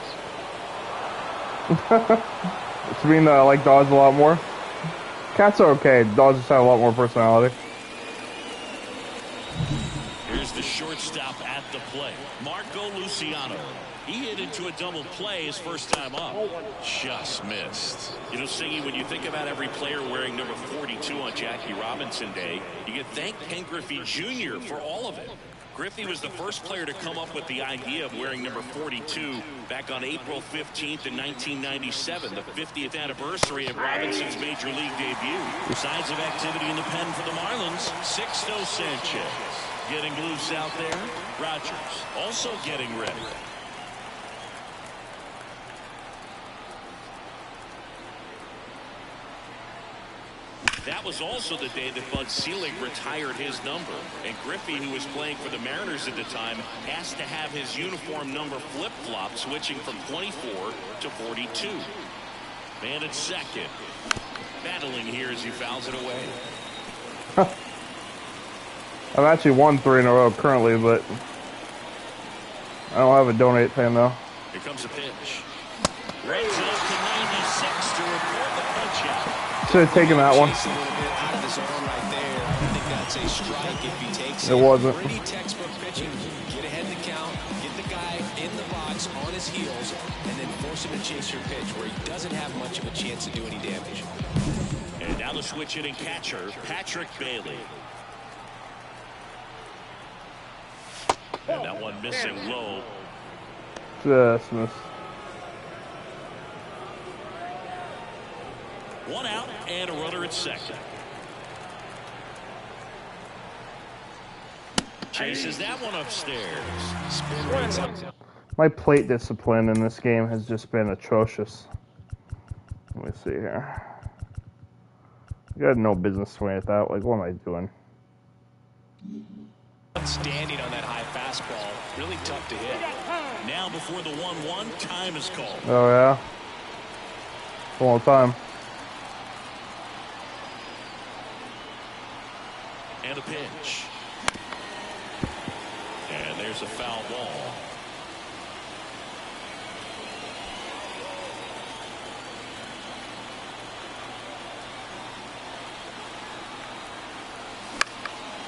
Does it mean that I like Dodge a lot more? Cats are okay. Dodge just have a lot more personality. Here's the shortstop at the plate, Marco Luciano. He hit into a double play his first time up. Just missed. You know, Singy, when you think about every player wearing number 42 on Jackie Robinson Day, you can thank Ken Griffey Jr. for all of it. Griffey was the first player to come up with the idea of wearing number 42 back on April 15th in 1997, the 50th anniversary of Robinson's Major League debut. Signs of activity in the pen for the Marlins. Sixto Sanchez getting loose out there. Rogers also getting ready. That was also the day that Bud Selig retired his number. And Griffey, who was playing for the Mariners at the time, asked to have his uniform number flip-flop, switching from 24 to 42. Man at second. Battling here as he fouls it away. I've actually won 3 in a row currently, but I don't have a donate pin though. Here comes a pitch. Reds it up to 96 to report the punch out. Should have taken that one. It wasn't. Pretty textbook pitching. Get ahead of the count, get the guy in the box on his heels, and then force him to chase your pitch where he doesn't have much of a chance to do any damage. And now the switch hitting catcher, Patrick Bailey. And that one missing low. Just missed. 1 out and a runner at second. Chases that one upstairs. Spin rates up. My plate discipline in this game has just been atrocious. Let me see here. You got no business swinging at that. Like, what am I doing? Standing on that high fastball. Really tough to hit. Now before the 1-1, time is called. Oh, yeah? One more time. And a pitch. there's a foul ball.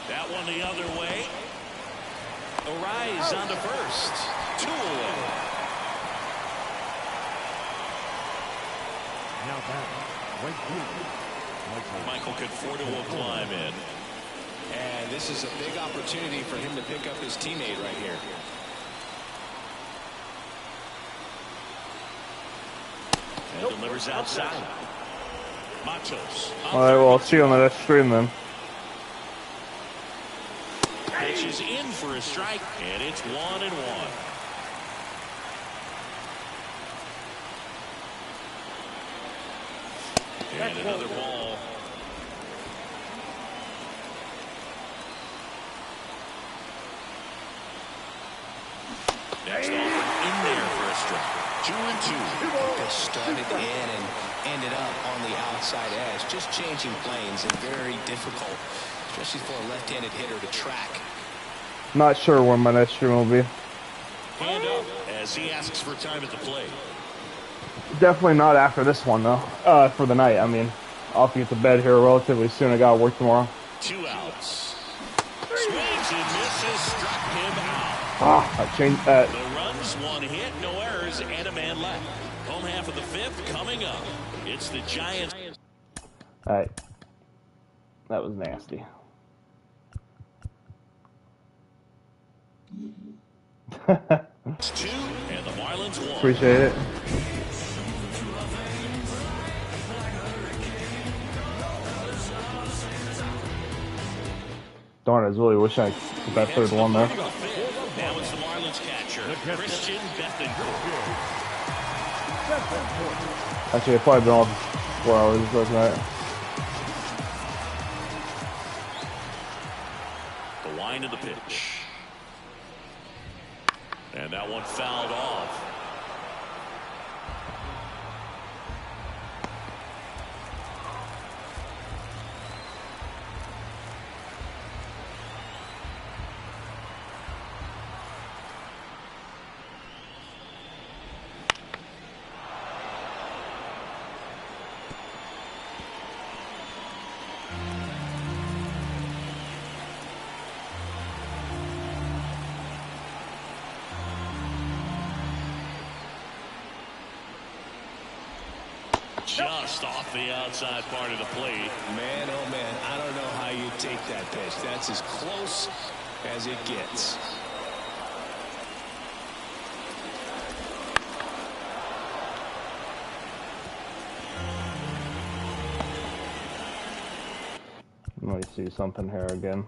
That one the other way. Arise on to first. 2 away. Now back, right field. Michael Conforto will climb in. And this is a big opportunity for him to pick up his teammate right here. And delivers outside. Matos. All right, well, I'll see you on the next stream then. Pitches in for a strike, and it's 1-1. And another ball. Next offer in there for a strike. 2-2. They started in and ended up on the outside edge. Just changing planes and very difficult, especially for a left-handed hitter to track. Not sure when my next stream will be. Hand up as he asks for time at the plate. Definitely not after this one, though. For the night, I mean. I'll have to get to bed here relatively soon. I gotta work tomorrow. 2 outs. Swings and misses, struck him out. I changed that. The runs, 1 hit, no errors, and a man left. Home half of the 5th coming up. It's the Giants. Alright. That was nasty. It's 2, and the Marlins 1. Appreciate it. Darn, I was really wishing I could that third one there. Now it's the Marlins catcher, Christian Bethencourt. Actually, I've probably been off 4 hours last night. The wind of the pitch. And that one fouled off. Just off the outside part of the plate. Man, oh man, I don't know how you take that pitch. That's as close as it gets. Let me see something here again.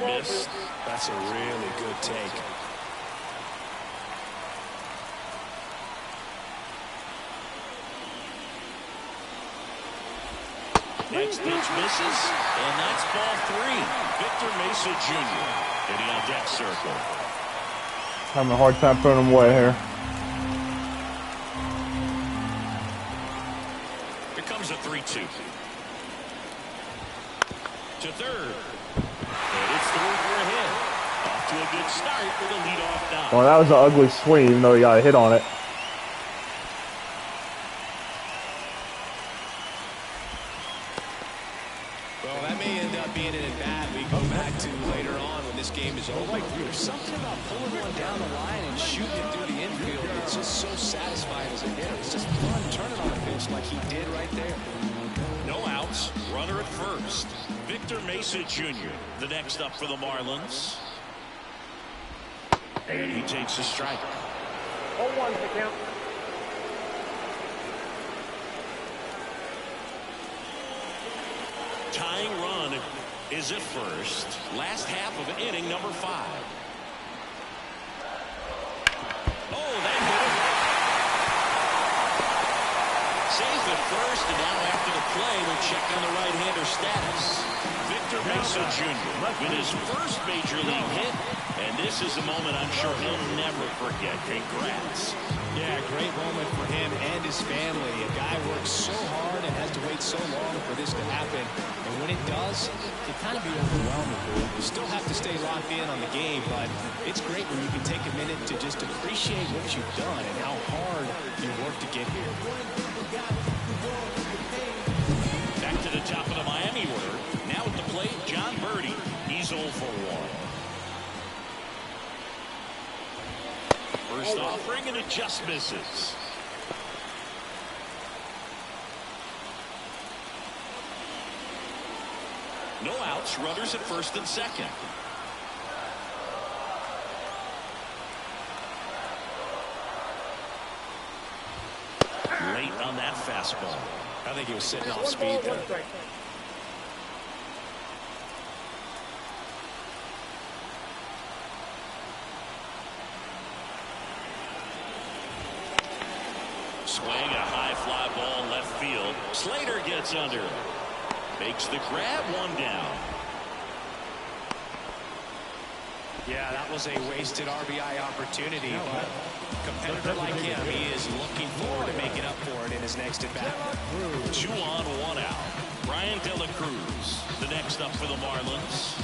Missed. That's a really good take. Next pitch misses, and that's ball 3. Victor Mesa Jr. getting on deck circle. Having a hard time putting him away here. Here comes a 3-2. To third. And it's through for a hit. Off to a good start with a leadoff knock. Well, that was an ugly swing, even though he got a hit on it. Well, that may end up being an at-bat we go back to later on when this game is over. There's something about pulling one down the line and shooting it through the infield that's just so satisfying as a hitter. It's just fun turning on a pitch like he did right there. No outs. Runner at first. Victor Mesa Jr. the next up for the Marlins. And he takes a strike. 0-1 to count. Tying run is at first. Last half of inning number 5. Oh, that hit him. Safe at first, and now after the play, we'll check on the right-hander status. Victor Mesa Jr. with his first major league hit, and this is a moment I'm sure he'll never forget. Congrats. Yeah, great moment for him and his family. A guy works so hard and has to wait so long for this to happen. And when it does, it kind of be overwhelming. You still have to stay locked in on the game, but it's great when you can take a minute to just appreciate what you've done and how hard you worked to get here. Back to the top of the Miami order. Now at the plate, John Birdie. He's 0 for 1. First offering, and it just misses. No outs, runners at first and second. Late on that fastball. I think he was sitting off speed there. Swing, a high fly ball left field. Slater gets under it. Makes the grab, 1 down. Yeah, that was a wasted RBI opportunity, but a competitor like him, he is looking forward to making up for it in his next at-bat. 2 on, 1 out. Brian De La Cruz, the next up for the Marlins.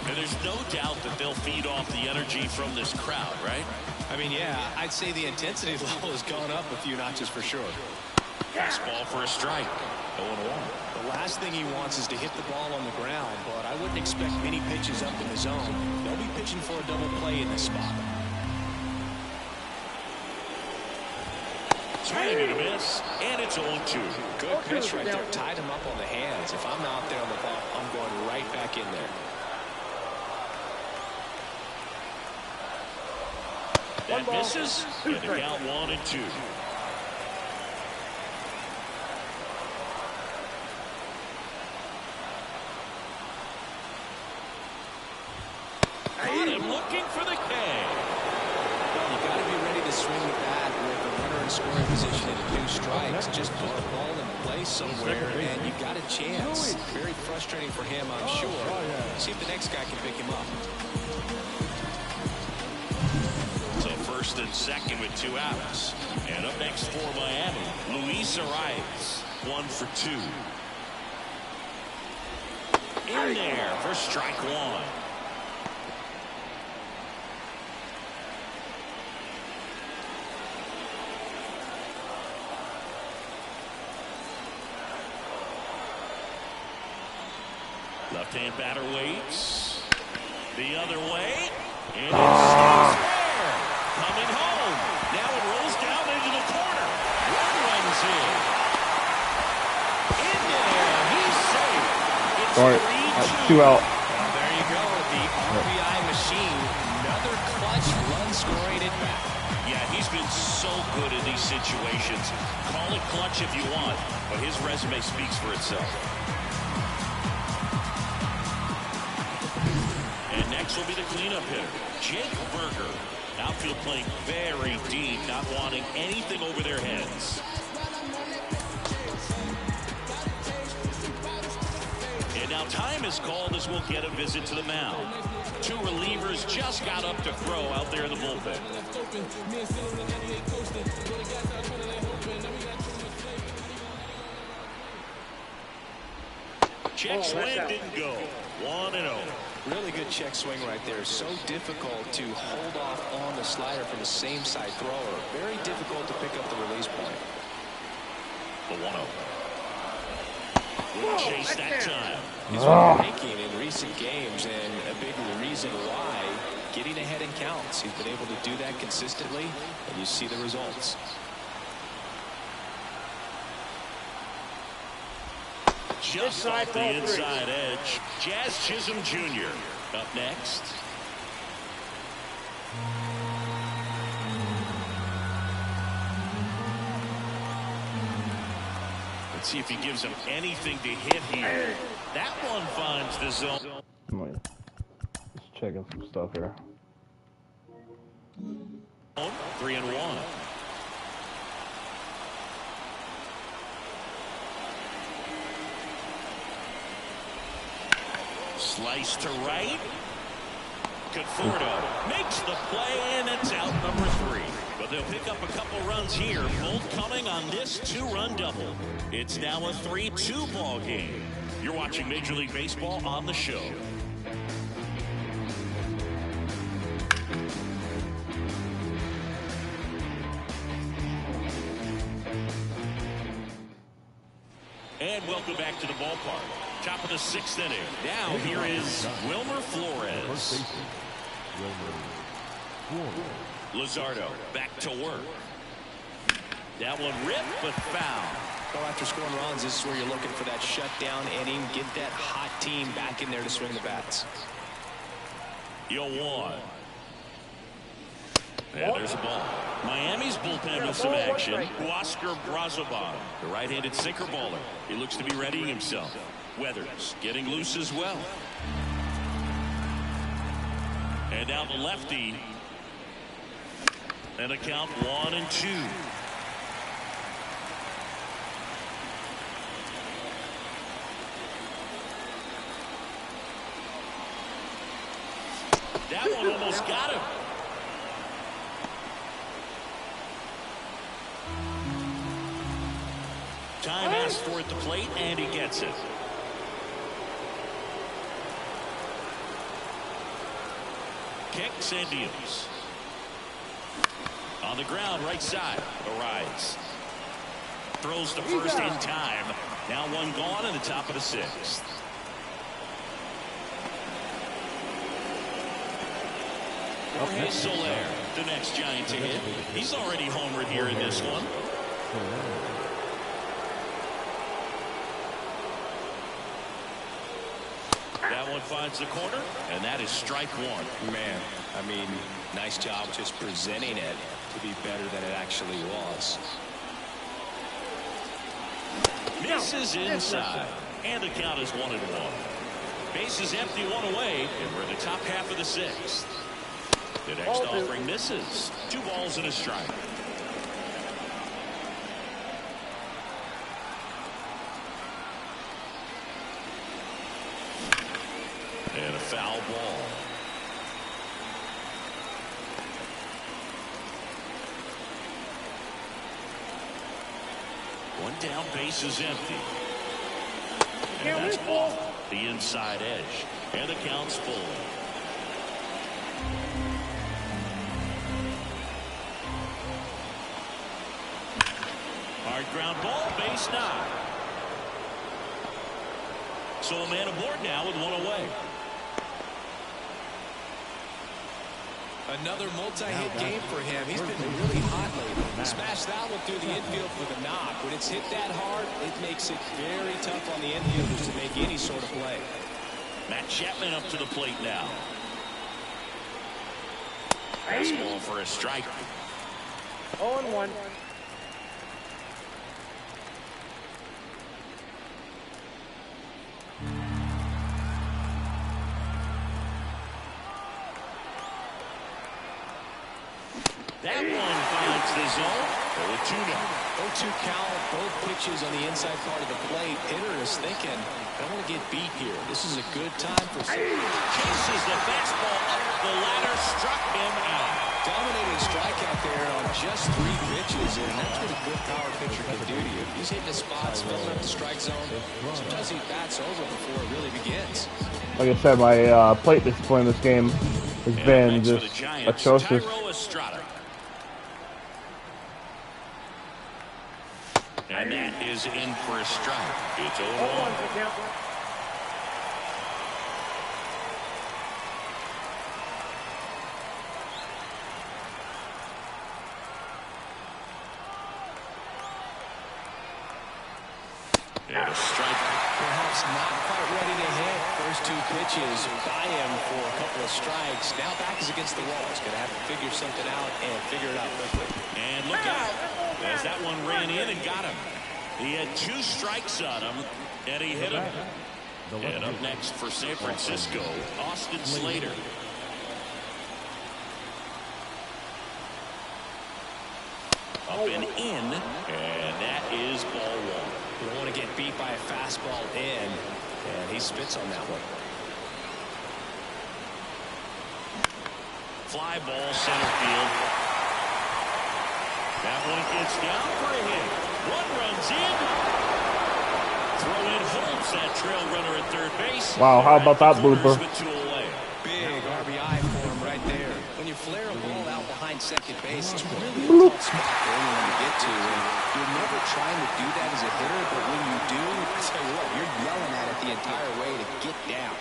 And there's no doubt that they'll feed off the energy from this crowd, right? I mean, yeah, I'd say the intensity level has gone up a few notches for sure. Fastball for a strike. 0-1. The last thing he wants is to hit the ball on the ground, but I wouldn't expect many pitches up in the zone. They'll be pitching for a double play in this spot. Swing and a miss, and it's 0-2. Good pitch right there. Tied him up on the hands. If I'm out there on the ball, I'm going right back in there. That misses, and the count 1-2. Got him looking for the K. Well, you got to be ready to swing the bat with a runner in scoring position and 2 strikes. Just put the ball in place somewhere, and you got a chance. Very frustrating for him, I'm sure. See if the next guy can pick him up. So first and second with 2 outs. And up next for Miami, Luis Arias, 1 for 2. In there for strike 1. Left-hand batter waits. The other way. And it stays there. Coming home. Now it rolls down into the corner. 1 runs in. In there. He's safe. It's 2 out. There you go. The RBI machine. Another clutch run scoring at bat. Yeah, he's been so good in these situations. Call it clutch if you want, but his resume speaks for itself. And next will be the cleanup hitter, Jake Berger. Outfield playing very deep, not wanting anything over their heads. And now time is called as we'll get a visit to the mound. 2 relievers just got up to throw out there in the bullpen. Check swing didn't go. 1-0. Really good check swing right there. So difficult to hold off on the slider from the same side thrower. Very difficult to pick up the release point. The 1-0. Wouldn't chase that time. He's been making in recent games, and a big reason why, getting ahead in counts. He's been able to do that consistently, and you see the results. Just off the inside edge, Jazz Chisholm Jr. up next. Let's see if he gives him anything to hit here. That one finds the zone. Just checking some stuff here. 3-1. Slice to right. Conforto makes the play, and it's out number 3. But they'll pick up a couple runs here, both coming on this 2-run double. It's now a 3-2 ball game. You're watching Major League Baseball on the show. And welcome back to the ballpark. Top of the 6th inning. Now here is Wilmer Flores. Luzardo back to work. That one ripped but foul. Well, after scoring runs, this is where you're looking for that shutdown inning. Get that hot team back in there to swing the bats. 0-1. And there's a ball. Miami's bullpen with some action. Huascar Brazoban, the right-handed sinker baller. He looks to be readying himself. Weathers getting loose as well. And now the lefty. And a count 1-2. That one almost got him. Time asked for at the plate, and he gets it. Kicks and deals. On the ground, right side. Arrives. Throws to first in time. Now one gone in the top of the 6th. Jorge Soler, the next Giant to hit. He's already homered here in this one. That one finds the corner, and that is strike 1. Man, I mean, nice job just presenting it to be better than it actually was. Misses inside, and the count is 1-1. Base is empty, 1 away, and we're in the top half of the 6th. The next offering misses. 2 balls and a strike. And a foul ball. One down, base is empty. And that's off the inside edge. And the count's full. Hard ground ball, base knock. So a man aboard now with 1 away. Another multi-hit game for him. He's been really hot lately. Smashed that one through the infield with a knock. When it's hit that hard, it makes it very tough on the infielders to make any sort of play. Matt Chapman up to the plate now. Fastball for a strike. 0-1. That one finds the zone. 0-2 count, both pitches on the inside part of the plate. Hitter is thinking, I don't want to get beat here. This is a good time for some. Chases the fastball up the ladder, struck him out. Dominating strikeout there on just 3 pitches, and that's what a good power pitcher can do to you. He's hitting the spots, filling up the strike zone. Sometimes he bats over before it really begins. Like I said, my plate discipline in this game has been just atrocious. And that is in for a strike. It's 0-1. And a strike. Perhaps not quite ready to hit. First 2 pitches by him for a couple of strikes. Now back is against the wall. He's going to have to figure something out and figure it out quickly. And look out. As that one ran in and got him. He had 2 strikes on him, and he hit him. And up next for San Francisco, Austin Slater. Up and in, and that is ball 1. You don't want to get beat by a fastball in, and he spits on that one. fly ball center field. That one gets down for a hit. One runs in. Throw in holds that trail runner at third base. Wow, how about that blooper? Big RBI for him right there. When you flare a ball out behind second base, it's really a tough spot for anyone to get to. And you're never trying to do that as a hitter, but when you do, I tell you what, you're yelling at it the entire way to get down.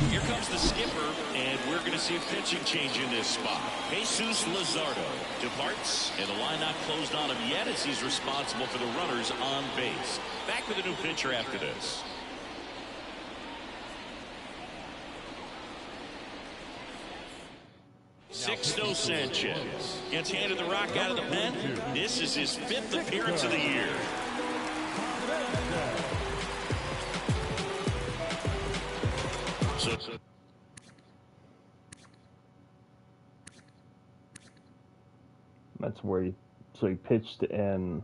Here comes the skipper, and we're going to see a pitching change in this spot. Jesus Luzardo departs, and the line not closed on him yet as he's responsible for the runners on base. Back with a new pitcher after this. Sixto Sanchez gets handed the rock out of the pen. This is his 5th appearance of the year. That's where he pitched in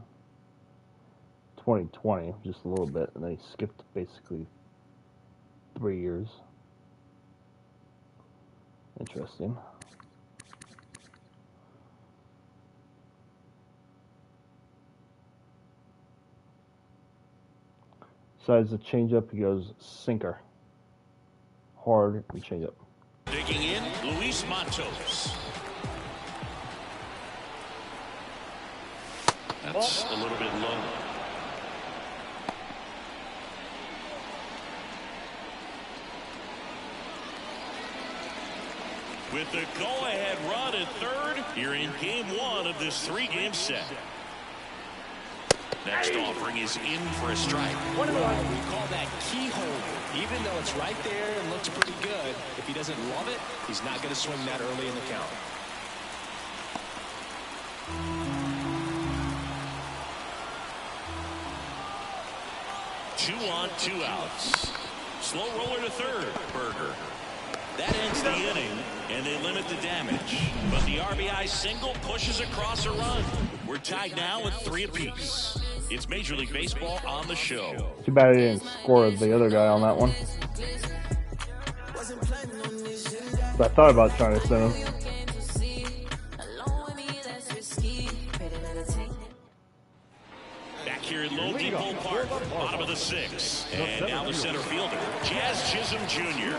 2020, just a little bit, and then he skipped basically 3 years. Interesting. Besides the changeup, he goes sinker. Hard and changeup. Digging in, Luis Matos. That's a little bit low. With the go-ahead run at third, you're in game 1 of this 3-game set. Next offering is in for a strike. We call that keyhole. Even though it's right there and looks pretty good, if he doesn't love it, he's not going to swing that early in the count. Two on, 2 outs. Slow roller to third, Berger. That ends the inning, and they limit the damage. But the RBI single pushes across a run. We're tied now with 3 apiece. It's Major League Baseball on the show. Too bad he didn't score the other guy on that one. But I thought about trying to send him. Back here in Low Depot Park, bottom of the 6th. And now the center fielder, Jazz Chisholm Jr.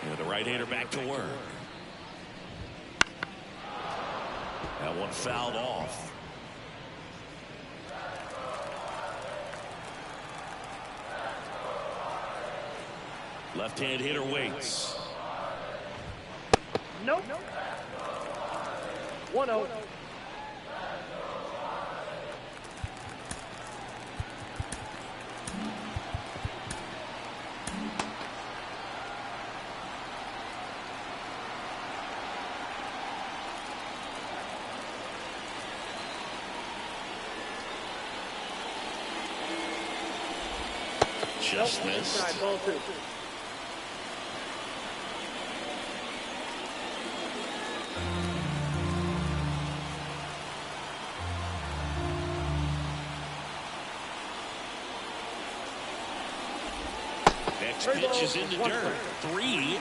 And the right-hander back to work. That one fouled off. Left-hand hitter waits. Nope. 1-0. Just missed. Ball 2. Next pitch is in the dirt. 3-1.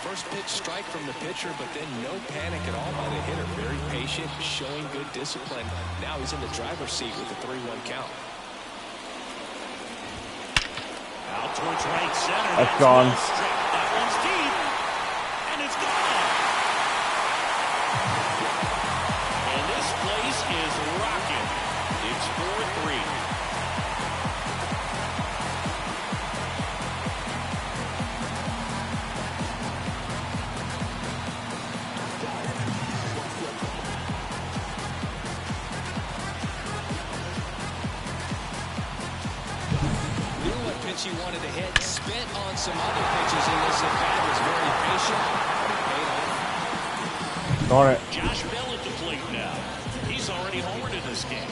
First pitch strike from the pitcher, but then no panic at all by the hitter. Very patient, showing good discipline. Now he's in the driver's seat with the 3-1 count. Out towards right center. That's gone. That one's deep, and it's gone. And this place is rocking. It's 4-3. He wanted to hit, spent on some other pitches in this at-bat, was very patient, paid off. Darn it. Josh Bell at the plate now. He's already homered in this game.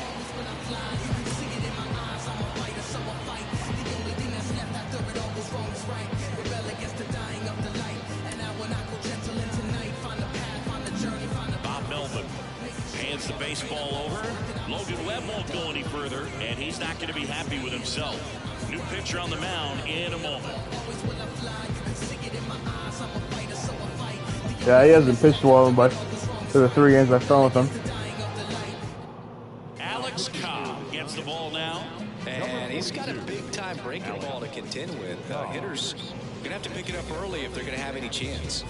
Bob Melvin hands the baseball over. Logan Webb won't go any further, and he's not going to be happy with himself. New pitcher on the mound in a moment. Yeah, he hasn't pitched well, but for the 3 games I've thrown with him. Alex Cobb gets the ball now. And he's got a big-time breaking ball to contend with. Hitters going to have to pick it up early if they're going to have any chance.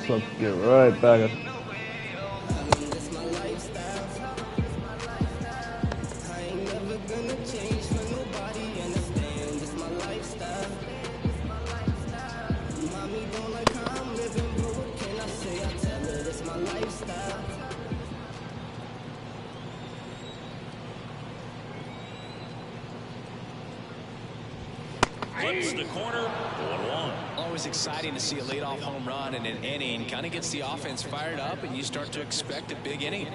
So get right back. Flips the corner, 1-1. Always exciting to see a leadoff home run in an inning. Kind of gets the offense fired up, and you start to expect a big inning.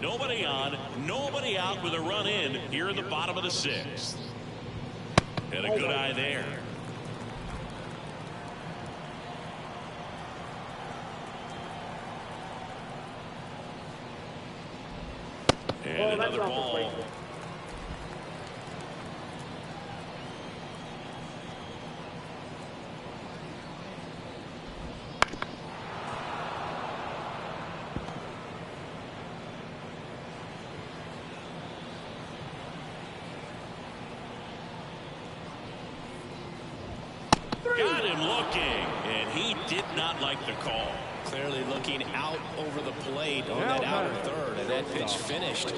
Nobody on, nobody out with a run in here in the bottom of the 6th. Had a good eye there. And another ball. Got him looking, and he did not like the call. Clearly looking out over the plate on that outer third, and that pitch finished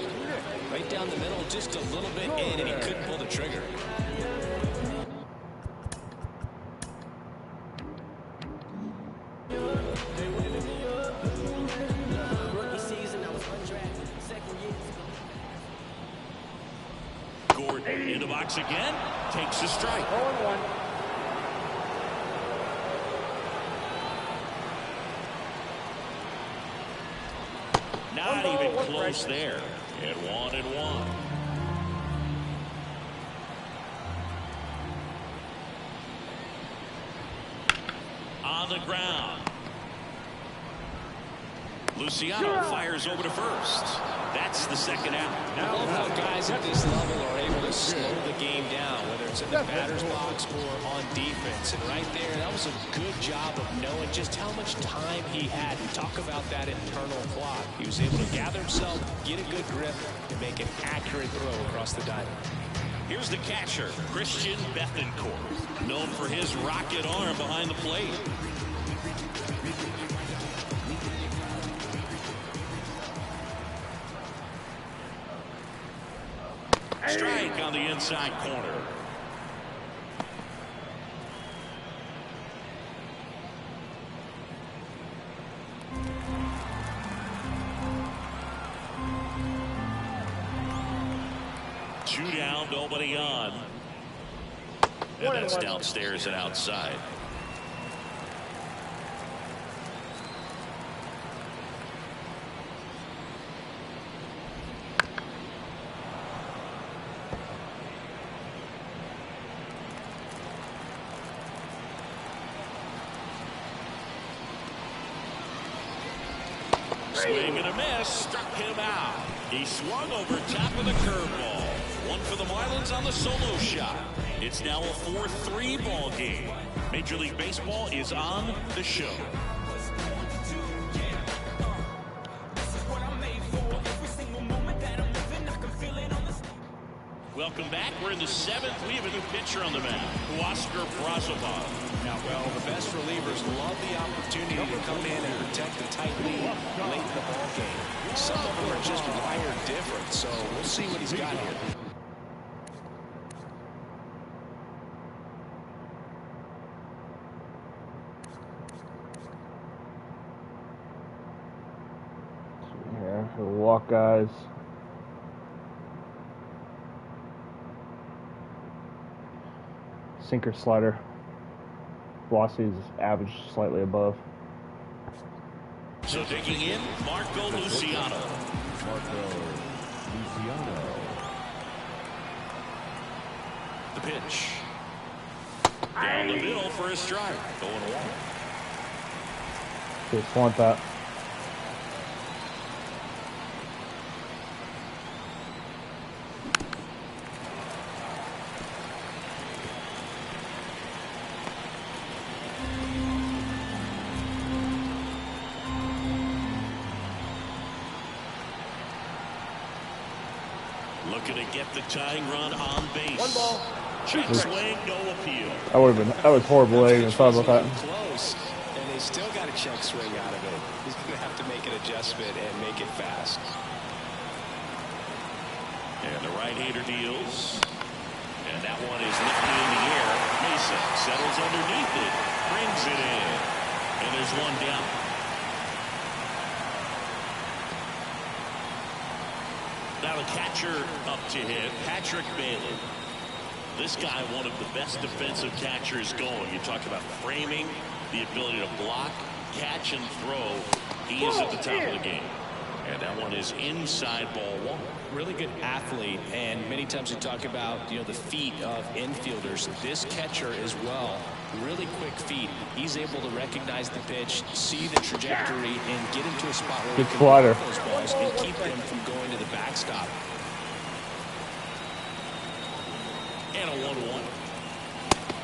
right down the middle, just a little bit in, and he couldn't pull the trigger. Gordon in the box again, takes a strike. 0-1. Not even close there. At 1-1. On the ground. Luciano fires over to first. That's the second out. I love how guys at this level are able to slow the game down, whether it's in the batter's box or on defense. And right there, that was a good job of knowing just how much time he had. We talk about that internal clock. He was able to gather himself, get a good grip, and make an accurate throw across the diamond. Here's the catcher, Christian Bethencourt, known for his rocket arm behind the plate. Strike on the inside corner. Two down, nobody on. And that's downstairs and outside. Swing and a miss, struck him out. He swung over top of the curveball. One for the Marlins on the solo shot. It's now a 4-3 ball game. Major League Baseball is on the show. Welcome back. We're in the 7th. We have a new pitcher on the mound, Oscar Brazovan. Well, the best relievers love the opportunity to come in and protect the tight lead late in the ball game. Some of them are just wired different, so we'll see what he's got here. Yeah, the walk guys. Sinker slider. Velocity is average, slightly above. So digging in, Marco Luciano. Marco Luciano. The pitch. Down the middle for a strike. Going one. Just want that. Looking to get the tying run on base. One ball. Check swing, no appeal. That was horrible. I didn't even thought about that. Close, and they still got a check swing out of it. He's going to have to make an adjustment and make it fast. And the right-hander deals. And that one is lifted in the air. Mesa settles underneath it. Brings it in. And there's one down. Now the catcher up to hit, Patrick Bailey. This guy, one of the best defensive catchers going. You talk about framing, the ability to block, catch, and throw. He is at the top of the game. And that one is inside ball one. Really good athlete, and many times we talk about, the feet of infielders. This catcher as well, really quick feet. He's able to recognize the pitch, see the trajectory, and get into a spot where he can block those balls and keep them from going to the backstop. And a 1-1.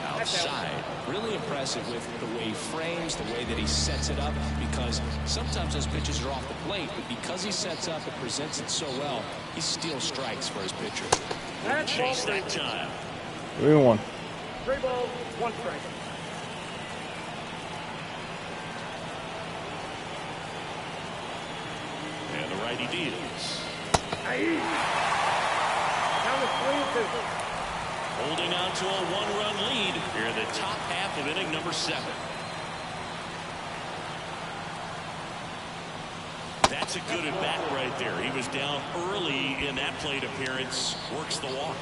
Outside. Really impressive with the way he frames, the way that he sets it up, because sometimes those pitches are off the plate, but because he sets up and presents it so well, he steals strikes for his pitcher. Chase that time. 3-1. 3 balls, 1 strike. And the righty deals. Count is 3-2. Holding on to a 1-run lead here in the top half of inning number 7. That's a good at-bat right there. He was down early in that plate appearance. Works the walk.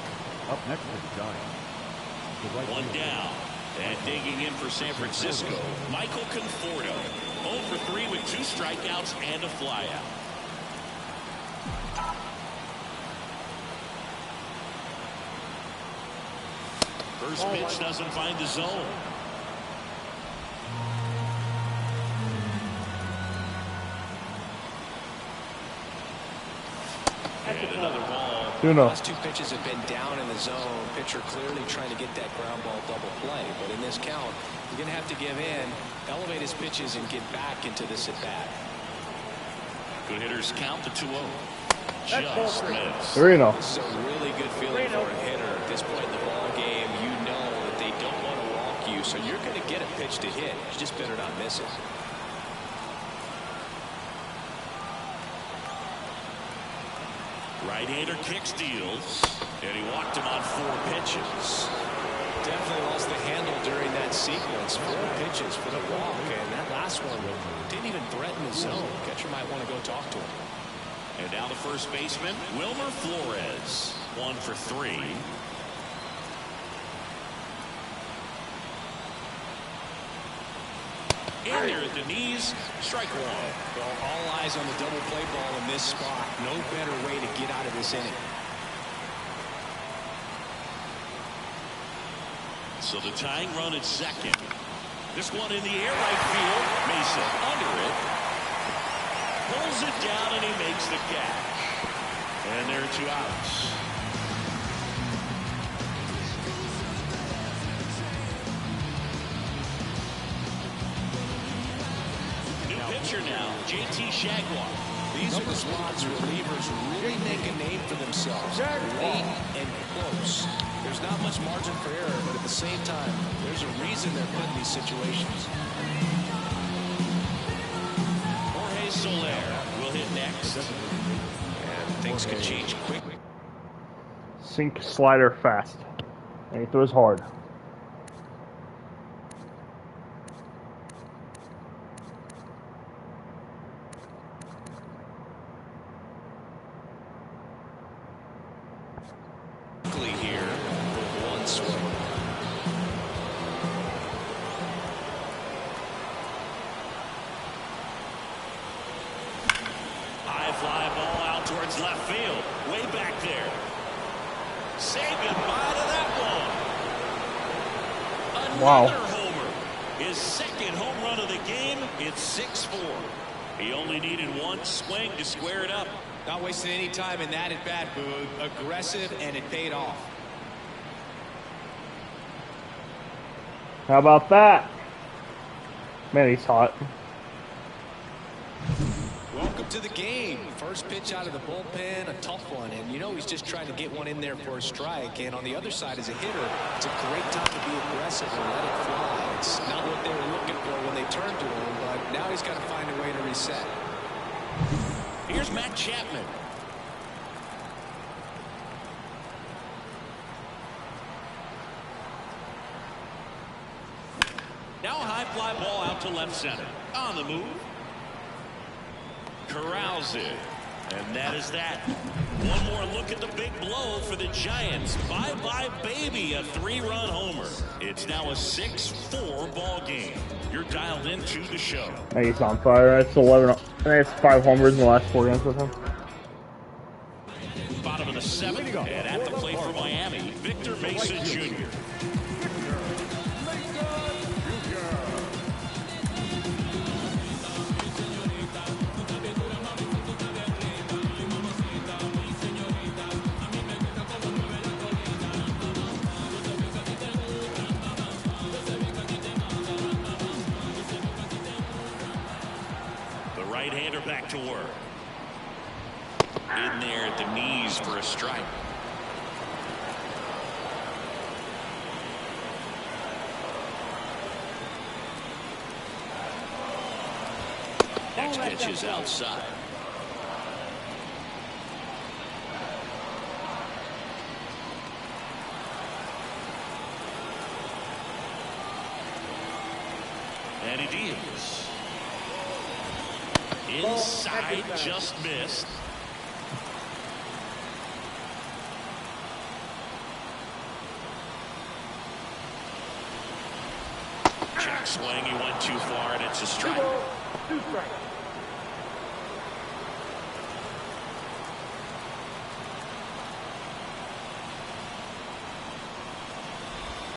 Up next for the Giants. The right One down. And digging in for San Francisco, Michael Conforto. 0 for 3 with 2 strikeouts and a flyout. First pitch doesn't find the zone. And another ball. Last 2 pitches have been down in the zone. Pitcher clearly trying to get that ground ball double play. But in this count, you're going to have to give in, elevate his pitches, and get back into this at-bat. Good hitters count to 2-0. Just missed. 3-0. This is a really good feeling for a hitter at this point in the ball game. You know that they don't want to walk you, so you're going to get a pitch to hit. You just better not miss it. Right-hander kicks, deals, and he walked him on 4 pitches. Definitely lost the handle during that sequence. 4 pitches for the walk, and that last one didn't even threaten the zone. Catcher might want to go talk to him. And now the first baseman, Wilmer Flores, 1 for 3. In there at the knees, strike 1. Well, all eyes on the double play ball in this spot. No better way to get out of this inning. So the tying run at second. This one in the air, right field. Mesa under it. Pulls it down and he makes the catch. And there are 2 outs. New pitcher now, JT Jaguar. These are the spots relievers really make a name for themselves. Late and close. There's not much margin for error, but at the same time, there's a reason they're put in these situations. Jorge Soler will hit next. And things could change quickly. Sink slider fast. And he throws hard. Here with one swing. High fly ball out towards left field. Way back there. Say goodbye to that one. Another Wow. homer. His second home run of the game. It's 6-4. He only needed one swing to square it up. Not wasting any time in that at bat, Boog. Aggressive, and it paid off. How about that? Man, he's hot. Welcome to the game. First pitch out of the bullpen, a tough one. And you know he's just trying to get one in there for a strike. And on the other side, as a hitter, it's a great time to be aggressive and let it fly. It's not what they were looking for when they turned to him, but now he's got to find a way to reset. Here's Matt Chapman. Now a high fly ball out to left center. On the move. Corrals it. And that is that. One more look at the big blow for the Giants. Bye-bye, baby, a 3-run homer. It's now a 6-4 ball game. You're dialed into the show. Hey, he's on fire. It's 11. I think it's 5 homers in the last 4 games with him. Bottom of the 7th, and at the plate for Miami, Victor Mesa Jr. Right-hander back to work. In there at the knees for a strike. Next pitch is outside. And it is. Inside, just missed. Check swing, he went too far, and it's a strike. 2 strikes.